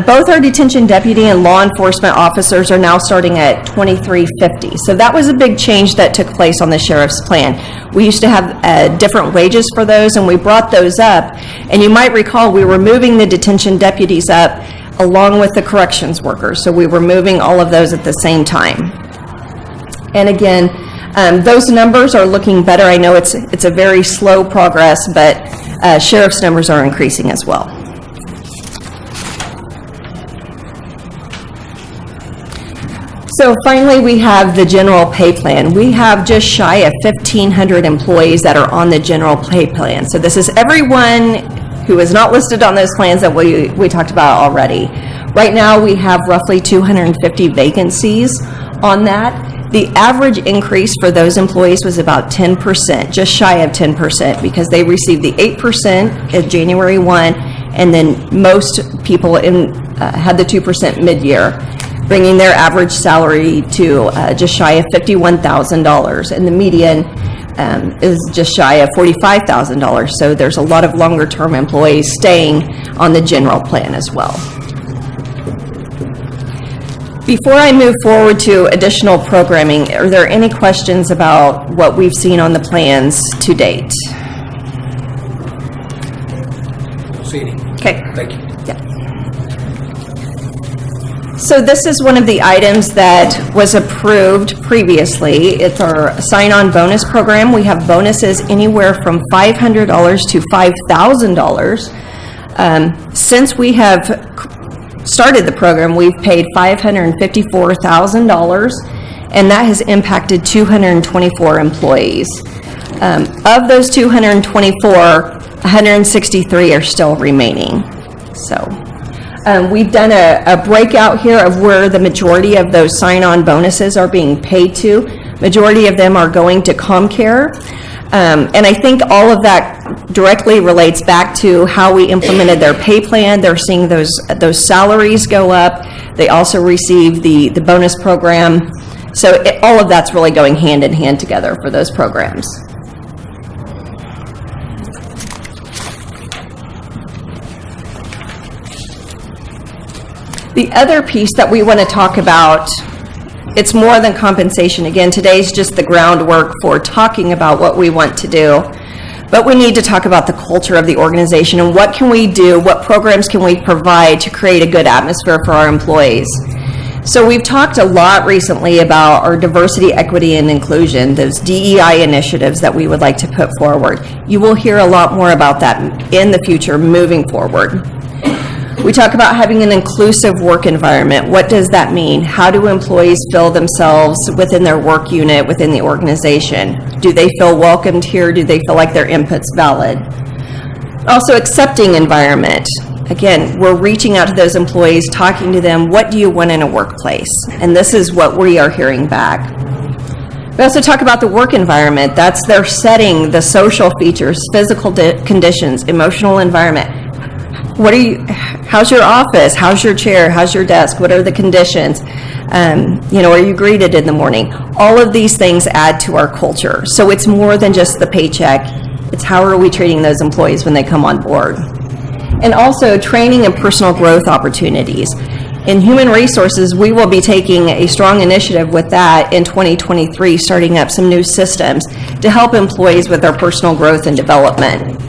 Both our detention deputy and law enforcement officers are now starting at $23.50. So that was a big change that took place on the sheriff's plan. We used to have different wages for those, and we brought those up. And you might recall we were moving the detention deputies up along with the corrections workers. So we were moving all of those at the same time. And again, those numbers are looking better. I know it's a very slow progress, but sheriff's numbers are increasing as well. So finally, we have the general pay plan. We have just shy of 1,500 employees that are on the general pay plan. So this is everyone who is not listed on those plans that we talked about already. Right now, we have roughly 250 vacancies on that. The average increase for those employees was about 10%, just shy of 10%, because they received the 8% at January 1, and then most people had the 2% mid-year, bringing their average salary to just shy of $51,000, and the median is just shy of $45,000. So there's a lot of longer-term employees staying on the general plan as well. Before I move forward to additional programming, are there any questions about what we've seen on the plans to date? Don't see any. Okay. Thank you. Yeah. So this is one of the items that was approved previously. It's our sign-on bonus program. We have bonuses anywhere from $500 to $5,000. Since we have started the program, we've paid $554,000, and that has impacted 224 employees. Of those 224, 163 are still remaining. So we've done a breakout here of where the majority of those sign-on bonuses are being paid to. Majority of them are going to ComCare. And I think all of that directly relates back to how we implemented their pay plan. They're seeing those salaries go up. They also receive the bonus program. So all of that's really going hand in hand together for those programs. The other piece that we want to talk about, it's more than compensation. Again, today's just the groundwork for talking about what we want to do. But we need to talk about the culture of the organization and what can we do, what programs can we provide to create a good atmosphere for our employees. So we've talked a lot recently about our diversity, equity, and inclusion, those DEI initiatives that we would like to put forward. You will hear a lot more about that in the future moving forward. We talk about having an inclusive work environment. What does that mean? How do employees feel themselves within their work unit, within the organization? Do they feel welcomed here? Do they feel like their input's valid? Also, accepting environment. Again, we're reaching out to those employees, talking to them, what do you want in a workplace? And this is what we are hearing back. We also talk about the work environment. That's their setting, the social features, physical conditions, emotional environment. How's your office? How's your chair? How's your desk? What are the conditions? Are you greeted in the morning? All of these things add to our culture. So it's more than just the paycheck. It's how are we treating those employees when they come on board? And also training and personal growth opportunities. In human resources, we will be taking a strong initiative with that in 2023, starting up some new systems to help employees with their personal growth and development.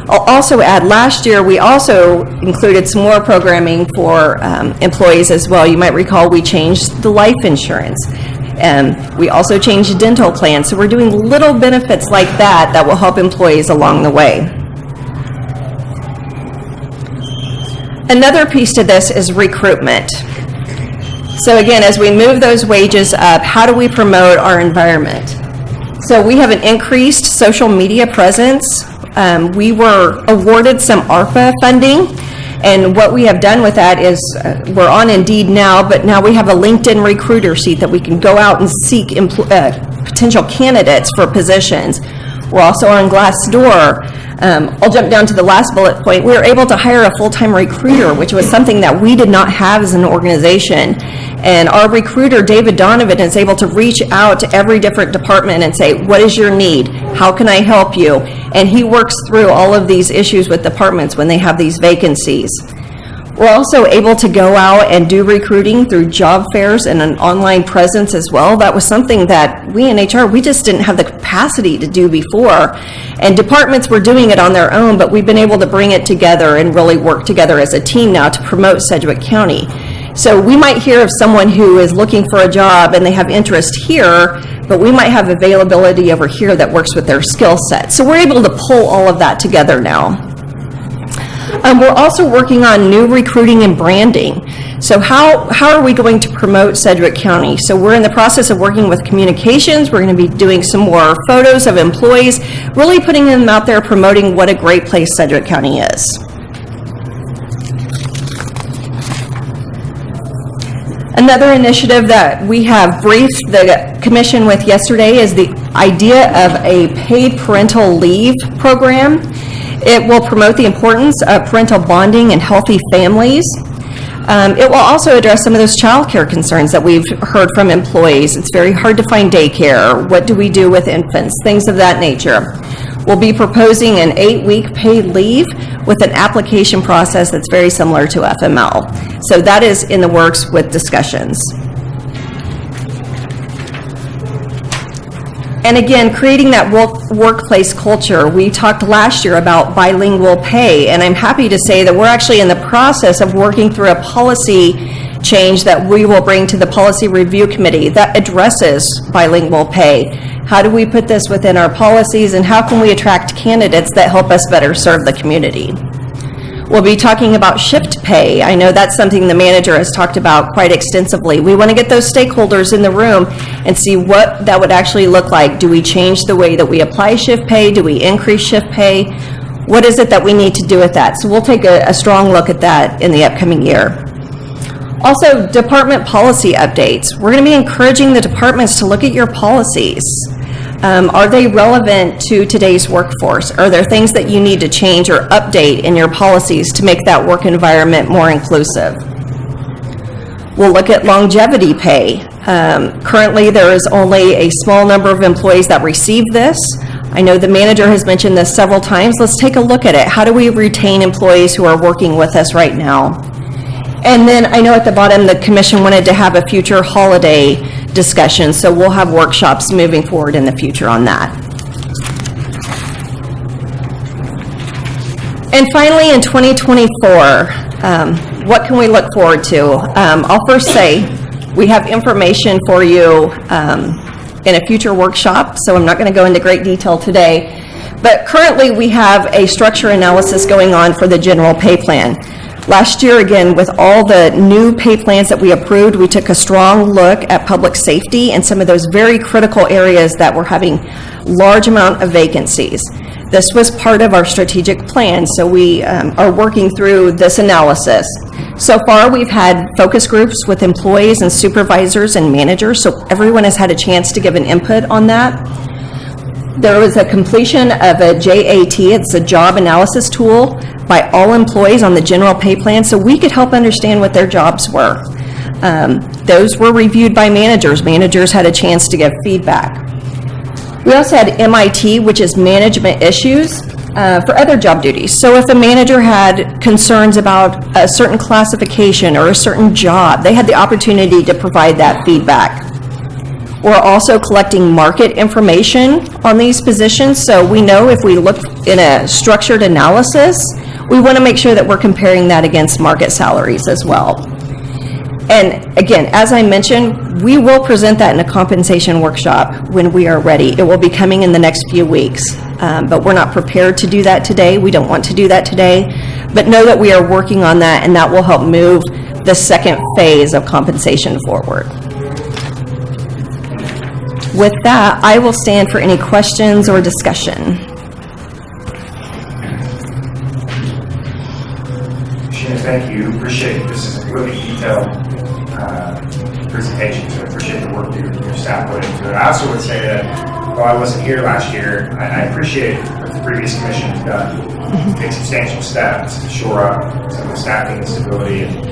I'll also add, last year we also included some more programming for employees as well. You might recall we changed the life insurance. We also changed dental plans. So we're doing little benefits like that will help employees along the way. Another piece to this is recruitment. So again, as we move those wages up, how do we promote our environment? So we have an increased social media presence. We were awarded some ARPA funding, and what we have done with that is we're on Indeed now, but now we have a LinkedIn recruiter seat that we can go out and seek potential candidates for positions. We're also on Glassdoor. I'll jump down to the last bullet point. We were able to hire a full-time recruiter, which was something that we did not have as an organization. And our recruiter, David Donovan, is able to reach out to every different department and say, what is your need? How can I help you? And he works through all of these issues with departments when they have these vacancies. We're also able to go out and do recruiting through job fairs and an online presence as well. That was something that we in HR, we just didn't have the capacity to do before. And departments were doing it on their own, but we've been able to bring it together and really work together as a team now to promote Sedgwick County. So we might hear of someone who is looking for a job and they have interest here, but we might have availability over here that works with their skill set. So we're able to pull all of that together now. We're also working on new recruiting and branding. So how are we going to promote Sedgwick County? So we're in the process of working with communications. We're going to be doing some more photos of employees, really putting them out there, promoting what a great place Sedgwick County is. Another initiative that we have briefed the commission with yesterday is the idea of a paid parental leave program. It will promote the importance of parental bonding and healthy families. It will also address some of those child care concerns that we've heard from employees. It's very hard to find daycare. What do we do with infants? Things of that nature. We'll be proposing an 8-week paid leave with an application process that's very similar to FML. So that is in the works with discussions. And again, creating that workplace culture. We talked last year about bilingual pay, and I'm happy to say that we're actually in the process of working through a policy change that we will bring to the Policy Review Committee that addresses bilingual pay. How do we put this within our policies, and how can we attract candidates that help us better serve the community? We'll be talking about shift pay. I know that's something the manager has talked about quite extensively. We want to get those stakeholders in the room and see what that would actually look like. Do we change the way that we apply shift pay? Do we increase shift pay? What is it that we need to do with that? So we'll take a strong look at that in the upcoming year. Also, department policy updates. We're going to be encouraging the departments to look at your policies. Are they relevant to today's workforce? Are there things that you need to change or update in your policies to make that work environment more inclusive? We'll look at longevity pay. Currently, there is only a small number of employees that receive this. I know the manager has mentioned this several times. Let's take a look at it. How do we retain employees who are working with us right now? And then I know at the bottom the commission wanted to have a future holiday discussion, so we'll have workshops moving forward in the future on that. And finally, in 2024, what can we look forward to? I'll first say We have information for you in a future workshop, so I'm not going to go into great detail today. But currently, we have a structure analysis going on for the general pay plan. Last year, again, with all the new pay plans that we approved, we took a strong look at public safety and some of those very critical areas that were having large amount of vacancies. This was part of our strategic plan, so we are working through this analysis. So far, we've had focus groups with employees and supervisors and managers, so everyone has had a chance to give an input on that. There was a completion of a JAT, it's a job analysis tool, by all employees on the general pay plan, so we could help understand what their jobs were. Those were reviewed by managers. Managers had a chance to give feedback. We also had MIT, which is management issues, for other job duties. So if a manager had concerns about a certain classification or a certain job, they had the opportunity to provide that feedback. We're also collecting market information on these positions, so we know if we look in a structured analysis, we want to make sure that we're comparing that against market salaries as well. And again, as I mentioned, we will present that in a compensation workshop when we are ready. It will be coming in the next few weeks, but we're not prepared to do that today. We don't want to do that today, but know that we are working on that, and that will help move the second phase of compensation forward. With that, I will stand for any questions or discussion. Sheena, thank you. Appreciate it. This is a really detailed presentation, so I appreciate the work your staff put into it. I also would say that while I wasn't here last year, I appreciate what the previous commission has done. Take substantial steps to shore up some of the staffing and stability, and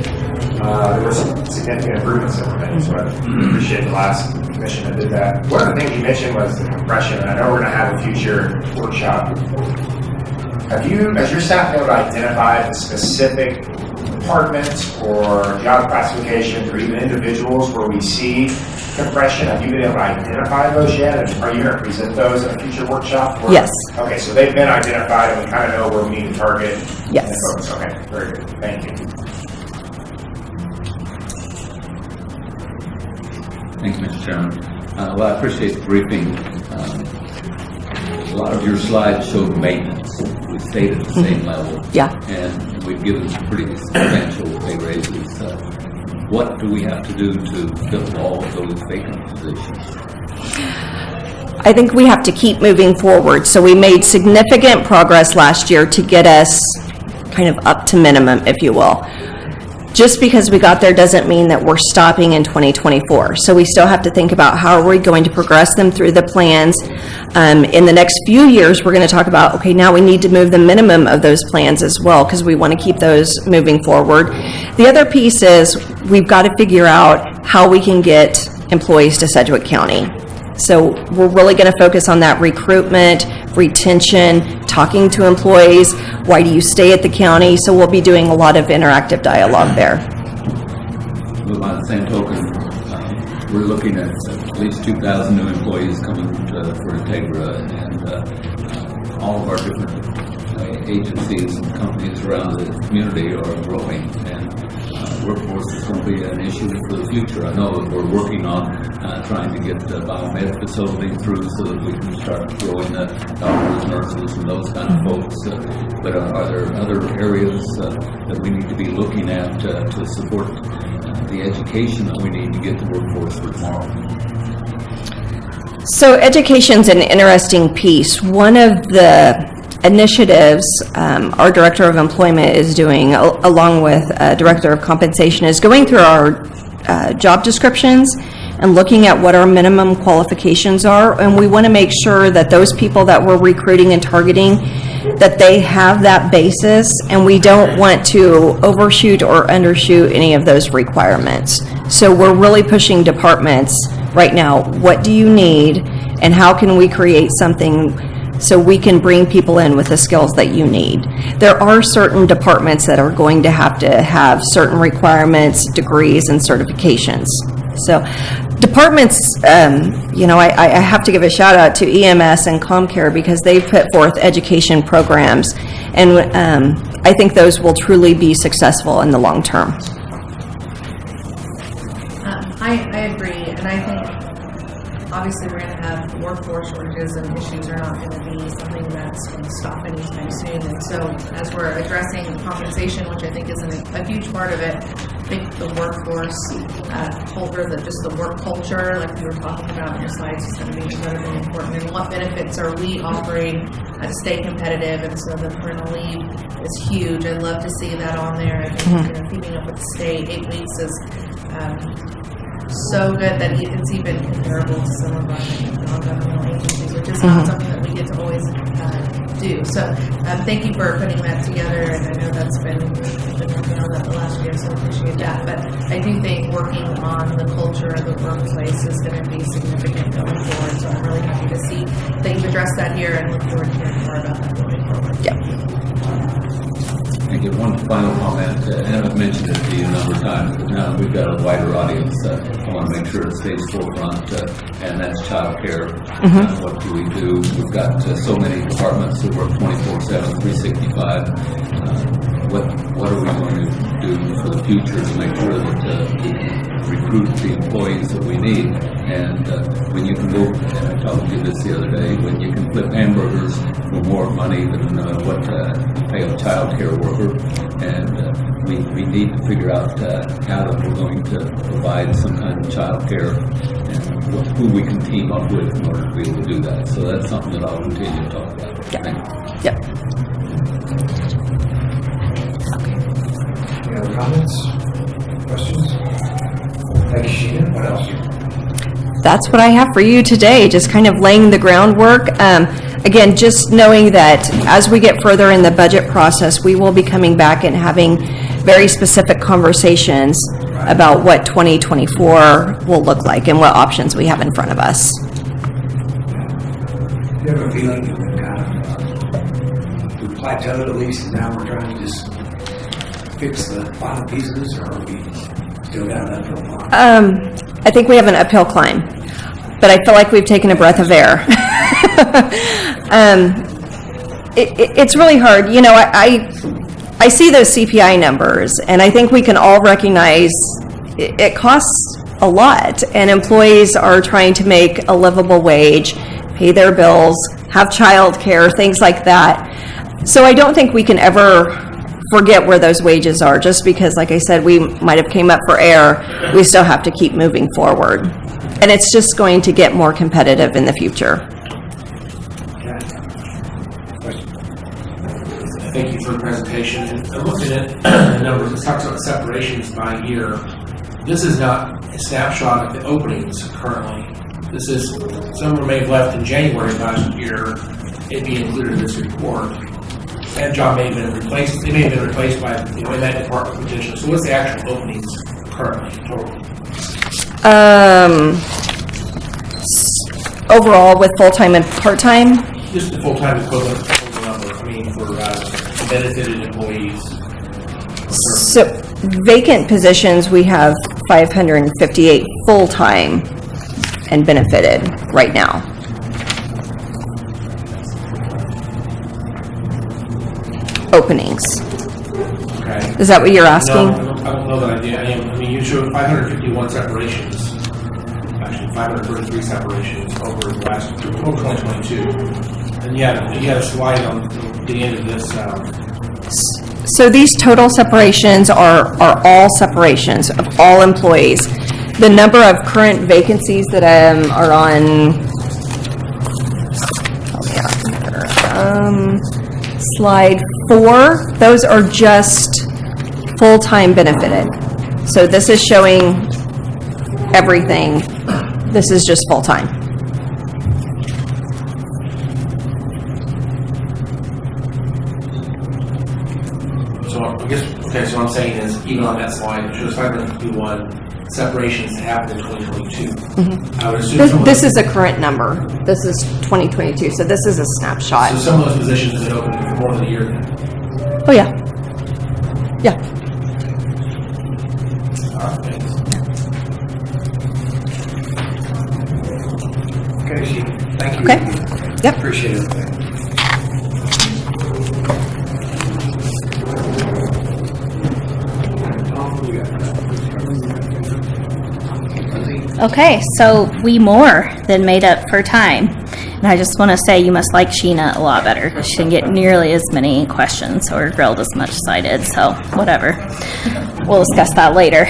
there were some significant improvements that were made, so I appreciate the last commission that did that. One of the things you mentioned was the compression, and I know we're going to have a future workshop. Have you, as your staff, been able to identify the specific departments or job classifications or even individuals where we see compression? Have you been able to identify those yet? And are you going to present those in a future workshop? Or? Yes. Okay, so they've been identified and we kind of know where we need to target. Yes. And focus. Okay, very good. Thank you. Thank you, Mr. Chairman. Well, I appreciate the briefing. A lot of your slides showed maintenance. We stayed at the same level. Yeah. And we've given some pretty substantial pay raises. What do we have to do to fill all of those vacant positions? I think we have to keep moving forward. So we made significant progress last year to get us kind of up to minimum, if you will. Just because we got there doesn't mean that we're stopping in 2024. So we still have to think about how are we going to progress them through the plans. In the next few years, we're going to talk about, okay, now we need to move the minimum of those plans as well because we want to keep those moving forward. The other piece is we've got to figure out how we can get employees to Sedgwick County. So we're really going to focus on that recruitment, retention, talking to employees. Why do you stay at the county? So we'll be doing a lot of interactive dialogue there. Well, by the same token, we're looking at least 2,000 new employees coming for Integra, and all of our different agencies and companies around the community are growing, and workforce is going to be an issue for the future. I know that we're working on trying to get the biomed facility through so that we can start growing the doctors, nurses, and those kind of folks. But are there other areas that we need to be looking at to support the education that we need to get the workforce for tomorrow? So education's an interesting piece. One of the initiatives our Director of Employment is doing, along with Director of Compensation, is going through our job descriptions and looking at what our minimum qualifications are, and we want to make sure that those people that we're recruiting and targeting, that they have that basis, and we don't want to overshoot or undershoot any of those requirements. So we're really pushing departments right now, what do you need, and how can we create something so we can bring people in with the skills that you need. There are certain departments that are going to have certain requirements, degrees, and certifications. So departments, I have to give a shout out to EMS and ComCare because they've put forth education programs, and I think those will truly be successful in the long term. I we're addressing compensation, which I think is a huge part of it. I think the workforce culture, just the work culture, like we were talking about in your slides, is going to be incredibly important. And what benefits are we offering to stay competitive? And so the parental leave is huge. I'd love to see that on there. I think keeping up with the state, 8 weeks is so good that it's even comparable to some of our non-governmental agencies, which is not something that we get to always do. So thank you for putting that together, and I know that's been working on that the last year, so I appreciate that. But I do think working on the culture of the workplace is going to be significant going forward, so I'm really happy to see that you've addressed that here and look forward to hearing more about that going forward. I give one final comment, and I've mentioned it to you a number of times, but now we've got a wider audience. I want to make sure it stays forefront, and that's childcare. What do we do? We've got so many departments that work 24/7, 365. What are we going to do for the future to make sure that we can recruit the employees that we need? And when you can go, and I told you this the other day, when you can flip hamburgers for more money than what you pay a child care worker, and we need to figure out how that we're going to provide some kind of child care and who we can team up with in order to be able to do that. So that's something that I'll continue to talk about. Thank you. Any other comments? Questions? Thank you, Sheena. What else? That's what I have for you today, just kind of laying the groundwork. Again, just knowing that as we get further in the budget process, we will be coming back and having very specific conversations about what 2024 will look like and what options we have in front of us. Do you have a feeling that we've kind of we've plateaued at least, and now we're trying to just fix the final pieces, or are we still got an uphill climb? I think we have an uphill climb, but I feel like we've taken a breath of air. It's really hard. You know, I see those CPI numbers, and I think we can all recognize it costs a lot, and employees are trying to make a livable wage, pay their bills, have childcare, things like that. So I don't think we can ever forget where those wages are, just because, like I said, we might have came up for air. We still have to keep moving forward, and it's just going to get more competitive in the future. Thank you for the presentation. And I'm looking at the numbers. It talks about separations by year. This is not a snapshot of the openings currently. This is, some may have left in January last year. It'd be included in this report. That job may have been replaced. They may have been replaced by, in that department position. So what's the actual openings currently total? Overall, with full-time and part-time? Just the full-time equivalent number. I mean, for benefited employees. So vacant positions, we have 558 full-time and benefited right now. Openings. Okay. Is that what you're asking? No, I don't know that I did. I mean, you showed 551 separations. Actually, 533 separations over 2022. And you had a slide on the end of this. So these total separations are all separations of all employees. The number of current vacancies that are on slide 4, those are just full-time benefited. So this is showing everything. This is just full-time. So I guess, okay, so what I'm saying is, even on that slide, it shows 551 separations that happened in 2022. I would assume This is a current number. This is 2022, so this is a snapshot. So some of those positions have been open for more than a year now. Oh, yeah. Yeah. All right, thanks. Okay, Sheena. Thank you. Okay. Yep. Appreciate it. Okay, so we more than made up for time. And I just want to say you must like Sheena a lot better because she didn't get nearly as many questions or grilled as much as I did. So whatever. We'll discuss that later.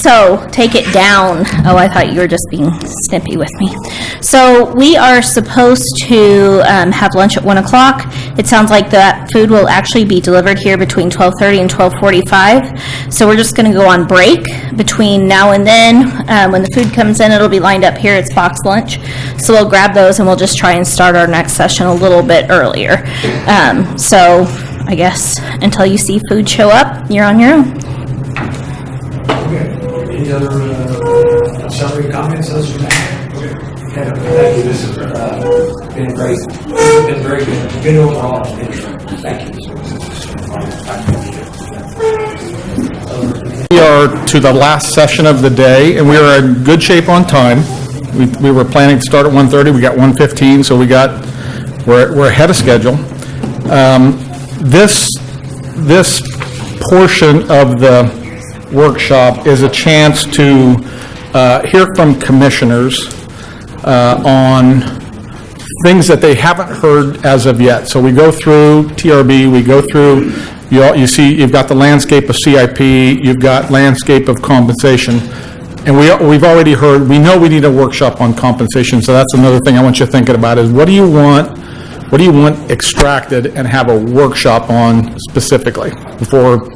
So take it down. Oh, I thought you were just being snippy with me. So we are supposed to have lunch at 1 o'clock. It sounds like that food will actually be delivered here between 12:30 and 12:45. So we're just going to go on break between now and then. When the food comes in, it'll be lined up here. It's box lunch. So we'll grab those and we'll just try and start our next session a little bit earlier. So I guess until you see food show up, you're on your own. Any other summary comments? Thank you. This has been great. It's been very good. Good overall. Thank you. We are to the last session of the day, and we are in good shape on time. We were planning to start at 1:30. We got 1:15, so we're ahead of schedule. This portion of the workshop is a chance to hear from commissioners on things that they haven't heard as of yet. So we go through TRB, we go through, you see, you've got the landscape of CIP, you've got landscape of compensation, and we've already heard, we know we need a workshop on compensation, so that's another thing I want you thinking about is what do you want extracted and have a workshop on specifically before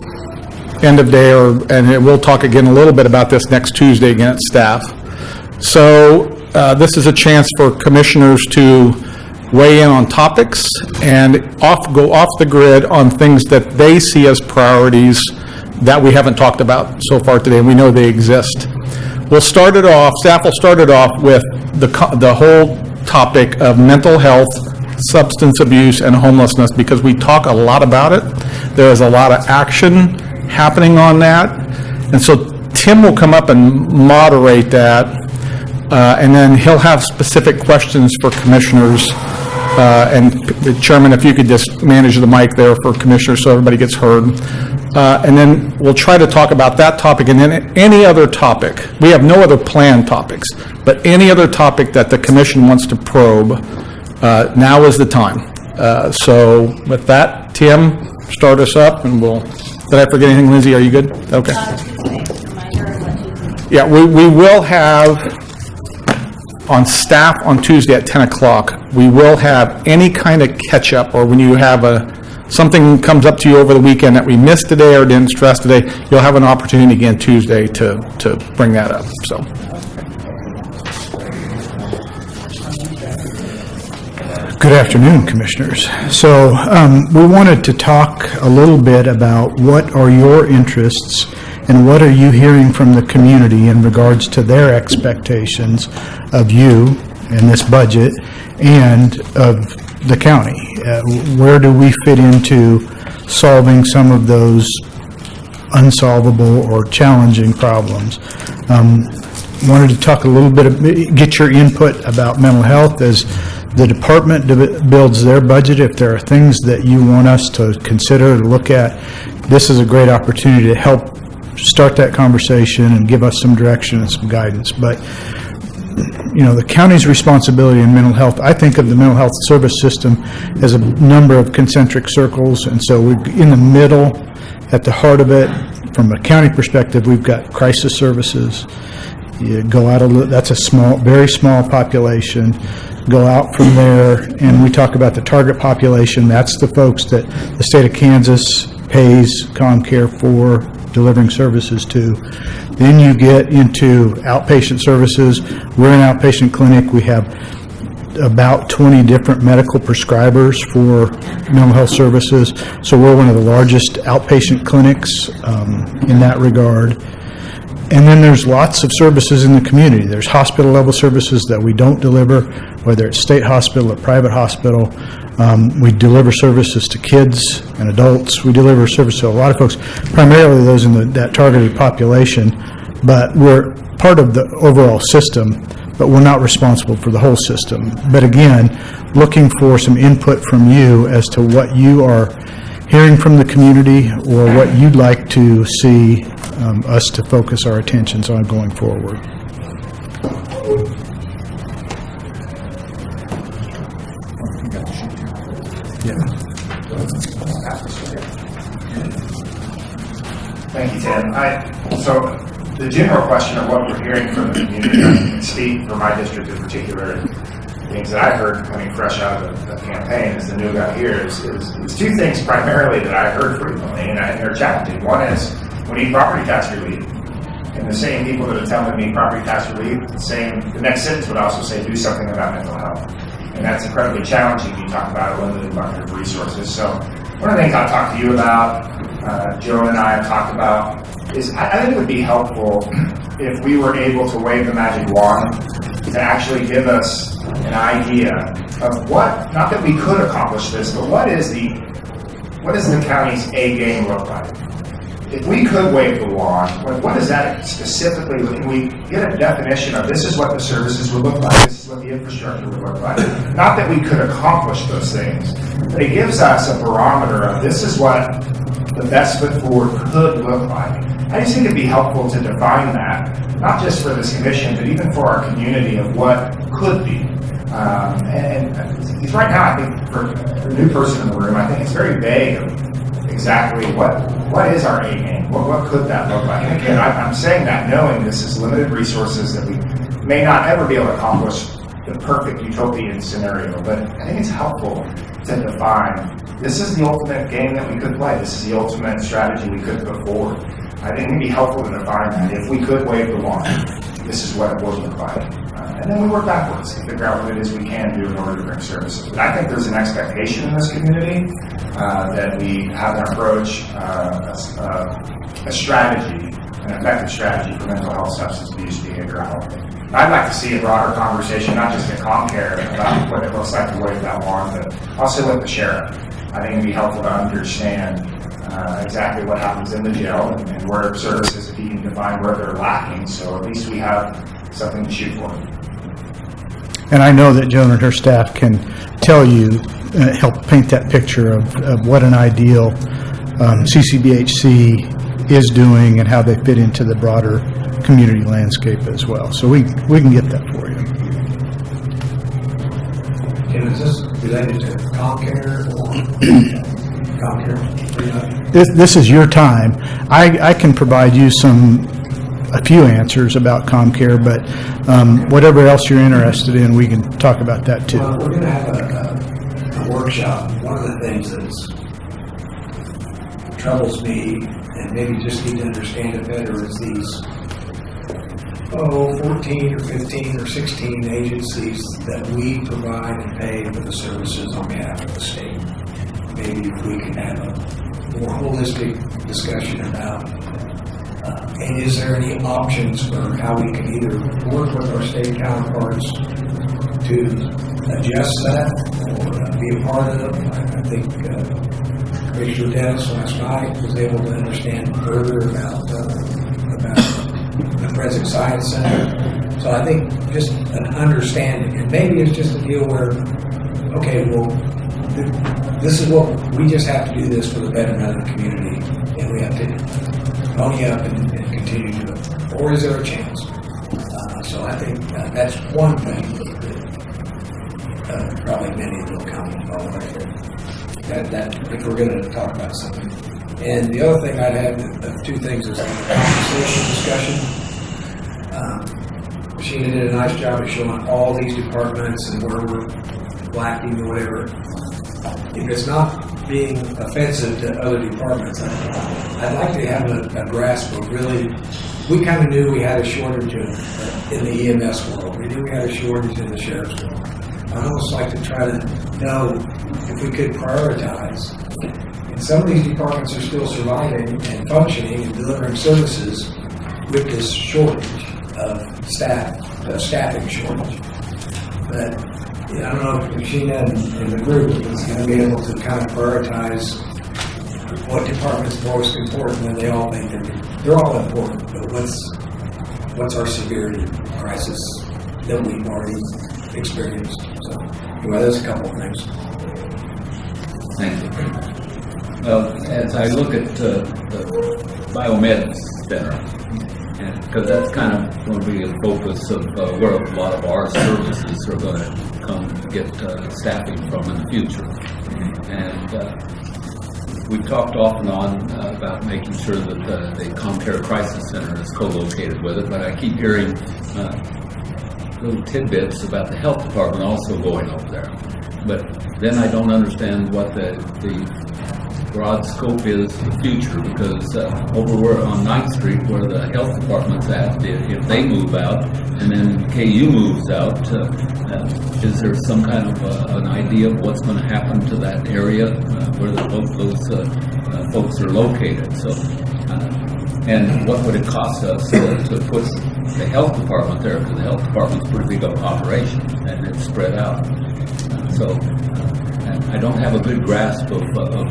end of day, and we'll talk again a little bit about this next Tuesday again at staff. So this is a chance for commissioners to weigh in on topics and go off the grid on things that they see as priorities that we haven't talked about so far today, and we know they exist. Staff will start it off with the whole topic of mental health, substance abuse, and homelessness, because we talk a lot about it. There is a lot of action happening on that, and so Tim will come up and moderate that, and then he'll have specific questions for commissioners, and the chairman, if you could just manage the mic there for commissioners so everybody gets heard, and then we'll try to talk about that topic, and then any other topic. We have no other planned topics, but any other topic that the commission wants to probe, now is the time. So with that, Tim, start us up, and did I forget anything, Lindsay? Are you good? Okay. Yeah, we will have, on staff on Tuesday at 10 o'clock, we will have any kind of catch-up, or when you have something comes up to you over the weekend that we missed today or didn't stress today, you'll have an opportunity again Tuesday to bring that up. So. Good afternoon, Commissioners. So we wanted to talk a little bit about what are your interests and what are you hearing from the community in regards to their expectations of you and this budget and of the county. Where do we fit into solving some of those unsolvable or challenging problems? Wanted to talk a little bit, get your input about mental health as the department builds their budget. If there are things that you want us to consider, to look at, this is a great opportunity to help start that conversation and give us some direction and some guidance. But, you know, the county's responsibility in mental health, I think of the mental health service system as a number of concentric circles. And so we're in the middle, at the heart of it, from a county perspective, we've got crisis services. You go out that's a small, very small population. Go out from there, and we talk about the target population. That's the folks that the state of Kansas pays ComCare for delivering services to. Then you get into outpatient services. We're an outpatient clinic. We have about 20 different medical prescribers for mental health services. So we're one of the largest outpatient clinics in that regard. And then there's lots of services in the community. There's hospital level services that we don't deliver, whether it's state hospital or private hospital. We deliver services to kids and adults. We deliver service to a lot of folks, primarily those in that targeted population, but we're part of the overall system, but we're not responsible for the whole system. But again, looking for some input from you as to what you are hearing from the community or what you'd like to see us to focus our attentions on going forward. Thank you, Tim. So the general question of what we're hearing from the community, I can speak for my district in particular, things that I heard coming fresh out of the campaign as the new guy here is two things primarily that I heard frequently, and they're challenging. One is we need property tax relief. And the same people that are telling me property tax relief, the next sentence would also say do something about mental health. And that's incredibly challenging when you talk about a limited bucket of resources. So one of the things I'll talk to you about, Joe and I have talked about, is I think it would be helpful if we were able to wave the magic wand to actually give us an idea of what, not that we could accomplish this, but what does the county's A game look like? If we could wave the wand, what does that specifically, can we get a definition of this is what the services would look like, this is what the infrastructure would look like? Not that we could accomplish those things, but it gives us a barometer of this is what the best foot forward could look like. I just think it'd be helpful to define that, not just for this commission, but even for our community of what could be. And right now, I think for a new person in the room, I think it's very vague of exactly what is our A game? What could that look like? And again, I'm saying that knowing this is limited resources that we may not ever be able to accomplish the perfect utopian scenario, but I think it's helpful to define this is the ultimate game that we could play. This is the ultimate strategy we could put forward. I think it would be helpful to define that. If we could wave the wand, this is what it would look like. And then we work backwards to figure out what it is we can do in order to bring services. But I think there's an expectation in this community that we have an approach, a strategy, an effective strategy for mental health, substance abuse, behavioral health. I'd like to see a broader conversation, not just at ComCare, about what it looks like to wave that wand, but also with the sheriff. I think it'd be helpful to understand exactly what happens in the jail and where services, if you can define where they're lacking, so at least we have something to shoot for. And I know that Joan and her staff can tell you, help paint that picture of what an ideal CCBHC is doing and how they fit into the broader community landscape as well. So we can get that for you. And is this related to ComCare or ComCare? This is your time. I can provide you a few answers about ComCare, but whatever else you're interested in, we can talk about that too. Well, we're going to have a workshop. One of the things that troubles me, and maybe just need to understand it better, is these 14 or 15 or 16 agencies that we provide and pay for the services on behalf of the state. Maybe if we can have a more holistic discussion about and is there any options for how we can either work with our state counterparts to adjust that or be a part of them? I think Commissioner Dennis last night was able to understand further about the Forensic Science Center. So I think just an understanding, and maybe it's just a deal where, okay, well, this is what, we just have to do this for the betterment of the community, and we have to pony up and continue to do it. Or is there a chance? So I think that's one thing that probably many will come and follow right there. That if we're going to talk about something. And the other thing I'd have, two things, is the conversation discussion. Sheena did a nice job of showing all these departments and where we're lacking or whatever. If it's not being offensive to other departments, I'd like to have a grasp of really, we kind of knew we had a shortage in the EMS world. We knew we had a shortage in the sheriff's world. I'd almost like to try to know if we could prioritize. And some of these departments are still surviving and functioning and delivering services with this shortage of staffing shortage. But I don't know if Sheena and the group is going to be able to kind of prioritize what department's most important when they all think they're all important, but what's our severity crisis that we've already experienced. So anyway, there's a couple of things. Thank you. Well, as I look at the Biomed Center, because that's kind of going to be a focus of where a lot of our services are going to come get staffing from in the future. And we've talked off and on about making sure that the ComCare Crisis Center is co-located with it, but I keep hearing little tidbits about the health department also going over there. But then I don't understand what the broad scope is for the future, because over on 9th Street, where the health department's at, if they move out, and then KU moves out, is there some kind of an idea of what's going to happen to that area where those folks are located? So, and what would it cost us to put the health department there? Because the health department's a pretty big operation, and it's spread out. So I don't have a good grasp of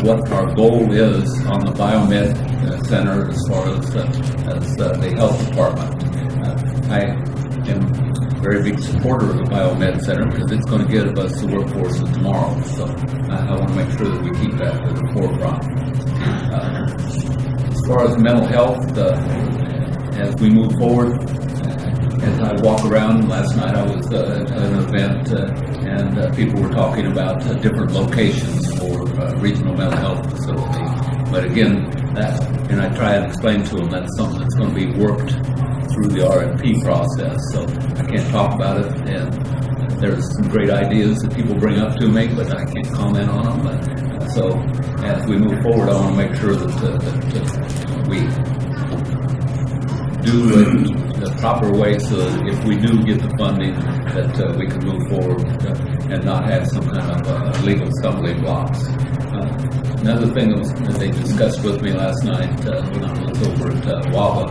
what our goal is on the biomed center as far as the health department. I am a very big supporter of the biomed center because it's going to give us the workforce of tomorrow. So I want to make sure that we keep that at the forefront. As far as mental health, as we move forward, as I walk around, last night I was at an event and people were talking about different locations for regional mental health facilities. But again, and I try and explain to them that's something that's going to be worked through the RFP process. So I can't talk about it, and there's some great ideas that people bring up to me, but I can't comment on them. But, so as we move forward, I want to make sure that we do it the proper way, so that if we do get the funding, that we can move forward and not have some kind of legal stumbling blocks. Another thing that they discussed with me last night when I was over at WABA,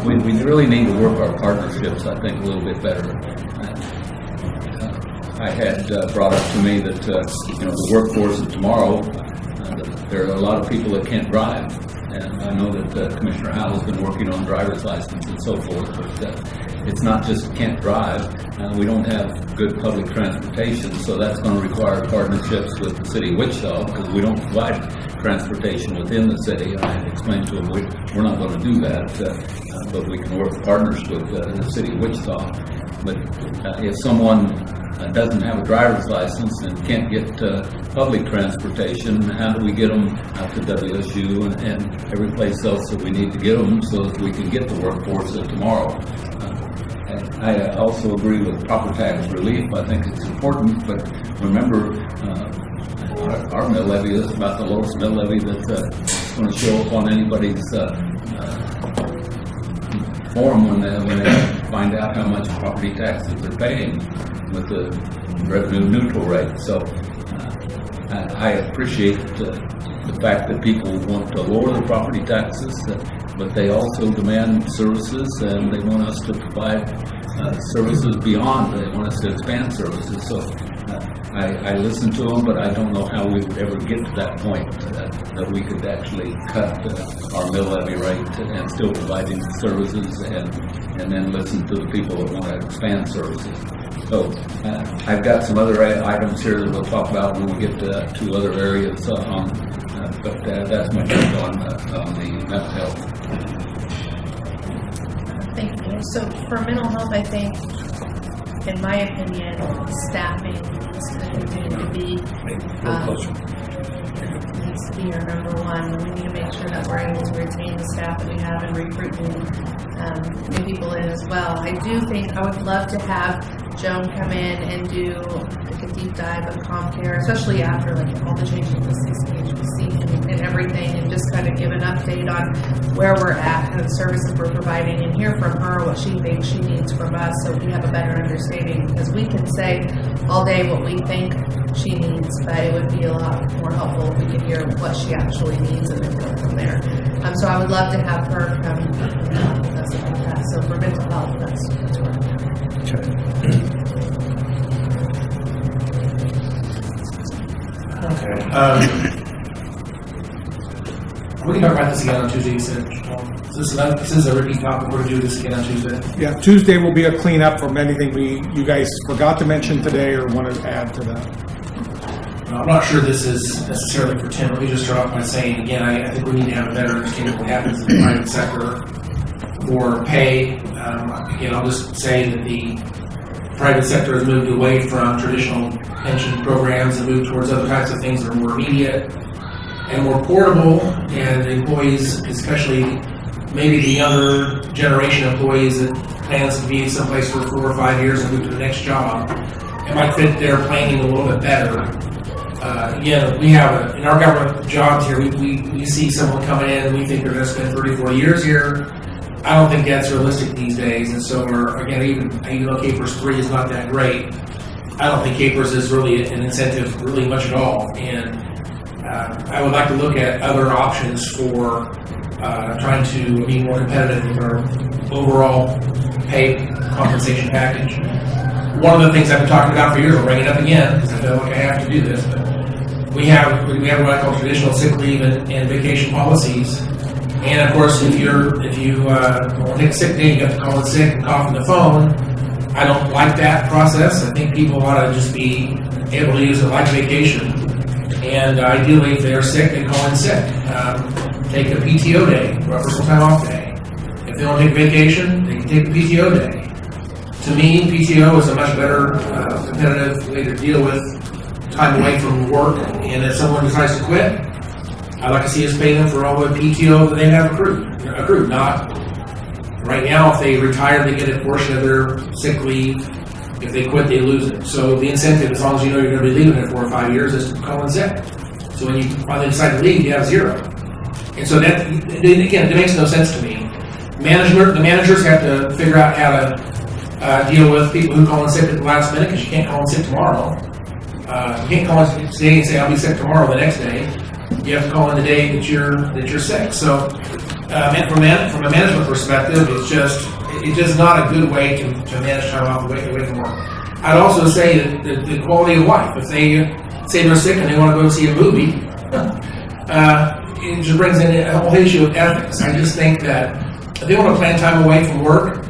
we really need to work our partnerships, I think, a little bit better. I had brought up to me that the workforce of tomorrow, there are a lot of people that can't drive. And I know that Commissioner Howell has been working on driver's license and so forth, but it's not just can't drive. We don't have good public transportation, so that's going to require partnerships with the city of Wichita, because we don't provide transportation within the city. I had explained to them we're not going to do that, but we can work partners with the city of Wichita. But if someone doesn't have a driver's license and can't get public transportation, how do we get them out to WSU and every place else that we need to get them so that we can get the workforce of tomorrow? I also agree with property tax relief. I think it's important, but remember, our mill levy is about the lowest mill levy that's going to show up on anybody's form when they find out how much property taxes they're paying with the revenue neutral rate. So I appreciate the fact that people want to lower the property taxes, but they also demand services, and they want us to provide services beyond. They want us to expand services. So I listen to them, but I don't know how we would ever get to that point that we could actually cut our mill levy rate and still providing services, and then listen to the people that want to expand services. So I've got some other items here that we'll talk about when we get to other areas but that's my take on the mental health. Thank you. So for mental health, I think, in my opinion, staffing is going to continue to be needs to be our number one. We need to make sure that we're able to retain the staff that we have and recruit new people in as well. I do think I would love to have Joan come in and do like a deep dive of ComCare, especially after like all the changes with CCHBC and everything, and just kind of give an update on where we're at and the services we're providing, and hear from her what she thinks she needs from us, so we have a better understanding. Because we can say all day what we think she needs, but it would be a lot more helpful if we could hear what she actually needs and then go from there. So I would love to have her come and talk with us about that. So for mental health, that's where I'm at. Okay. We can talk about this again on Tuesday, you said. This is a repeat topic. We're going to do this again on Tuesday. Yeah, Tuesday will be a cleanup from anything you guys forgot to mention today or want to add to that. I'm not sure this is necessarily for Tim. Let me just start off by saying, again, I think we need to have a better understanding of what happens in the private sector for pay. Again, I'll just say that the private sector has moved away from traditional pension programs and moved towards other types of things that are more immediate. and more portable, and the employees, especially maybe the younger generation employees that plans to be someplace for 4 or 5 years and move to the next job, it might fit their planning a little bit better. Again, we have, in our government jobs here, we see someone coming in and we think they're going to spend 30, 40 years here. I don't think that's realistic these days, and so again, even though Capers 3 is not that great, I don't think Capers is really an incentive really much at all, and I would like to look at other options for trying to be more competitive with our overall pay compensation package. One of the things I've been talking about for years, I'll bring it up again because I feel like I have to do this, but we have what I call traditional sick leave and vacation policies. And of course, if you want to take a sick day, you have to call in sick and cough on the phone. I don't like that process. I think people ought to just be able to use it like vacation. And ideally, if they are sick, they call in sick. Take a PTO day, or a personal time off day. If they want to take vacation, they can take a PTO day. To me, PTO is a much better competitive way to deal with time away from work. And if someone decides to quit, I'd like to see us pay them for all the PTO that they have accrued. Not right now, if they retire, they get a portion of their sick leave. If they quit, they lose it. So the incentive, as long as you know you're going to be leaving in 4 or 5 years, is to call in sick. So when you finally decide to leave, you have 0. And so that, again, it makes no sense to me. The managers have to figure out how to deal with people who call in sick at the last minute, because you can't call in sick tomorrow. You can't call in today and say, I'll be sick tomorrow the next day. You have to call in the day that you're sick. So, from a management perspective, it's just not a good way to manage time off away from work. I'd also say that the quality of life. If they say they're sick and they want to go see a movie, it just brings in a whole issue of ethics. I just think that if they want to plan time away from work,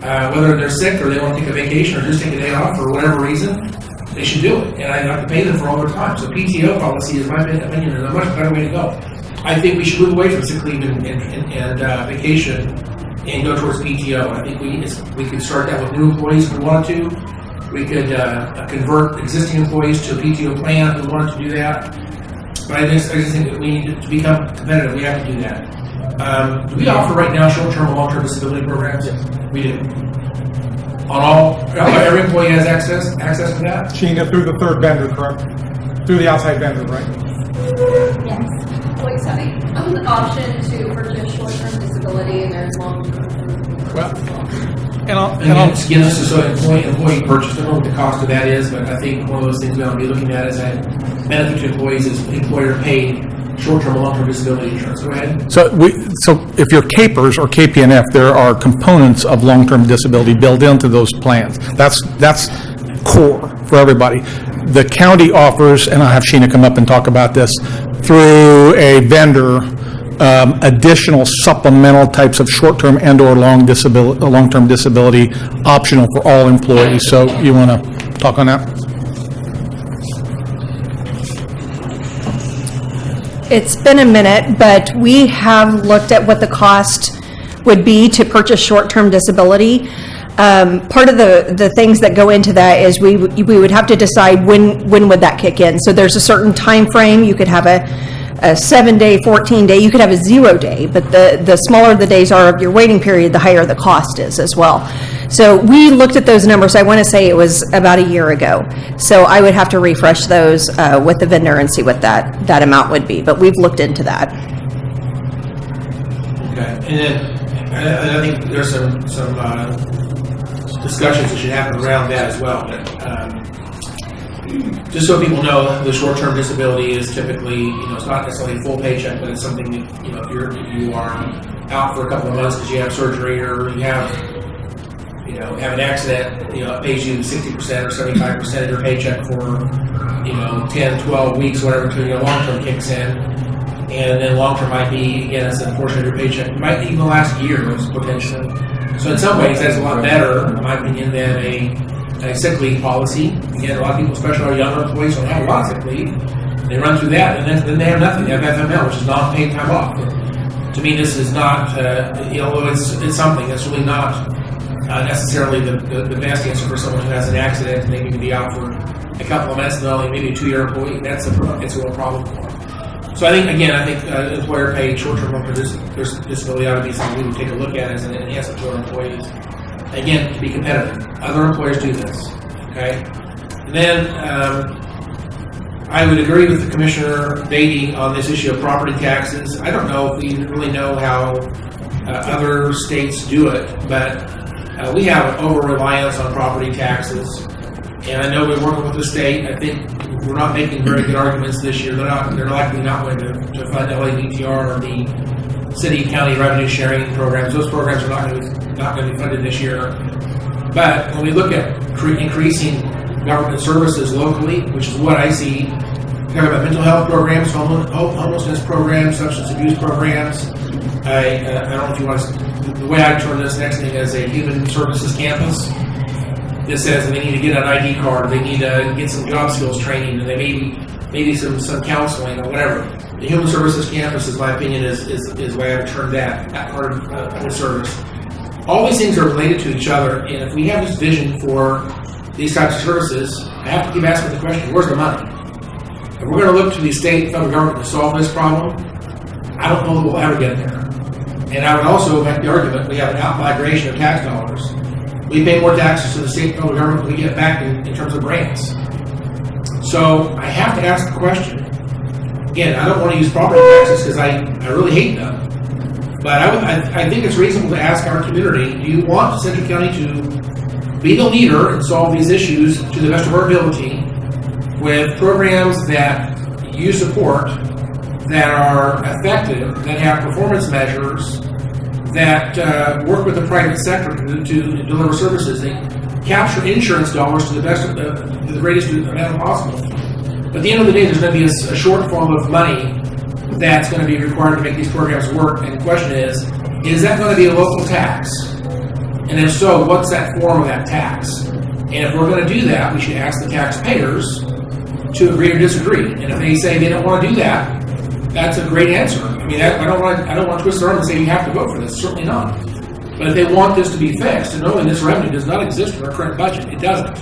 whether they're sick or they want to take a vacation or just take a day off for whatever reason, they should do it, and I'd like to pay them for all their time. So PTO policy, in my opinion, is a much better way to go. I think we should move away from sick leave and vacation and go towards PTO. I think we could start that with new employees if we wanted to. We could convert existing employees to a PTO plan if we wanted to do that. But I just think that we need to become competitive. We have to do that. Do we offer right now short-term and long-term disability programs? Yes. We do. Every employee has access to that? Sheena, through the third vendor, correct? Through the outside vendor, right? Yes. Employees have an option to purchase short-term disability and there's long-term. Well, and again, this is an employee purchase. I don't know what the cost of that is, but I think one of those things we ought to be looking at is that benefit to employees is employer-paid short-term and long-term disability insurance. Go ahead. So if you're Capers or KPNF, there are components of long-term disability built into those plans. That's core for everybody. The county offers, and I'll have Sheena come up and talk about this, through a vendor, additional supplemental types of short-term and or long-term disability optional for all employees. So you want to talk on that? It's been a minute, but we have looked at what the cost would be to purchase short-term disability. Part of the things that go into that is we would have to decide when would that kick in. So there's a certain time frame. You could have a 7-day, 14-day, you could have a 0-day, but the smaller the days are of your waiting period, the higher the cost is as well. So we looked at those numbers. I want to say it was about a year ago. So I would have to refresh those with the vendor and see what that amount would be, but we've looked into that. Okay, and then I think there's some discussions that should happen around that as well. Just so people know, the short-term disability is typically, it's not necessarily a full paycheck, but it's something that, if you are out for a couple of months because you have surgery or you have an accident, it pays you 60% or 75% of your paycheck for, 10, 12 weeks, whatever, until long-term kicks in. And then long-term might be, again, it's a portion of your paycheck. It might even last years, potentially. So in some ways, that's a lot better, in my opinion, than a sick leave policy. Again, a lot of people, especially our younger employees, don't have a lot of sick leave. They run through that, and then they have nothing. They have FML, which is non-paid time off. To me, this is not, although it's something, it's really not necessarily the best answer for someone who has an accident and they need to be out for a couple of months, and only maybe a 2-year employee. It's a real problem for them. So I think employer paid short-term long-term disability ought to be something we would take a look at as an enhancement to our employees. Again, to be competitive. Other employers do this, okay? And then I would agree with the Commissioner Beatty on this issue of property taxes. I don't know if we really know how other states do it, but we have an over-reliance on property taxes. And I know we're working with the state. I think we're not making very good arguments this year. They're likely not going to fund LADTR or the city county revenue sharing programs. Those programs are not going to be funded this year. But when we look at increasing government services locally, which is what I see, talking about mental health programs, homelessness programs, substance abuse programs. I don't know if you want to, the way I term this next thing is a human services campus. This says they need to get an ID card, they need to get some job skills training, and they maybe some counseling or whatever. The human services campus, in my opinion, is the way I would term that part of the service. All these things are related to each other, and if we have this vision for these types of services, I have to keep asking the question, where's the money? If we're going to look to the state and federal government to solve this problem, I don't know that we'll ever get there. And I would also make the argument we have an out-migration of tax dollars. We pay more taxes to the state and federal government than we get back in terms of grants. So I have to ask the question. Again, I don't want to use property taxes because I really hate them. But I think it's reasonable to ask our community, do you want Sedgwick County to be the leader and solve these issues to the best of our ability with programs that you support, that are effective, that have performance measures, that work with the private sector to deliver services. They capture insurance dollars to the greatest amount possible. But at the end of the day, there's going to be a shortfall of money that's going to be required to make these programs work. And the question is that going to be a local tax? And if so, what's that form of that tax? And if we're going to do that, we should ask the taxpayers to agree or disagree. And if they say they don't want to do that, that's a great answer. I mean, I don't want to twist their arm and say you have to vote for this. Certainly not. But if they want this to be fixed, and knowing this revenue does not exist in our current budget, it doesn't.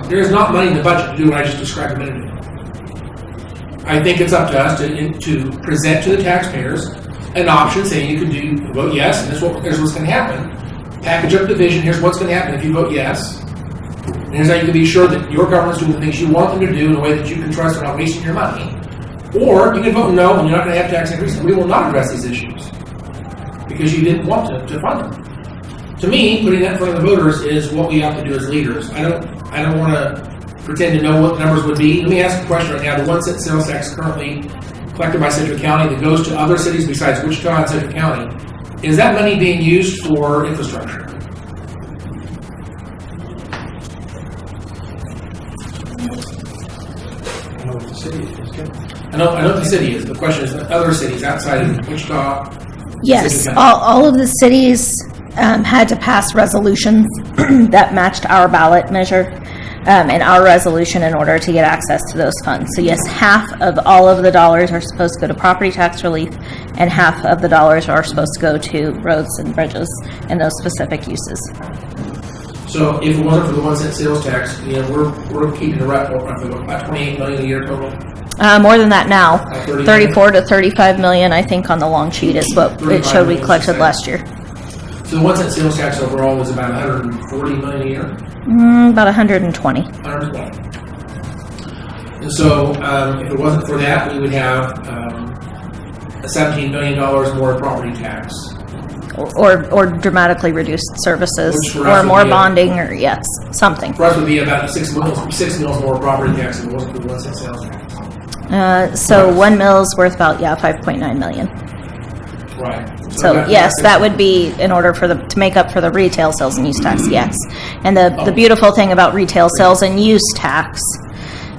There is not money in the budget to do what I just described a minute ago. I think it's up to us to present to the taxpayers an option saying you can vote yes, and here's what's going to happen. Package up the vision. Here's what's going to happen if you vote yes. And here's how you can be sure that your government's doing the things you want them to do in a way that you can trust and not wasting your money. Or you can vote no, and you're not going to have tax increases. We will not address these issues because you didn't want to fund them. To me, putting that in front of the voters is what we have to do as leaders. I don't want to pretend to know what the numbers would be. Let me ask a question right now. The 1 cent sales tax currently collected by Sedgwick County that goes to other cities besides Wichita and Sedgwick County, is that money being used for infrastructure? I know what the city is. The question is other cities outside of Wichita. Yes, all of the cities had to pass resolutions that matched our ballot measure and our resolution in order to get access to those funds. So yes, half of all of the dollars are supposed to go to property tax relief, and half of the dollars are supposed to go to roads and bridges and those specific uses. So if it wasn't for the 1 cent sales tax, we're keeping a roughly about $28 million a year total. More than that now, 34 to 35 million, I think, on the long sheet is what it showed we collected last year. So the 1 cent sales tax overall was about 140 million a year. About 120. 120. And so if it wasn't for that, we would have $17 million more property tax. Or dramatically reduced services, or more bonding, or yes, something. For us would be about 6 mils more property tax than it was for the 1 cent sales tax. So 1 mil is worth about 5.9 million. Right. So yes, that would be in order to make up for the retail sales and use tax. Yes, and the beautiful thing about retail sales and use tax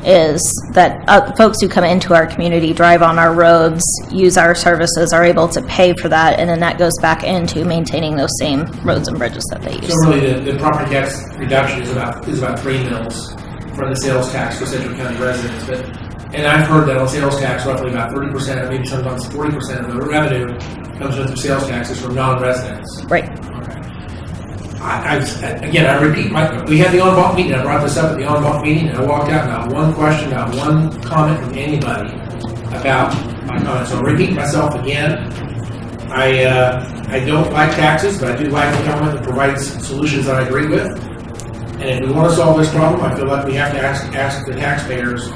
is that folks who come into our community, drive on our roads, use our services, are able to pay for that, and then that goes back into maintaining those same roads and bridges that they use. So really, the property tax reduction is about 3 mils from the sales tax for Sedgwick County residents. And I've heard that on sales tax, roughly about 30%, maybe sometimes 40% of the revenue comes from sales taxes from non-residents. Right. I repeat, we had the en banc meeting. I brought this up at the en banc meeting, and I walked out, not one question, not one comment from anybody about my comments. So I'll repeat myself again. I don't like taxes, but I do like a government that provides solutions that I agree with. And if we want to solve this problem, I feel like we have to ask the taxpayers,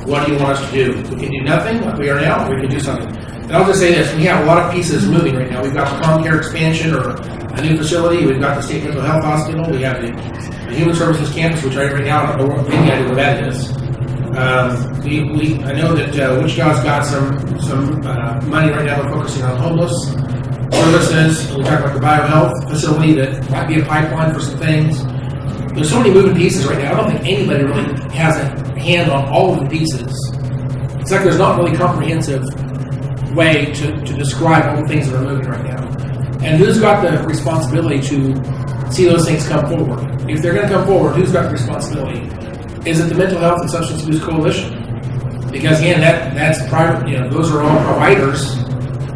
what do you want us to do? We can do nothing like we are now, or we can do something. And I'll just say this, we have a lot of pieces moving right now. We've got the ComCare expansion or a new facility, we've got the State Mental Health Hospital, we have the Human Services Campus, which right now I don't know any idea what that is. I know that Wichita's got some money right now. We're focusing on homeless services. We talked about the biohealth facility that might be a pipeline for some things. There's so many moving pieces right now. I don't think anybody really has a hand on all of the pieces. It's like there's not really a comprehensive way to describe all the things that are moving right now. And who's got the responsibility to see those things come forward? If they're going to come forward, who's got the responsibility? Is it the Mental Health and Substance Abuse Coalition? Because again, that's private. Those are all providers,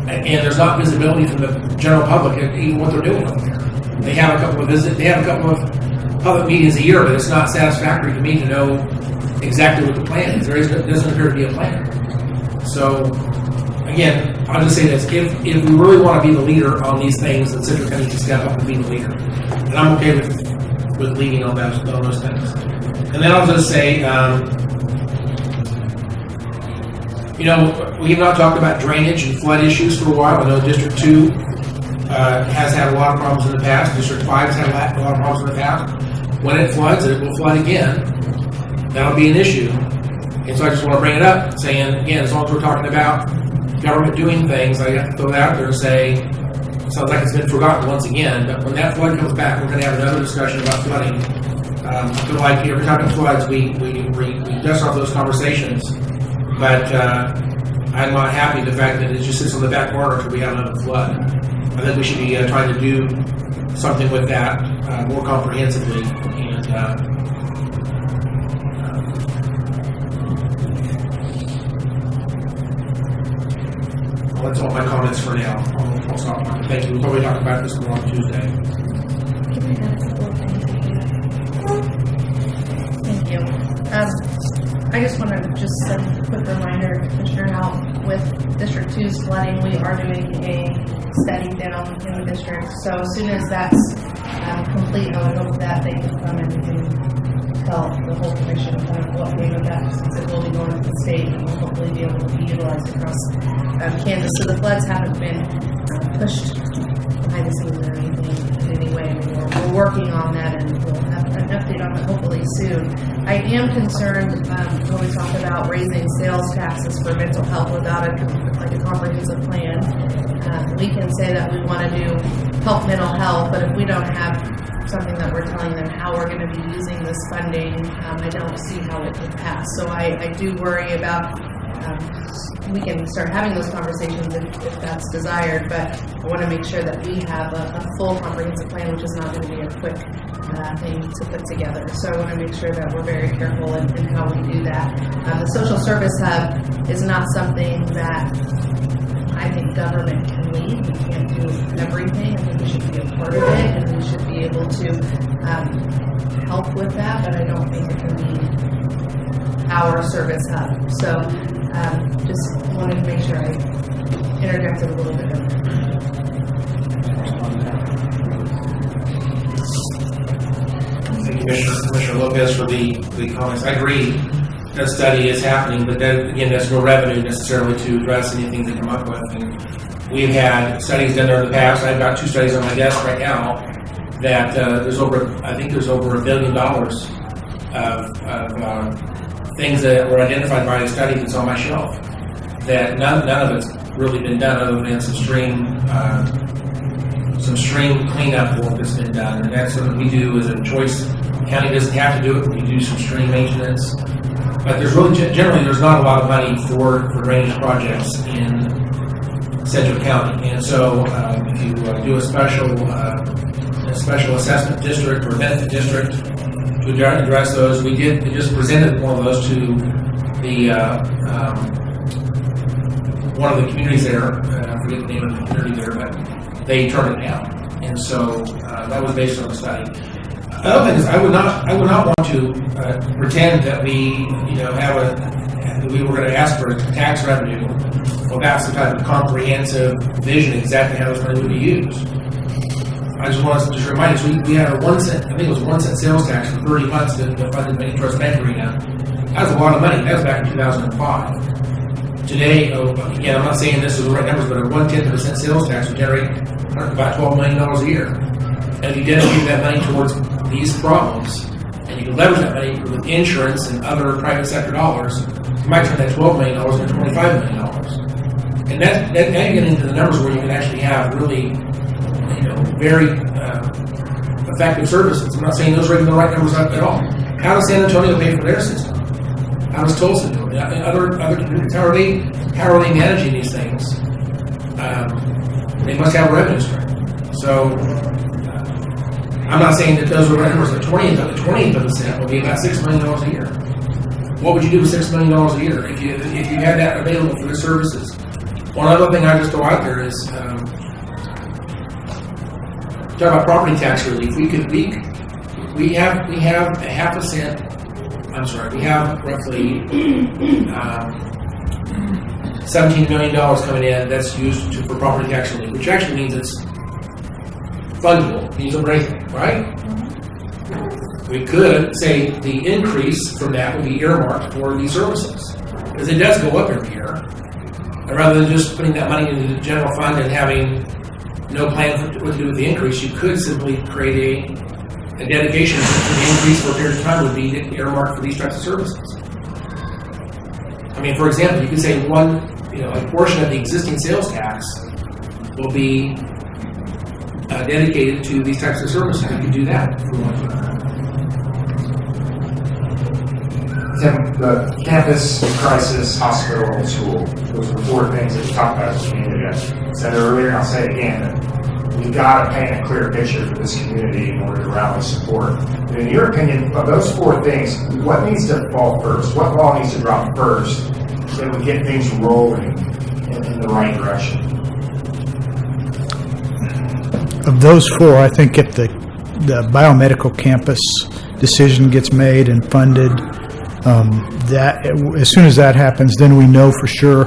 and there's not visibility from the general public at even what they're doing over there. They have a couple of public meetings a year, but it's not satisfactory to me to know exactly what the plan is. There doesn't appear to be a plan. So again, I'll just say this: if we really want to be the leader on these things, then Sedgwick County needs to step up and be the leader. And I'm okay with leading on those things. And then I'll just say, we have not talked about drainage and flood issues for a while. I know District 2 has had a lot of problems in the past. District 5 has had a lot of problems in the past. When it floods, it will flood again. That'll be an issue. And so I just want to bring it up, saying, again, as long as we're talking about government doing things, I have to throw that out there and say, it sounds like it's been forgotten once again, but when that flood comes back, we're going to have another discussion about flooding. I feel like every time it floods, we dust off those conversations, but I'm not happy with the fact that it just sits on the back burner until we have another flood. I think we should be trying to do something with that more comprehensively. And that's all my comments for now. I'll stop. Thank you. We'll probably talk about this more on Tuesday. Thank you. I just want to just send a quick reminder, Commissioner, how with District 2's flooding, we are doing a study down in the district. So as soon as that's complete, I would hope that they can come and tell the whole commission kind of what came of that, since it will be going to the state and will hopefully be able to be utilized across Kansas. So the floods haven't been pushed behind the scenes or anything in any way. We're working on that, and we'll have an update on that hopefully soon. I am concerned when we talk about raising sales taxes for mental health without a comprehensive plan. We can say that we want to do help mental health, but if we don't have something that we're telling them how we're going to be using this funding, I don't see how it would pass. So I do worry about, we can start having those conversations if that's desired, but I want to make sure that we have a full comprehensive plan, which is not going to be a quick thing to put together. So I want to make sure that we're very careful in how we do that. The Social Service Hub is not something that I think government can lead. We can't do everything. I think we should be a part of it, and we should be able to help with that, but I don't think it can be our service hub. So just wanted to make sure I interjected a little bit of that. Thank you, Commissioner Lopez, for the comments. I agree that study is happening, but then again, there's no revenue necessarily to address anything they come up with. And we've had studies done there in the past. I've got 2 studies on my desk right now that there's over $1 billion of things that were identified by the study that's on my shelf. That none of it's really been done other than some stream cleanup work that's been done, and that's something we do as a choice. The county doesn't have to do it. We do some stream maintenance. But there's really, generally, there's not a lot of money for drainage projects in Sedgwick County. And so if you do a special assessment district or benefit district to address those, we just presented one of those to the one of the communities there. I forget the name of the community there, but they turned it down. And so that was based on the study. The other thing is, I would not want to pretend that we, have that we were gonna ask for tax revenue without some type of comprehensive vision exactly how this money would be used. I just want to just remind us, we had a 1 cent, I think it was 1 cent sales tax for 30 months to fund the Main Trust Bank Arena. That was a lot of money. That was back in 2005. Today, again, I'm not saying this is the right numbers, but a 0.1% sales tax would generate about $12 million a year. And if you dedicate that money towards these problems, and you can leverage that money with insurance and other private sector dollars, you might turn that $12 million into $25 million. And that getting into the numbers where you can actually have really, very effective services. I'm not saying those are the right numbers at all. How does San Antonio pay for their system? How does Tulsa do it? Other communities, how are they managing these things? They must have revenue stream. So I'm not saying that those are the right numbers. The 20th of a cent would be about $6 million a year. What would you do with $6 million a year if you had that available for the services? One other thing I just throw out there is talk about property tax relief. We have a half a cent. I'm sorry. We have roughly $17 million coming in that's used for property tax relief, which actually means it's fungible. Means over anything, right? We could say the increase from that would be earmarked for these services because it does go up every year. And rather than just putting that money into the general fund and having no plan for what to do with the increase, you could simply create a dedication for the increase for a period of time would be earmarked for these types of services. I mean, for example, you could say a portion of the existing sales tax will be dedicated to these types of services. You could do that if we want to. Tim, the campus, crisis, hospital, and school, those are the four things that you talked about as a community. I said earlier, and I'll say it again, that we've got to paint a clear picture for this community in order to rally support. And in your opinion, of those four things, what needs to fall first? What law needs to drop first that would get things rolling in the right direction? Of those four, I think if the biomedical campus decision gets made and funded, that as soon as that happens, then we know for sure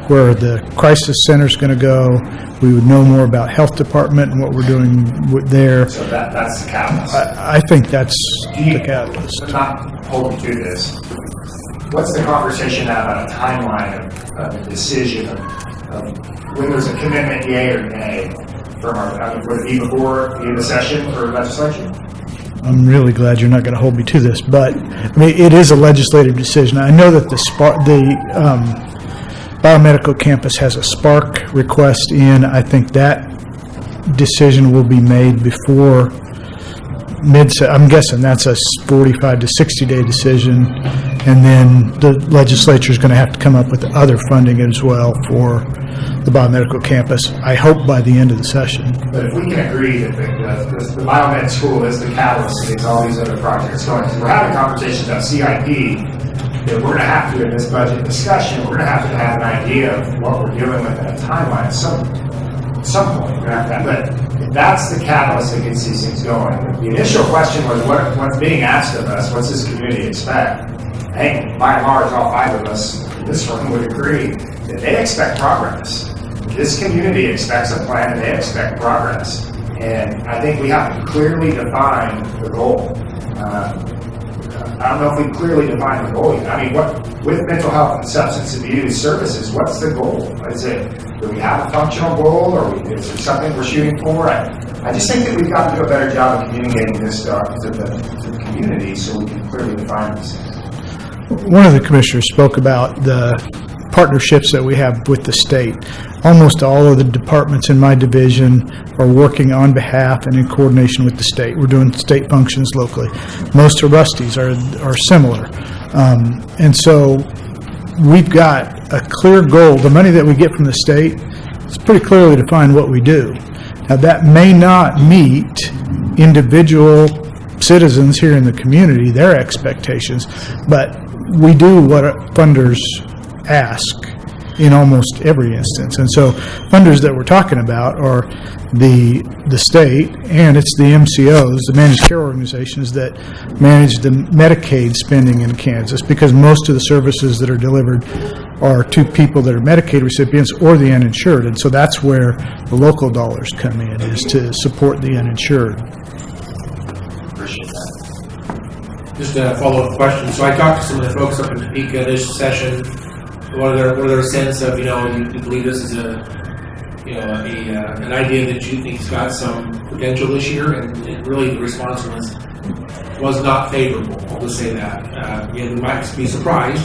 where the crisis center is going to go. We would know more about health department and what we're doing there. So that's the catalyst. I think that's the catalyst. I'm not holding to this. What's the conversation now about a timeline of a decision of when there's a commitment, yay or nay, from would it be before the end of the session for legislation? I'm really glad you're not going to hold me to this, but I mean, it is a legislative decision. I know that the biomedical campus has a Spark request in. I think that decision will be made before I'm guessing that's a 45 to 60-day decision, and then the legislature is going to have to come up with other funding as well for the biomedical campus, I hope by the end of the session. But if we can agree that the biomed school is the catalyst against all these other projects going, because we're having conversations about CIP, that we're going to have to, in this budget discussion, we're going to have an idea of what we're dealing with in a timeline at some point. We're going to have that. But if that's the catalyst that gets these things going, the initial question was what's being asked of us, what's this community expect? I think by and large, all five of us in this room would agree that they expect progress. This community expects a plan and they expect progress. And I think we have to clearly define the goal. I don't know if we clearly define the goal yet. I mean, with mental health and substance abuse services, what's the goal? Is it, do we have a functional goal, or is there something we're shooting for? I just think that we've got to do a better job of communicating this stuff to the community so we can clearly define these things. One of the commissioners spoke about the partnerships that we have with the state. Almost all of the departments in my division are working on behalf and in coordination with the state. We're doing state functions locally. Most of Rusty's are similar. And so we've got a clear goal. The money that we get from the state is pretty clearly defined what we do. Now, that may not meet individual citizens here in the community, their expectations, but we do what funders ask. in almost every instance. And so funders that we're talking about are the state, and it's the MCOs, the managed care organizations that manage the Medicaid spending in Kansas, because most of the services that are delivered are to people that are Medicaid recipients or the uninsured. And so that's where the local dollars come in, is to support the uninsured. Appreciate that. Just a follow-up question. So I talked to some of the folks up in Topeka this session. What are their sense of, you believe this is an idea that you think's got some potential this year? And really the response was not favorable. I'll just say that. You might be surprised.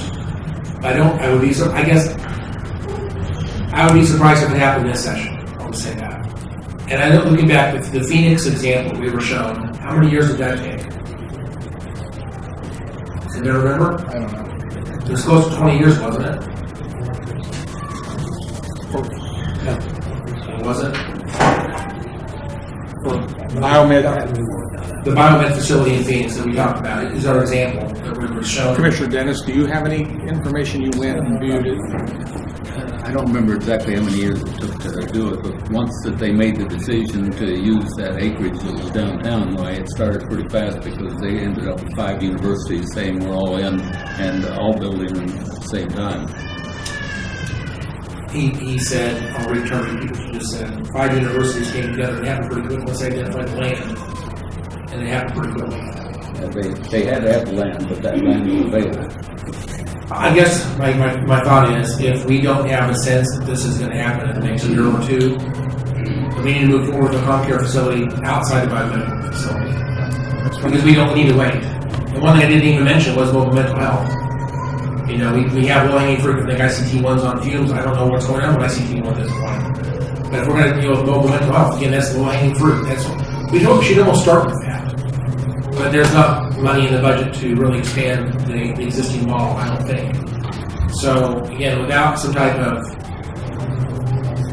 I would be surprised if it happened this session. I'll just say that. And I know, looking back with the Phoenix example we were shown, how many years did that take? Does anybody remember? I don't know. It was close to 20 years, wasn't it? No. It wasn't? Biomed. The Biomed facility in Phoenix that we talked about is our example that we were shown. Commissioner Dennis, do you have any information you went and viewed it? I don't remember exactly how many years it took to do it, but once that they made the decision to use that acreage that was downtown, it started pretty fast, because they ended up with 5 universities saying we're all in and all building at the same time. He said, I'll return to what you just said, 5 universities came together and happened pretty quick once they identified the land. And it happened pretty quickly. They had to have the land, but that land was available. I guess my thought is, if we don't have a sense that this is going to happen in the next year or two, we need to move forward with a home care facility outside the biomedical facility. Because we don't need to wait. The one thing I didn't even mention was mobile mental health. We have low-hanging fruit. I think ICT-1's on fumes. I don't know what's going on with ICT-1 at this point. But if we're going to deal with mobile mental health, again, that's low-hanging fruit. We should almost start with that. But there's not money in the budget to really expand the existing model, I don't think. So, again, without some type of,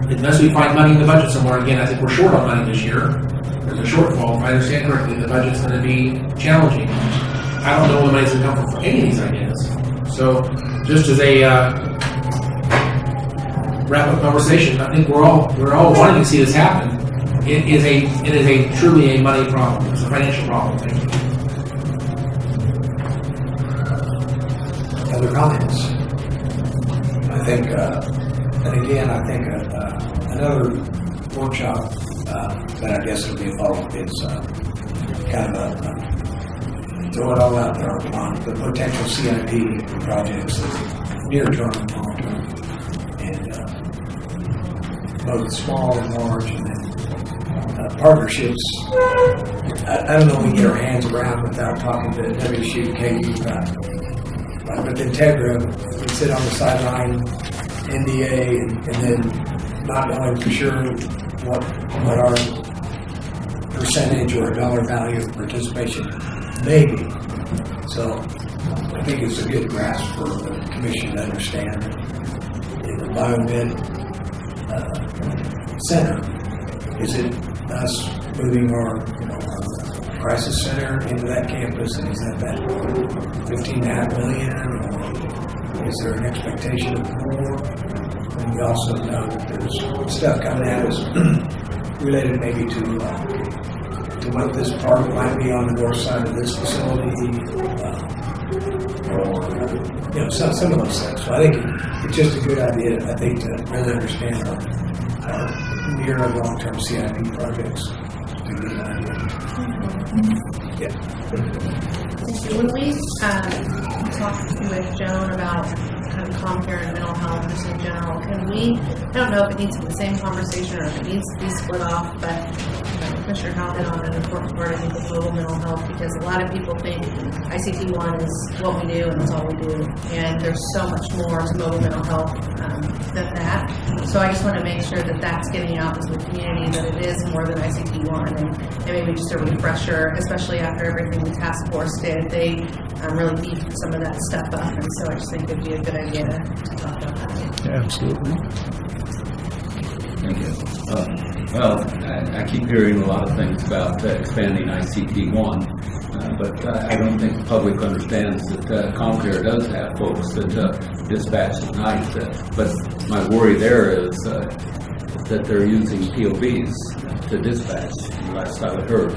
unless we find money in the budget somewhere, again, I think we're short on money this year. There's a shortfall. If I understand correctly, the budget's going to be challenging. I don't know where the money's going to come from for any of these ideas. So, just as a wrap-up conversation, I think we're all wanting to see this happen. It is truly a money problem. It's a financial problem. Thank you. Other comments? I think, and again, I think another workshop that I guess would be a follow-up is kind of throw it all out there on the potential CIP projects, near-term and long-term, and both small and large, and then partnerships. I don't know if we get our hands around without talking to WSU, KU, but with Integra, we sit on the sideline, NDA, and then not knowing for sure what our percentage or dollar value of participation may be. So I think it's a good grasp for the commission to understand in the Biomed Center. Is it us moving our crisis center into that campus, and is that $15.5 million, or is there an expectation of more? And we also know that there's stuff coming at us related maybe to what this part might be on the north side of this facility, or some of those things. So I think it's just a good idea, I think, to really understand our near and long-term CIP projects. It's a good idea. Yeah. When we talked with Joan about kind of comm care and mental health just in general, I don't know if it needs to be the same conversation or if it needs to be split off, but Commissioner Howell hit on an important part, I think, with mobile mental health, because a lot of people think ICT-1 is what we do and that's all we do, and there's so much more to mobile mental health than that. So I just want to make sure that that's getting out into the community, that it is more than ICT-1, and maybe just a refresher, especially after everything the task force did. They really beefed some of that stuff up, and so I just think it'd be a good idea to talk about that. Yeah, absolutely. Thank you. Well, I keep hearing a lot of things about expanding ICT-1, but I don't think the public understands that CommCare does have folks that dispatch at night. But my worry there is that they're using POVs to dispatch, last I heard.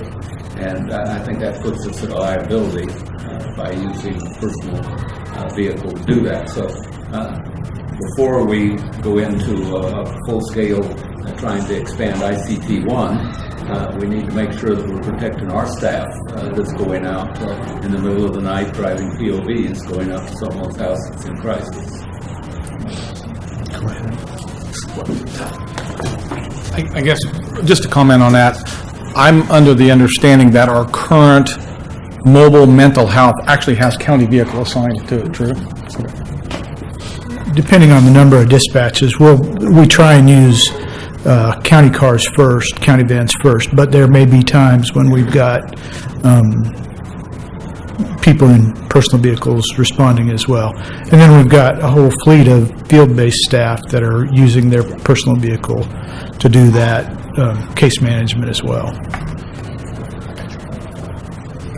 And I think that puts us at a liability by using personal vehicle to do that. So before we go into a full-scale trying to expand ICT-1, we need to make sure that we're protecting our staff that's going out in the middle of the night driving POVs, going out to someone's house that's in crisis. I guess, just to comment on that, I'm under the understanding that our current mobile mental health actually has county vehicle assigned to it, true? Depending on the number of dispatches, we try and use county cars first, county vans first, but there may be times when we've got people in personal vehicles responding as well. And then we've got a whole fleet of field-based staff that are using their personal vehicle to do that case management as well.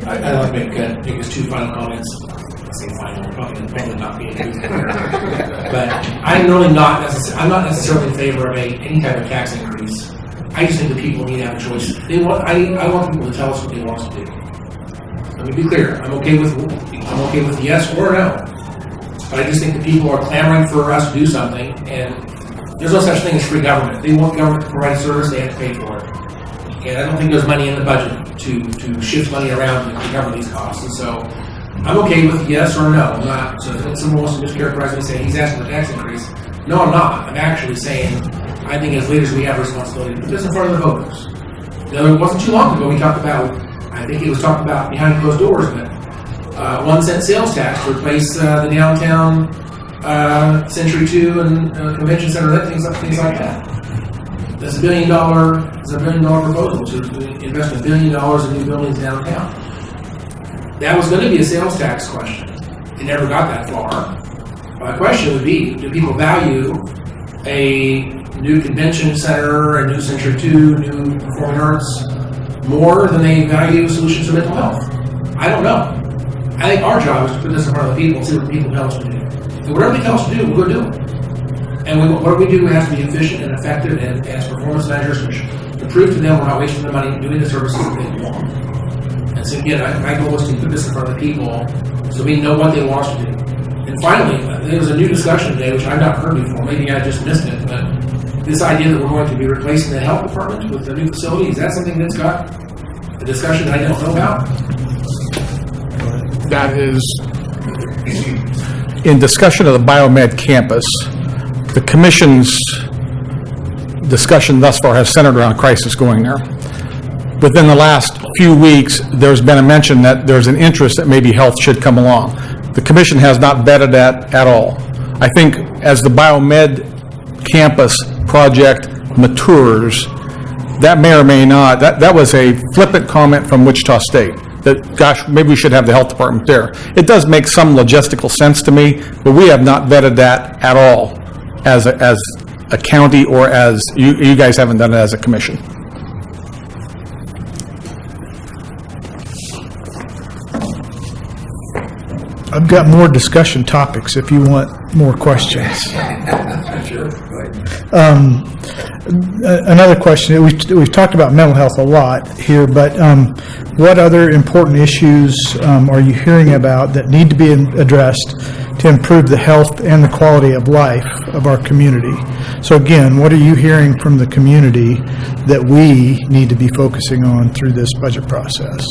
I'd like to make just two final comments. I say final, probably not being too clear. But I'm really not necessarily in favor of any type of tax increase. I just think that people need to have a choice. I want people to tell us what they want to do. Let me be clear. I'm okay with yes or no. But I just think that people are clamoring for us to do something, and there's no such thing as free government. They want government to provide a service, they have to pay for it. And I don't think there's money in the budget to shift money around to cover these costs. And so I'm okay with yes or no. I'm not, so if someone wants to mischaracterize me and say he's asking for a tax increase, no, I'm not. I'm actually saying I think as leaders we have a responsibility to put this in front of the voters. Now, it wasn't too long ago we talked about, I think it was talked about behind closed doors, but 1 cent sales tax to replace the downtown Century 2 and Convention Center, things like that. That's $1 billion proposal to invest $1 billion in new buildings downtown. That was going to be a sales tax question. It never got that far. My question would be, do people value a new convention center, a new Century 2, new performing arts more than they value solutions to mental health? I don't know. I think our job is to put this in front of the people and see what people tell us to do. And whatever they tell us to do, we'll go do it. And what we do has to be efficient and effective and as performance measures to prove to them we're not wasting their money doing the services that they want. And so again, my goal is to put this in front of the people so we know what they want us to do. And finally, there was a new discussion today, which I've not heard before. Maybe I just missed it, but this idea that we're going to be replacing the health department with a new facility, is that something that's got a discussion that I don't know about? That is, in discussion of the biomed campus, the commission's discussion thus far has centered around crisis going there. Within the last few weeks, there's been a mention that there's an interest that maybe health should come along. The commission has not vetted that at all. I think as the biomed campus project matures, that may or may not, that was a flippant comment from Wichita State, that, gosh, maybe we should have the health department there. It does make some logistical sense to me, but we have not vetted that at all as a county, or as, you guys haven't done it as a commission. I've got more discussion topics if you want more questions. Sure. Another question, we've talked about mental health a lot here, but what other important issues are you hearing about that need to be addressed to improve the health and the quality of life of our community? So again, what are you hearing from the community that we need to be focusing on through this budget process?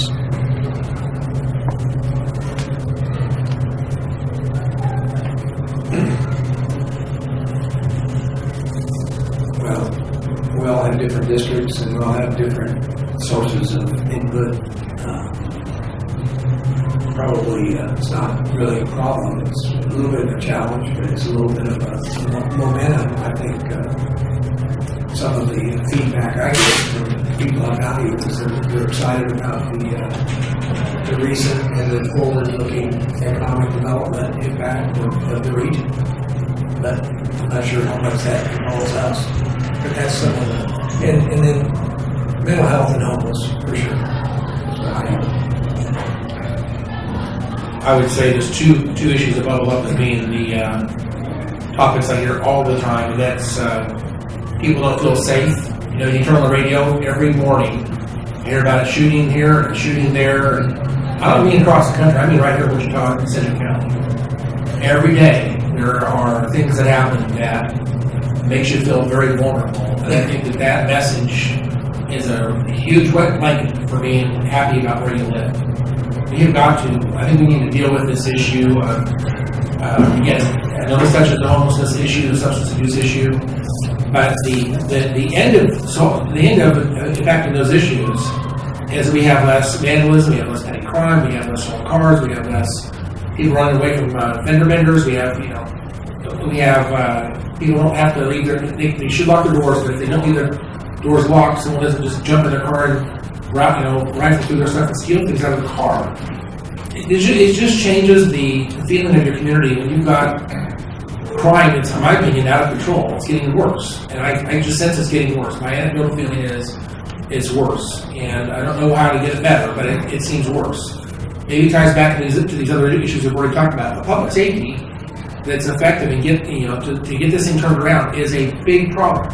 We all have different districts and we all have different sources of input. Probably it's not really a problem. It's a little bit of a challenge, but it's a little bit of a momentum. I think some of the feedback I get from people on County is that they're excited about the recent and the forward-looking economic development impact of the region. But I'm not sure how much that involves us. But that's some of the, and then mental health and homeless, for sure. I would say there's two issues that bubble up as being topics I hear all the time, and that's people don't feel safe. You know, you turn on the radio every morning, you hear about a shooting here and a shooting there. And I don't mean across the country, I mean right here in Wichita and Sedgwick County. Every day there are things that happen that makes you feel very vulnerable. And I think that message is a huge wet blanket for being happy about where you live. You've got to, I think we need to deal with this issue of, again, I know this touches the homelessness issue, the substance abuse issue, but the end of impacting those issues is we have less vandalism, we have less petty crime, we have less stolen cars, we have less people running away from fender benders, we have people don't have to leave they should lock their doors, but if they don't leave their doors locked, someone doesn't just jump in their car and rifle through their stuff and steal things out of the car. It just changes the feeling of your community when you've got crime that's, in my opinion, out of control. It's getting worse. And I just sense it's getting worse. My anecdotal feeling is it's worse. And I don't know how to get it better, but it seems worse. Maybe it ties back to these other issues we've already talked about. But public safety that's effective and to get this thing turned around is a big problem.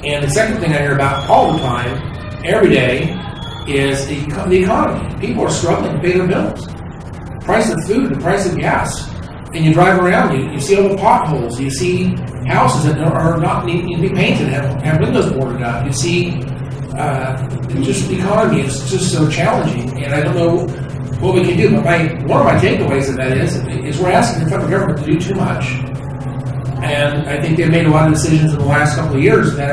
And the second thing I hear about all the time, every day, is the economy. People are struggling to pay their bills. The price of food, the price of gas. And you drive around, you see all the potholes, you see houses that are not need to be painted, have windows boarded up. You see just the economy is just so challenging, and I don't know what we can do. But one of my takeaways of that is we're asking the federal government to do too much. And I think they've made a lot of decisions in the last couple of years that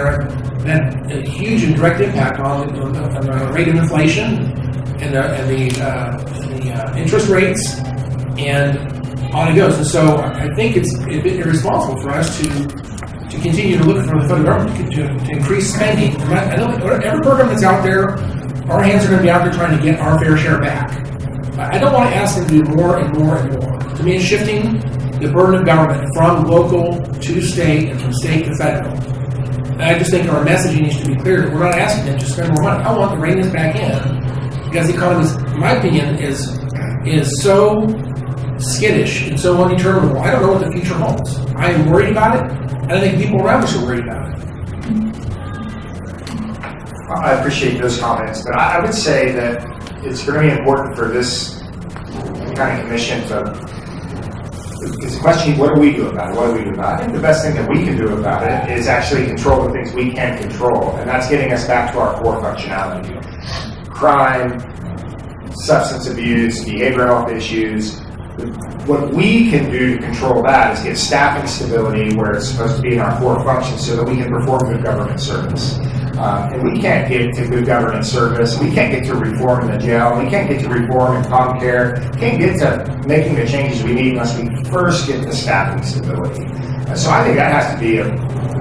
had a huge and direct impact on the rate of inflation and the interest rates, and on it goes. And so I think it's a bit irresponsible for us to continue to look for the federal government to increase spending. I know that every program that's out there, our hands are going to be out there trying to get our fair share back. I don't want to ask them to do more and more and more. To me, it's shifting the burden of government from local to state and from state to federal. And I just think our messaging needs to be clear that we're not asking them to spend more money. I want to rein this back in because the economy, in my opinion, is so skittish and so undeterminable. I don't know what the future holds. I am worried about it, and I think people around us are worried about it. I appreciate those comments, but I would say that it's very important for this kind of commission to. It's a question, what do we do about it? What do we do about it? I think the best thing that we can do about it is actually control the things we can control, and that's getting us back to our core functionality. Crime, substance abuse, behavioral health issues. What we can do to control that is get staffing stability where it's supposed to be in our core functions so that we can perform good government service. And we can't get to good government service, we can't get to reform in the jail, we can't get to reform in comm care, can't get to making the changes we need unless we first get the staffing stability. So I think that has to be of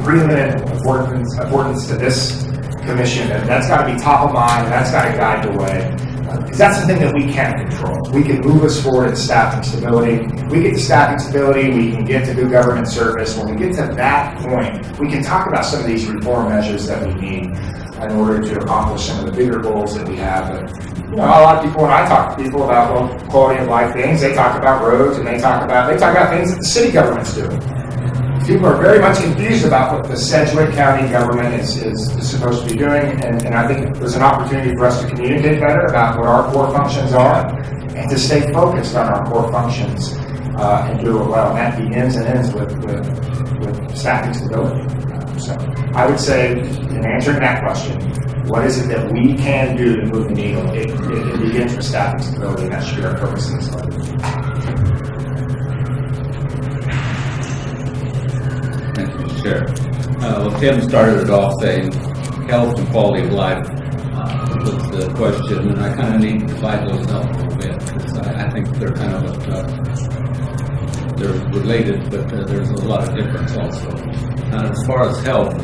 preeminent importance to this commission, and that's got to be top of mind, and that's got to guide the way. Because that's the thing that we can control. We can move us forward in staffing stability. We get to staffing stability, we can get to good government service. When we get to that point, we can talk about some of these reform measures that we need in order to accomplish some of the bigger goals that we have. But, a lot of people, when I talk to people about quality of life things, they talk about roads and they talk about things that the city government's doing. People are very much confused about what the Sedgwick County government is supposed to be doing, and I think there's an opportunity for us to communicate better about what our core functions are and to stay focused on our core functions and do it well. And that begins and ends with staffing stability. So I would say, in answering that question, what is it that we can do to move the needle? It begins with staffing stability, and that should be our focus in this budget. Sure. Well, Tim started it off saying health and quality of life was the question, and I kind of need to divide those up a little bit because I think they're kind of they're related, but there's a lot of difference also. As far as health,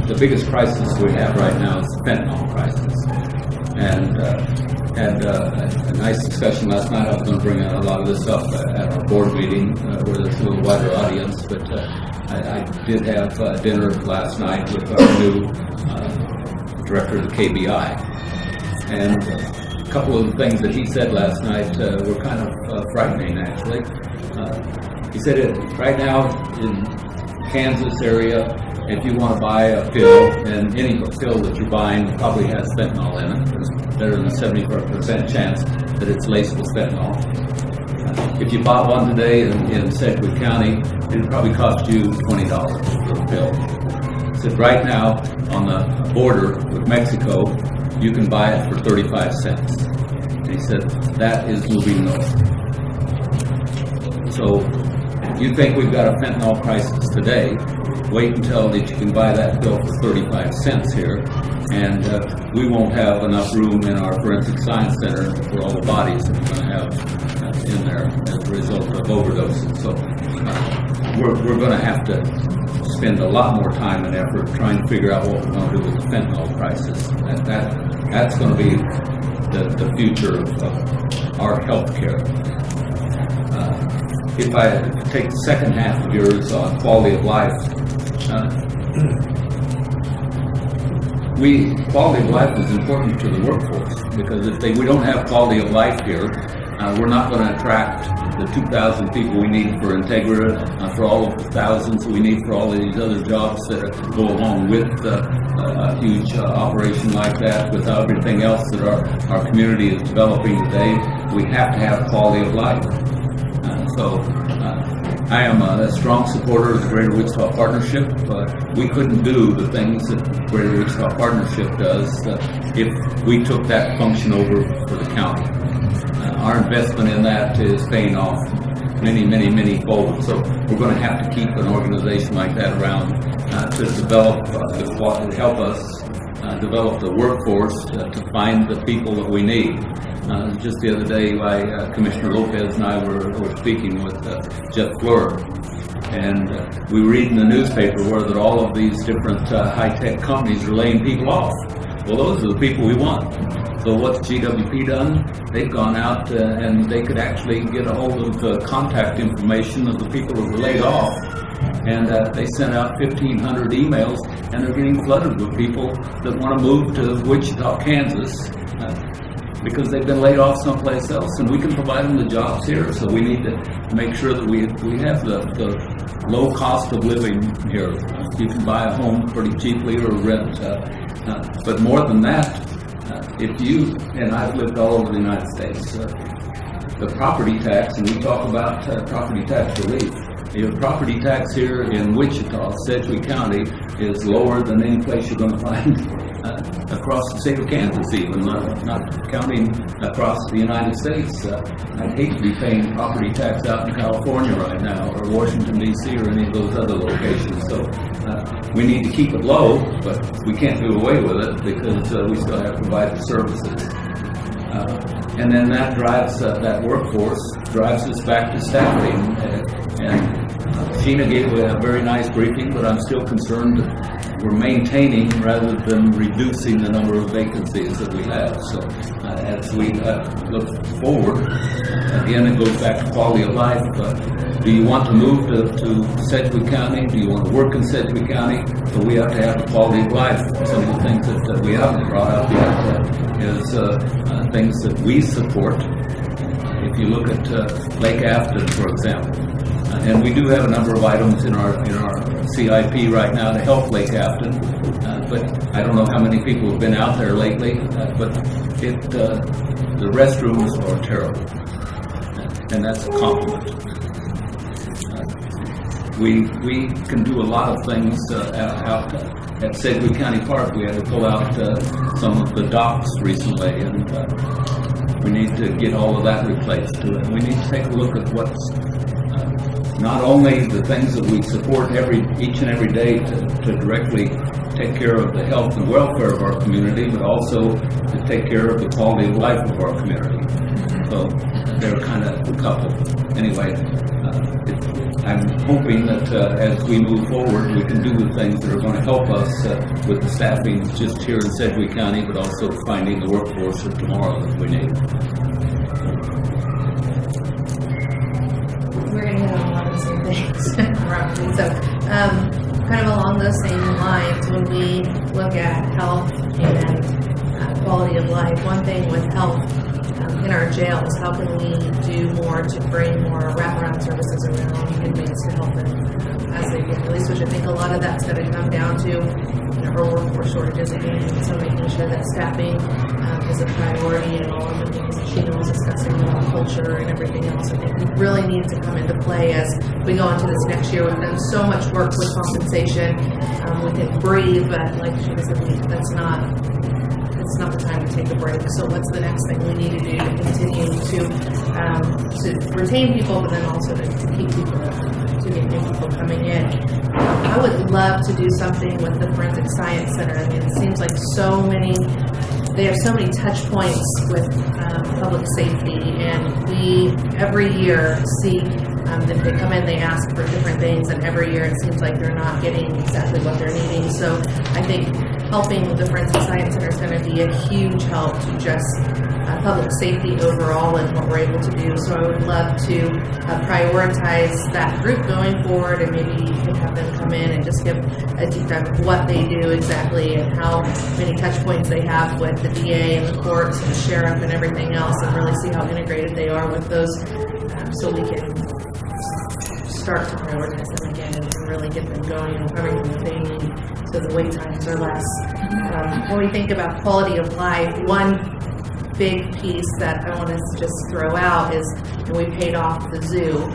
the biggest crisis we have right now is the fentanyl crisis, and had a nice discussion last night. I was going to bring a lot of this up at our board meeting where there's a little wider audience, but I did have dinner last night with our new director of the KBI, and a couple of the things that he said last night were kind of frightening, actually. He said right now in Kansas area, if you want to buy a pill, and any pill that you're buying probably has fentanyl in it. There's better than a 70% chance that it's laced with fentanyl. If you bought one today in Sedgwick County, it would probably cost you $20 for a pill. He said right now on the border with Mexico, you can buy it for 35 cents. And he said that is moving north. So you think we've got a fentanyl crisis today, wait until that you can buy that pill for 35 cents here, and we won't have enough room in our forensic science center for all the bodies that we're going to have in there as a result of overdoses. So we're going to have to spend a lot more time and effort trying to figure out what we're going to do with the fentanyl crisis. That's going to be the future of our health care. If I take the second half of yours on quality of life, quality of life is important to the workforce, because if we don't have quality of life here, we're not going to attract the 2,000 people we need for Integra, for all of the thousands we need for all of these other jobs that go along with a huge operation like that, with everything else that our community is developing today. We have to have quality of life. So I am a strong supporter of the Greater Wichita Partnership. We couldn't do the things that Greater Wichita Partnership does if we took that function over for the county. Our investment in that is paying off many fold. So we're going to have to keep an organization like that around to develop, to help us develop the workforce to find the people that we need. Just the other day, Commissioner Lopez and I were speaking with Jeff Fleur, and we read in the newspaper that all of these different high-tech companies are laying people off. Well, those are the people we want. So what's GWP done? They've gone out and they could actually get a hold of the contact information of the people that were laid off, and they sent out 1,500 emails, and they're getting flooded with people that want to move to Wichita, Kansas, because they've been laid off someplace else, and we can provide them the jobs here. So we need to make sure that we have the low cost of living here. You can buy a home pretty cheaply or rent, but more than that, and I've lived all over the United States, the property tax, and we talk about property tax relief. The property tax here in Wichita, Sedgwick County, is lower than any place you're going to find across the state of Kansas, even, not counting across the United States. I'd hate to be paying property tax out in California right now, or Washington, D.C., or any of those other locations. So we need to keep it low, but we can't do away with it because we still have to provide the services. And then that drives, that workforce drives us back to staffing. And Sheena gave a very nice briefing, but I'm still concerned that we're maintaining rather than reducing the number of vacancies that we have. So as we look forward, again, it goes back to quality of life. Do you want to move to Sedgwick County? Do you want to work in Sedgwick County? So we have to have the quality of life. Some of the things that we haven't brought up yet is things that we support. If you look at Lake Afton, for example, and we do have a number of items in our CIP right now to help Lake Afton, but I don't know how many people have been out there lately, but the restrooms are terrible, and that's a compliment. We can do a lot of things out at Sedgwick County Park. We had to pull out some of the docks recently, and we need to get all of that replaced. We need to take a look at what's not only the things that we support each and every day to directly take care of the health and welfare of our community, but also to take care of the quality of life of our community. So they're kind of coupled. Anyway, I'm hoping that as we move forward, we can do the things that are going to help us with the staffing just here in Sedgwick County, but also finding the workforce of tomorrow that we need. We're going to hit on a lot of the same things, roughly. So, kind of along those same lines, when we look at health and quality of life, one thing with health, in our jails. How can we do more to bring more wraparound services around inmates to help them as they get released, which I think a lot of that's going to come down to our workforce shortages again, so making sure that staffing is a priority and all of the things that Sheena was discussing about culture and everything else. I think we really need to come into play as we go into this next year. We've done so much work with compensation. We can breathe, but like Sheena said, it's not the time to take a break. So what's the next thing we need to do to continue to retain people, but then also to keep people, to get new people coming in? I would love to do something with the Forensic Science Center. I mean, it seems like they have so many touch points with public safety, and we every year see that they come in, they ask for different things, and every year it seems like they're not getting exactly what they're needing. So I think helping the Forensic Science Center is going to be a huge help to just public safety overall and what we're able to do. So I would love to prioritize that group going forward, and maybe you can have them come in and just give a deep dive of what they do exactly and how many touch points they have with the DA and the courts and the sheriff and everything else, and really see how integrated they are with those, so we can start to prioritize them again and really get them going and everything that they need so the wait times are less. When we think about quality of life, one big piece that I want to just throw out is we paid off the zoo,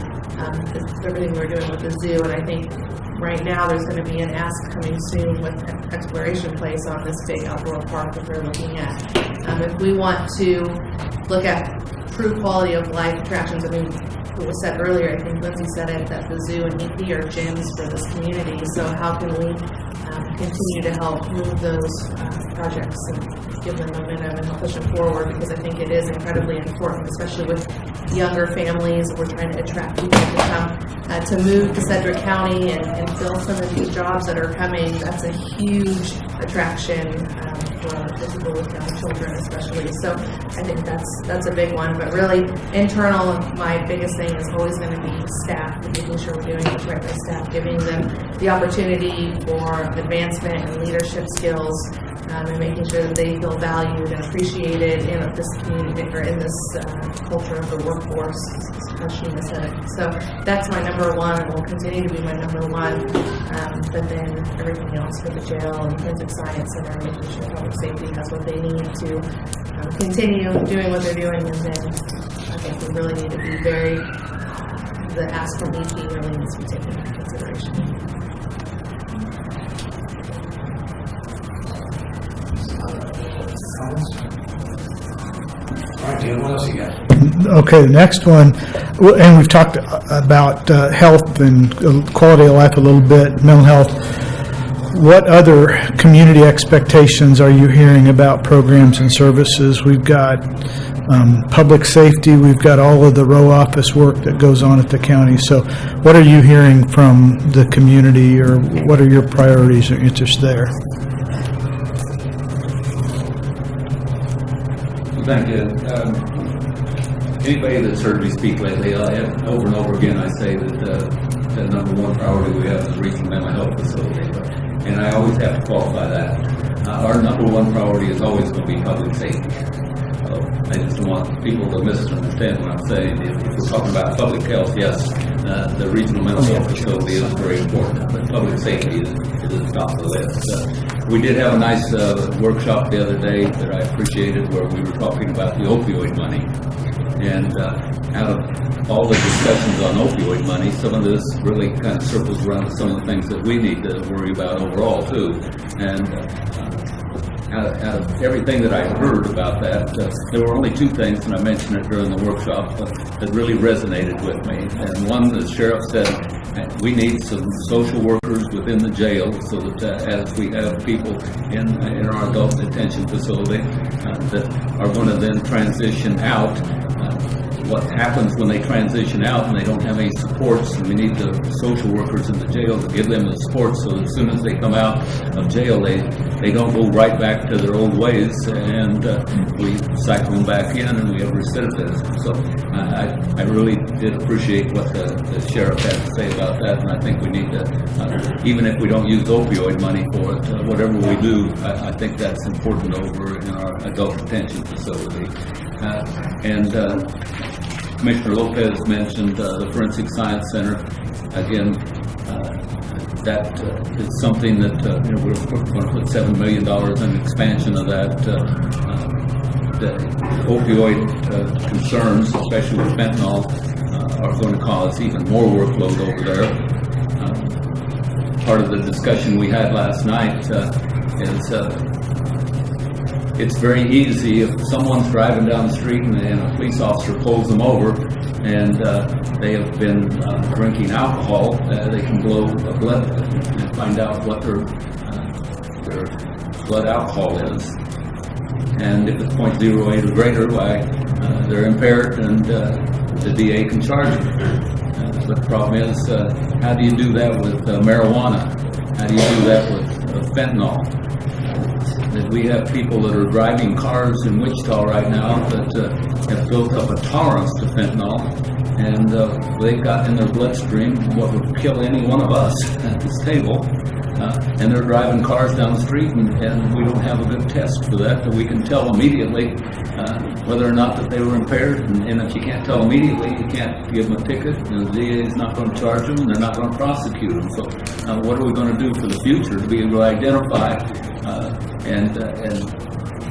everything we're doing with the zoo, and I think right now there's going to be an ask coming soon with Exploration Place on this big outdoor park that they're looking at. If we want to look at true quality of life attractions, I mean, it was said earlier, I think Lindsay said it, that the zoo and EP are gyms for this community. So how can we continue to help move those projects and give them momentum and push them forward? Because I think it is incredibly important, especially with younger families. We're trying to attract people to come to move to Sedgwick County and fill some of these jobs that are coming. That's a huge attraction for people with young children especially. So I think that's a big one. But really, internal, my biggest thing is always going to be staff, making sure we're doing what's right by staff, giving them the opportunity for advancement and leadership skills, and making sure that they feel valued and appreciated in this community or in this culture of the workforce, as Sheena said it. So that's my number one, and will continue to be my number one. But then everything else for the jail and Forensic Science Center, making sure public safety has what they need to continue doing what they're doing. And then I think we really need to be the ask from EP really needs to be taken into consideration. All right, Dan, what else you got? Okay, the next one, and we've talked about health and quality of life a little bit, mental health. What other community expectations are you hearing about programs and services? We've got public safety, we've got all of the row office work that goes on at the county. So what are you hearing from the community, or what are your priorities or interests there? Thank you. Anybody that's heard me speak lately, over and over again, I say that the number one priority we have is a regional mental health facility. And I always have to qualify that. Our number one priority is always going to be public safety. I just don't want people to misunderstand what I'm saying. If we're talking about public health, yes, the regional mental health facility is very important, but public safety is at the top of the list. We did have a nice workshop the other day that I appreciated, where we were talking about the opioid money. And out of all the discussions on opioid money, some of this really kind of circles around to some of the things that we need to worry about overall too. And out of everything that I heard about that, there were only two things, and I mentioned it during the workshop, that really resonated with me. And one, the sheriff said, we need some social workers within the jail, so that as we have people in our adult detention facility that are going to then transition out, what happens when they transition out and they don't have any supports, and we need the social workers in the jail to give them the support, so as soon as they come out of jail, they they don't go right back to their old ways, and we cycle them back in, and we have recidivism. So I really did appreciate what the sheriff had to say about that, and I think we need to, even if we don't use opioid money for it, whatever we do, I think that's important over in our adult detention facility. And Commissioner Lopez mentioned the Forensic Science Center. Again, that is something that we're going to put $7 million in expansion of that. The opioid concerns, especially with fentanyl, are going to cause even more workload over there. Part of the discussion we had last night is it's very easy if someone's driving down the street and a police officer pulls them over and they have been drinking alcohol, they can blow a blood and find out what their blood alcohol is. And if it's 0.08 or greater, why they're impaired and the DA can charge them. But the problem is, how do you do that with marijuana? How do you do that with fentanyl? That we have people that are driving cars in Wichita right now that have built up a tolerance to fentanyl, and they've got in their bloodstream what would kill any one of us at this table, and they're driving cars down the street, and we don't have a good test for that, but we can tell immediately whether or not that they were impaired, and if you can't tell immediately, you can't give them a ticket, and the DA is not going to charge them, and they're not going to prosecute them. So what are we going to do for the future to be able to identify and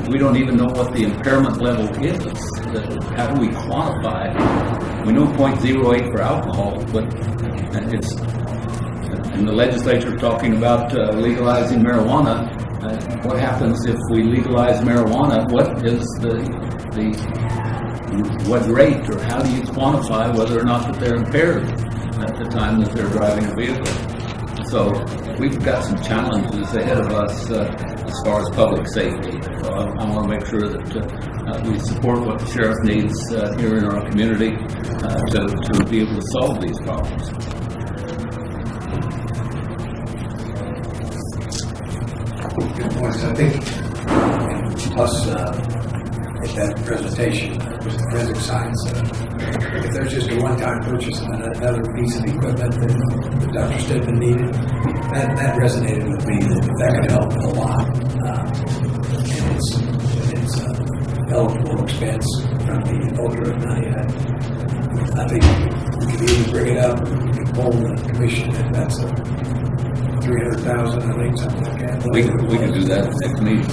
we don't even know what the impairment level is. How do we quantify? We know 0.08 for alcohol, but it's, and the legislature talking about legalizing marijuana. What happens if we legalize marijuana? What is what rate, or how do you quantify whether or not that they're impaired at the time that they're driving a vehicle? So we've got some challenges ahead of us as far as public safety. So I want to make sure that we support what the sheriff needs here in our community to be able to solve these problems. Good points. I think, plus with that presentation with the forensic science, if there's just a one-time purchase and another piece of equipment that Dr. Stedman needed, that resonated with me, that could help a lot. And it's eligible expense from the ultimate money. I think we could either bring it up, we could poll the commission if that's a 300,000, I think, something like that. We can do that next meeting.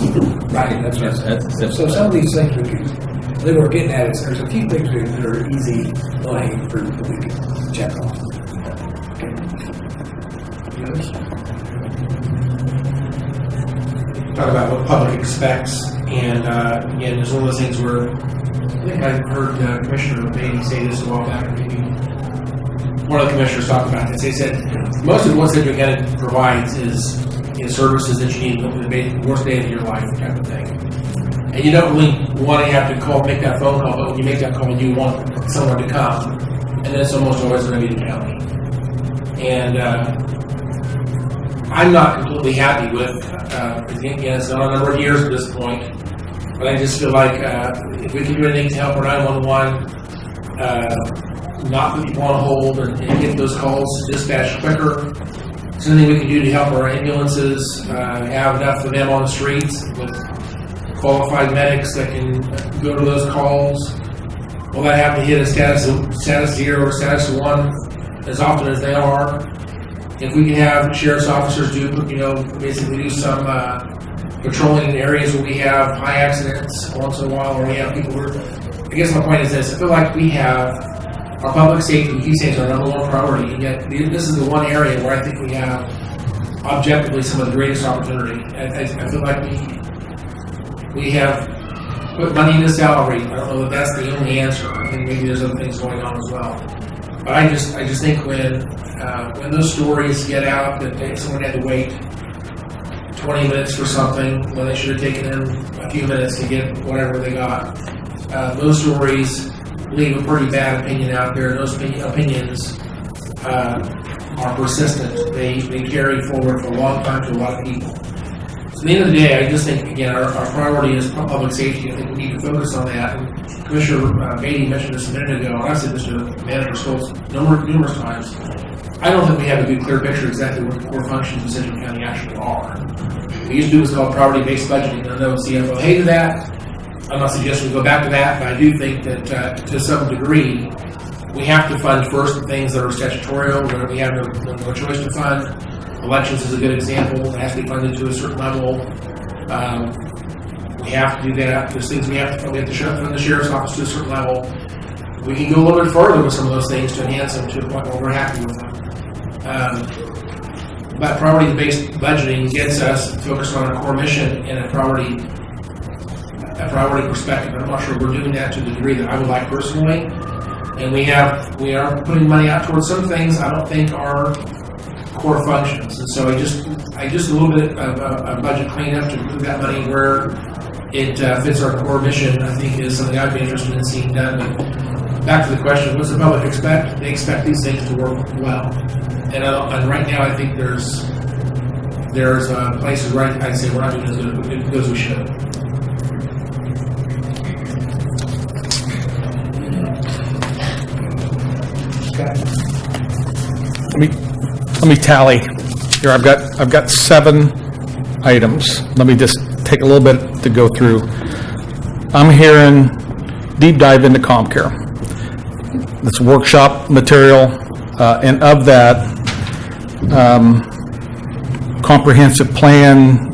Right, that's right. So some of these things we could, they were getting at it, there's a few things that are easy, low-hanging fruit that we could check off. Talk about what the public expects, and again, it's one of those things where I think I heard Commissioner Beatty say this a while back, maybe one of the commissioners talked about this. They said most of what Sedgwick County provides is services that you need on the worst day of your life, type of thing. And you don't really want to have to make that phone call, but when you make that call, you want someone to come, and then it's almost always going to be the county. And I'm not completely happy with, again, it's not a number of years at this point, but I just feel like if we can do anything to help our 911, not put people on hold and get those calls dispatched quicker. Is there anything we can do to help our ambulances have enough of them on the streets with qualified medics that can go to those calls? Will that have to hit a status 0 or status 1 as often as they are? If we can have sheriff's officers basically do some patrolling in areas where we have high accidents once in a while, where we have people I guess my point is this: I feel like we have our public safety, we keep saying, is our number one priority, and yet this is the one area where I think we have objectively some of the greatest opportunity. I feel like we have put money into salary. I don't know that that's the only answer. I think maybe there's other things going on as well. But I just think when those stories get out that someone had to wait 20 minutes for something when they should have taken them a few minutes to get whatever they got, those stories leave a pretty bad opinion out there. Those opinions are persistent. They carry forward for a long time to a lot of people. So the end of the day, I just think, again, our priority is public safety. I think we need to focus on that. And Commissioner Beatty mentioned this a minute ago, and I've said this to Manager Schultz numerous times. I don't think we have a good, clear picture exactly what the core functions of Sedgwick County actually are. We used to do what's called priority-based budgeting. I know CFO hated that. I'm not suggesting we go back to that, but I do think that to some degree, we have to fund first the things that are statutorial, where we have no choice to fund. Elections is a good example. It has to be funded to a certain level. We have to do that. There's things we have to fund the sheriff's office to a certain level. We can go a little bit further with some of those things to enhance them to a point where we're happy with them. But priority-based budgeting gets us focused on a core mission and a priority perspective. I'm not sure we're doing that to the degree that I would like personally. And we are putting money out towards some things I don't think are core functions. And so I just a little bit of a budget cleanup to move that money where it fits our core mission, I think is something I'd be interested in seeing done. But back to the question, what's the public expect? They expect these things to work well. And right now, I think there's places where I'd say we're not doing as good as we should. Let me tally here. I've got 7 items. Let me just take a little bit to go through. I'm hearing deep dive into CommCare. It's workshop material, and of that, comprehensive plan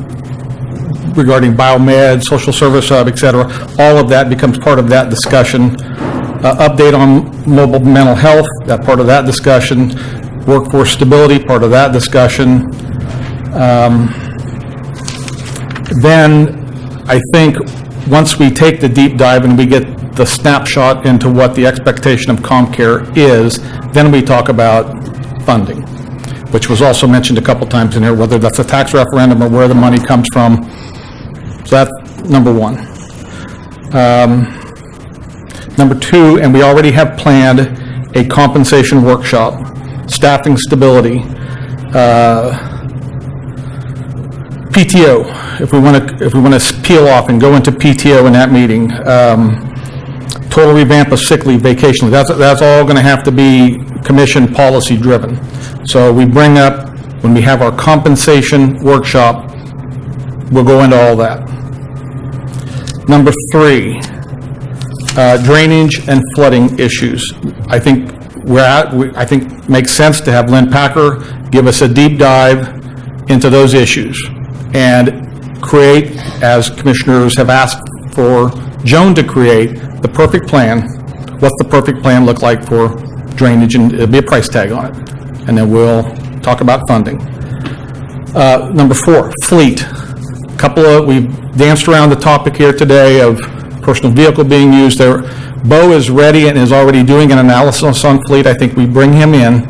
regarding biomed, social service hub, et cetera. All of that becomes part of that discussion. Update on mobile mental health, that part of that discussion. Workforce stability, part of that discussion. Then I think once we take the deep dive and we get the snapshot into what the expectation of CommCare is, then we talk about funding, which was also mentioned a couple times in here, whether that's a tax referendum or where the money comes from. So that's number 1. Number 2, and we already have planned a compensation workshop, staffing stability, PTO. If we want to peel off and go into PTO in that meeting, total revamp of sick leave, vacation leave. That's all going to have to be commission policy driven. So we bring up when we have our compensation workshop, we'll go into all that. Number 3. Drainage and flooding issues. I think makes sense to have Lynn Packer give us a deep dive into those issues and create, as commissioners have asked for Joan to create, the perfect plan. What's the perfect plan look like for drainage? And it'll be a price tag on it. And then we'll talk about funding. Number 4, fleet. We've danced around the topic here today of personal vehicle being used there. Bo is ready and is already doing an analysis on fleet. I think we bring him in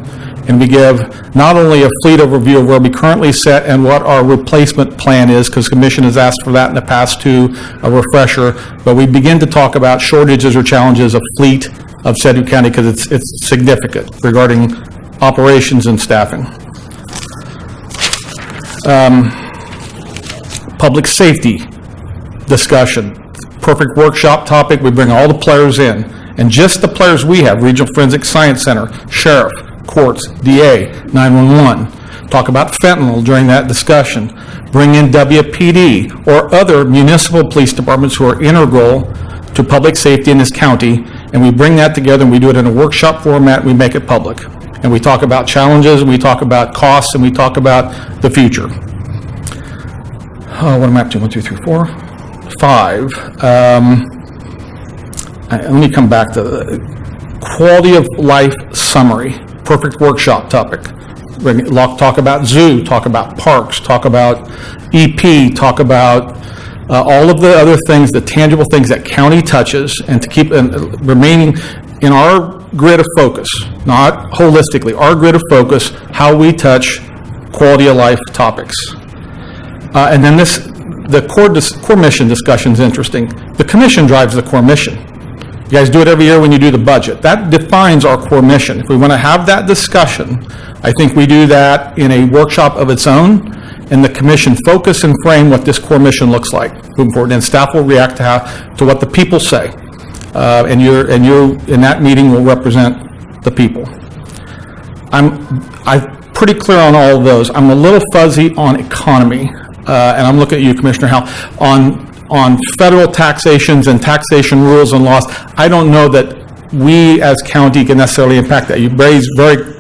and we give not only a fleet overview of where we currently sit and what our replacement plan is, because Commission has asked for that in the past too, a refresher, but we begin to talk about shortages or challenges of fleet of Sedgwick County because it's significant regarding operations and staffing. Public safety discussion. Perfect workshop topic. We bring all the players in, and just the players we have: Regional Forensic Science Center, Sheriff, Courts, DA, 911. Talk about fentanyl during that discussion. Bring in WPD or other municipal police departments who are integral to public safety in this county, and we bring that together and we do it in a workshop format. We make it public, and we talk about challenges, and we talk about costs, and we talk about the future. What am I up to? 1, 2, 3, 4. 5. Let me come back to the quality of life summary. Perfect workshop topic. Talk about zoo, talk about parks, talk about EP, talk about all of the other things, the tangible things that county touches, and to keep remaining in our grid of focus, not holistically, our grid of focus, how we touch quality of life topics. And then the core mission discussion is interesting. The commission drives the core mission. You guys do it every year when you do the budget. That defines our core mission. If we want to have that discussion, I think we do that in a workshop of its own, and the commission focus and frame what this core mission looks like moving forward, and staff will react to what the people say. And you in that meeting will represent the people. I'm pretty clear on all of those. I'm a little fuzzy on economy, and I'm looking at you, Commissioner Howell, on federal taxations and taxation rules and laws. I don't know that we as county can necessarily impact that. You raise very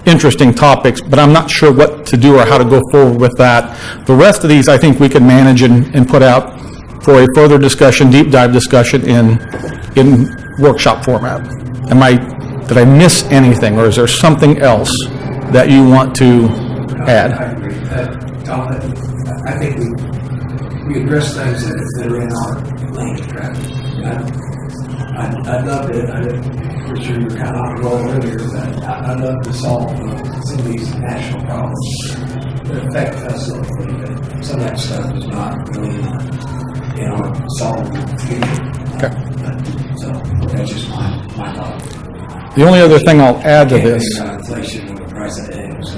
interesting topics, but I'm not sure what to do or how to go forward with that. The rest of these, I think we can manage and put out for a further discussion, deep dive discussion in workshop format. Did I miss anything, or is there something else that you want to add? I agree. Tom, I think we address things that are in our lane of traffic. I'd love to, I'm sure you were kind of on a roll earlier, but I'd love to solve some of these national problems that affect us locally, but some of that stuff is not really in our solvable future. Okay. So that's just my thought. The only other thing I'll add to this. Inflation and the price of eggs.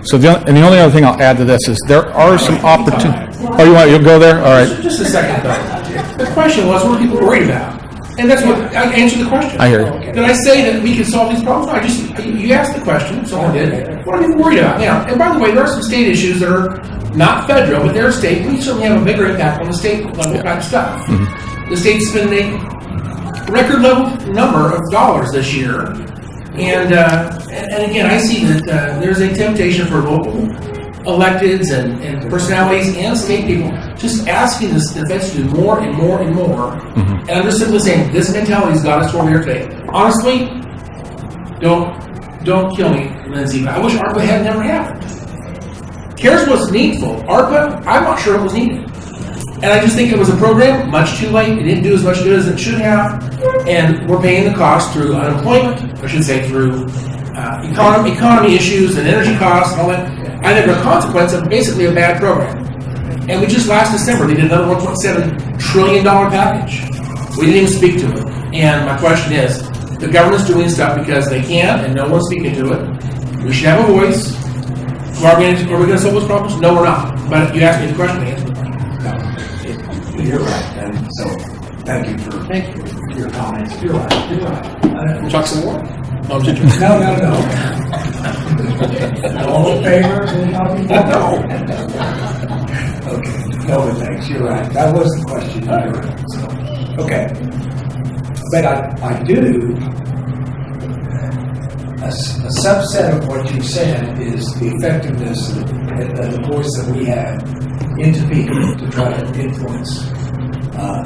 So the only other thing I'll add to this is there are some opportunities. Oh, you'll go there? All right. Just a second, though. The question was, what are people worried about? And that's what, I answered the question. I hear you. Did I say that we can solve these problems? No, you asked the question, someone did. What are people worried about? Now, and by the way, there are some state issues that are not federal, but they're state. We certainly have a bigger impact on the state level kind of stuff. Mm-hmm. The state's spending record level number of dollars this year. And again, I see that there's a temptation for local electeds and personalities and state people just asking the feds to do more and more and more. Mm-hmm. And I'm just simply saying, this mentality's got us where we are today. Honestly, don't kill me, Lindsay, but I wish ARPA had never happened. CARES was needful. ARPA, I'm not sure it was needed. And I just think it was a program, much too late. It didn't do as much good as it should have. And we're paying the cost through unemployment, I should say through economy issues and energy costs and all that. I think are a consequence of basically a bad program. And we just last December, they did another $1.7 trillion package. We didn't even speak to it. And my question is, the government's doing stuff because they can and no one's speaking to it. We should have a voice. Are we going to solve those problems? No, we're not. But you asked me the question, I answered. You're right, and so thank you for your comments. You're right. Talk some more? No. All in favor? No. Okay, no, but thanks, you're right. That was the question. You're right. So, okay. But I do, a subset of what you said is the effectiveness of the voice that we have in Topeka to try to influence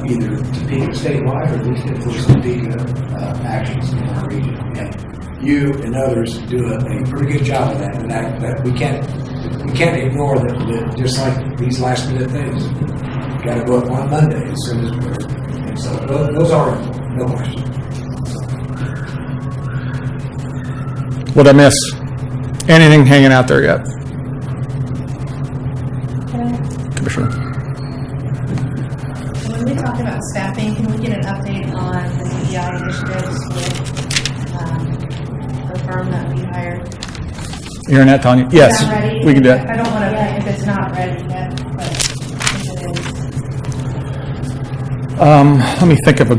either Topeka statewide or at least influence Topeka actions in our region. And you and others do a pretty good job of that. And that we can't ignore that just like these last minute things. Got to go up on Monday as soon as we're. And so those are no question. What'd I miss? Anything hanging out there yet? Commissioner. When we talk about staffing, can we get an update on the CDI initiatives with the firm that we hired? Hearing that, Tanya? Yes, Is that ready? we can do that. I don't want to, if it's not ready yet, but if it is. Let me think of a.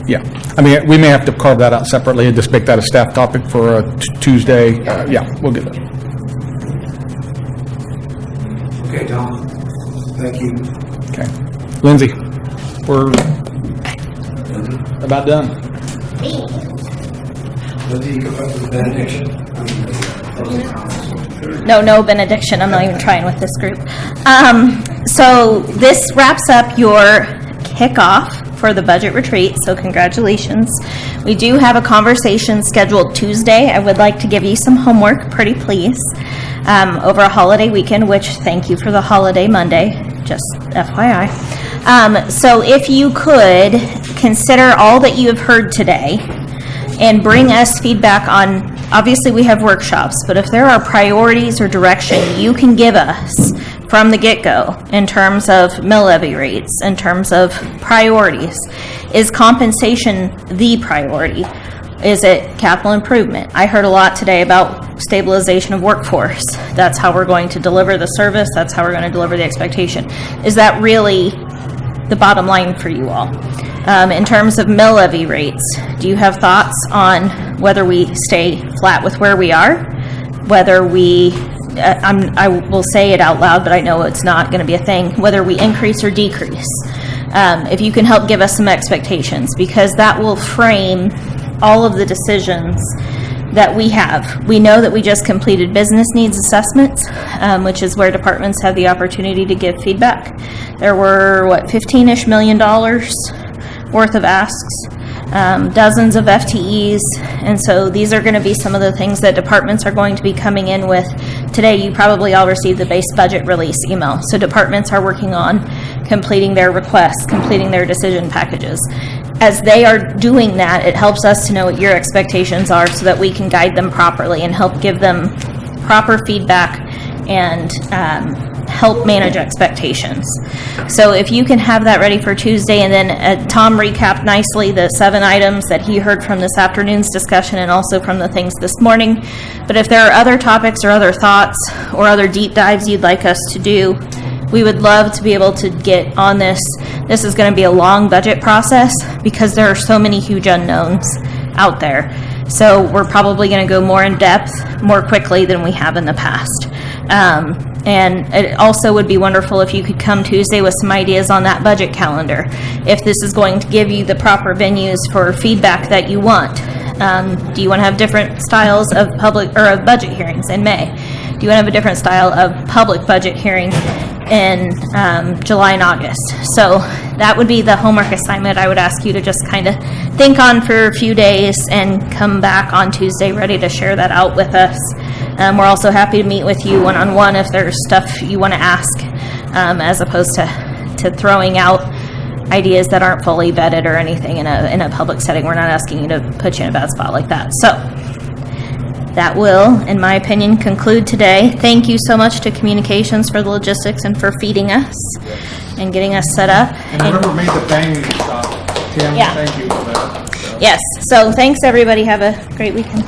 Yeah, I mean, we may have to carve that out separately and just make that a staff topic for a Tuesday. Yeah, we'll get that. Okay, Tom. Thank you. Okay. Lindsay, we're about done. Lindsay, you come up with a benediction? No benediction. I'm not even trying with this group. So this wraps up your kickoff for the budget retreat, so congratulations. We do have a conversation scheduled Tuesday. I would like to give you some homework, pretty please, over a holiday weekend, which thank you for the holiday Monday, just FYI. So if you could consider all that you have heard today and bring us feedback on, obviously we have workshops, but if there are priorities or direction you can give us from the get-go in terms of mill levy rates, in terms of priorities, is compensation the priority? Is it capital improvement? I heard a lot today about stabilization of workforce. That's how we're going to deliver the service. That's how we're going to deliver the expectation. Is that really the bottom line for you all? In terms of mill levy rates, do you have thoughts on whether we stay flat with where we are? Whether we, I will say it out loud, but I know it's not going to be a thing, whether we increase or decrease. If you can help give us some expectations, because that will frame all of the decisions that we have. We know that we just completed business needs assessments, which is where departments have the opportunity to give feedback. There were, $15-ish million worth of asks, dozens of FTEs, and so these are going to be some of the things that departments are going to be coming in with. Today, you probably all received the base budget release email. So departments are working on completing their requests, completing their decision packages. As they are doing that, it helps us to know what your expectations are so that we can guide them properly and help give them proper feedback and help manage expectations. So if you can have that ready for Tuesday, and then Tom recapped nicely the 7 items that he heard from this afternoon's discussion and also from the things this morning. But if there are other topics or other thoughts or other deep dives you'd like us to do, we would love to be able to get on this. This is going to be a long budget process because there are so many huge unknowns out there. So we're probably going to go more in depth more quickly than we have in the past. And it also would be wonderful if you could come Tuesday with some ideas on that budget calendar. If this is going to give you the proper venues for feedback that you want. Do you want to have different styles of public or of budget hearings in May? Do you want to have a different style of public budget hearing in July and August? So that would be the homework assignment I would ask you to just kind of think on for a few days and come back on Tuesday ready to share that out with us. We're also happy to meet with you one-on-one if there's stuff you want to ask, as opposed to throwing out ideas that aren't fully vetted or anything in a public setting. We're not asking you to put you in a bad spot like that. So that will, in my opinion, conclude today. Thank you so much to Communications for the logistics and for feeding us and getting us set up. And whoever made the banging stuff, Tim, Yeah. thank you for that. Yes, so thanks everybody. Have a great weekend.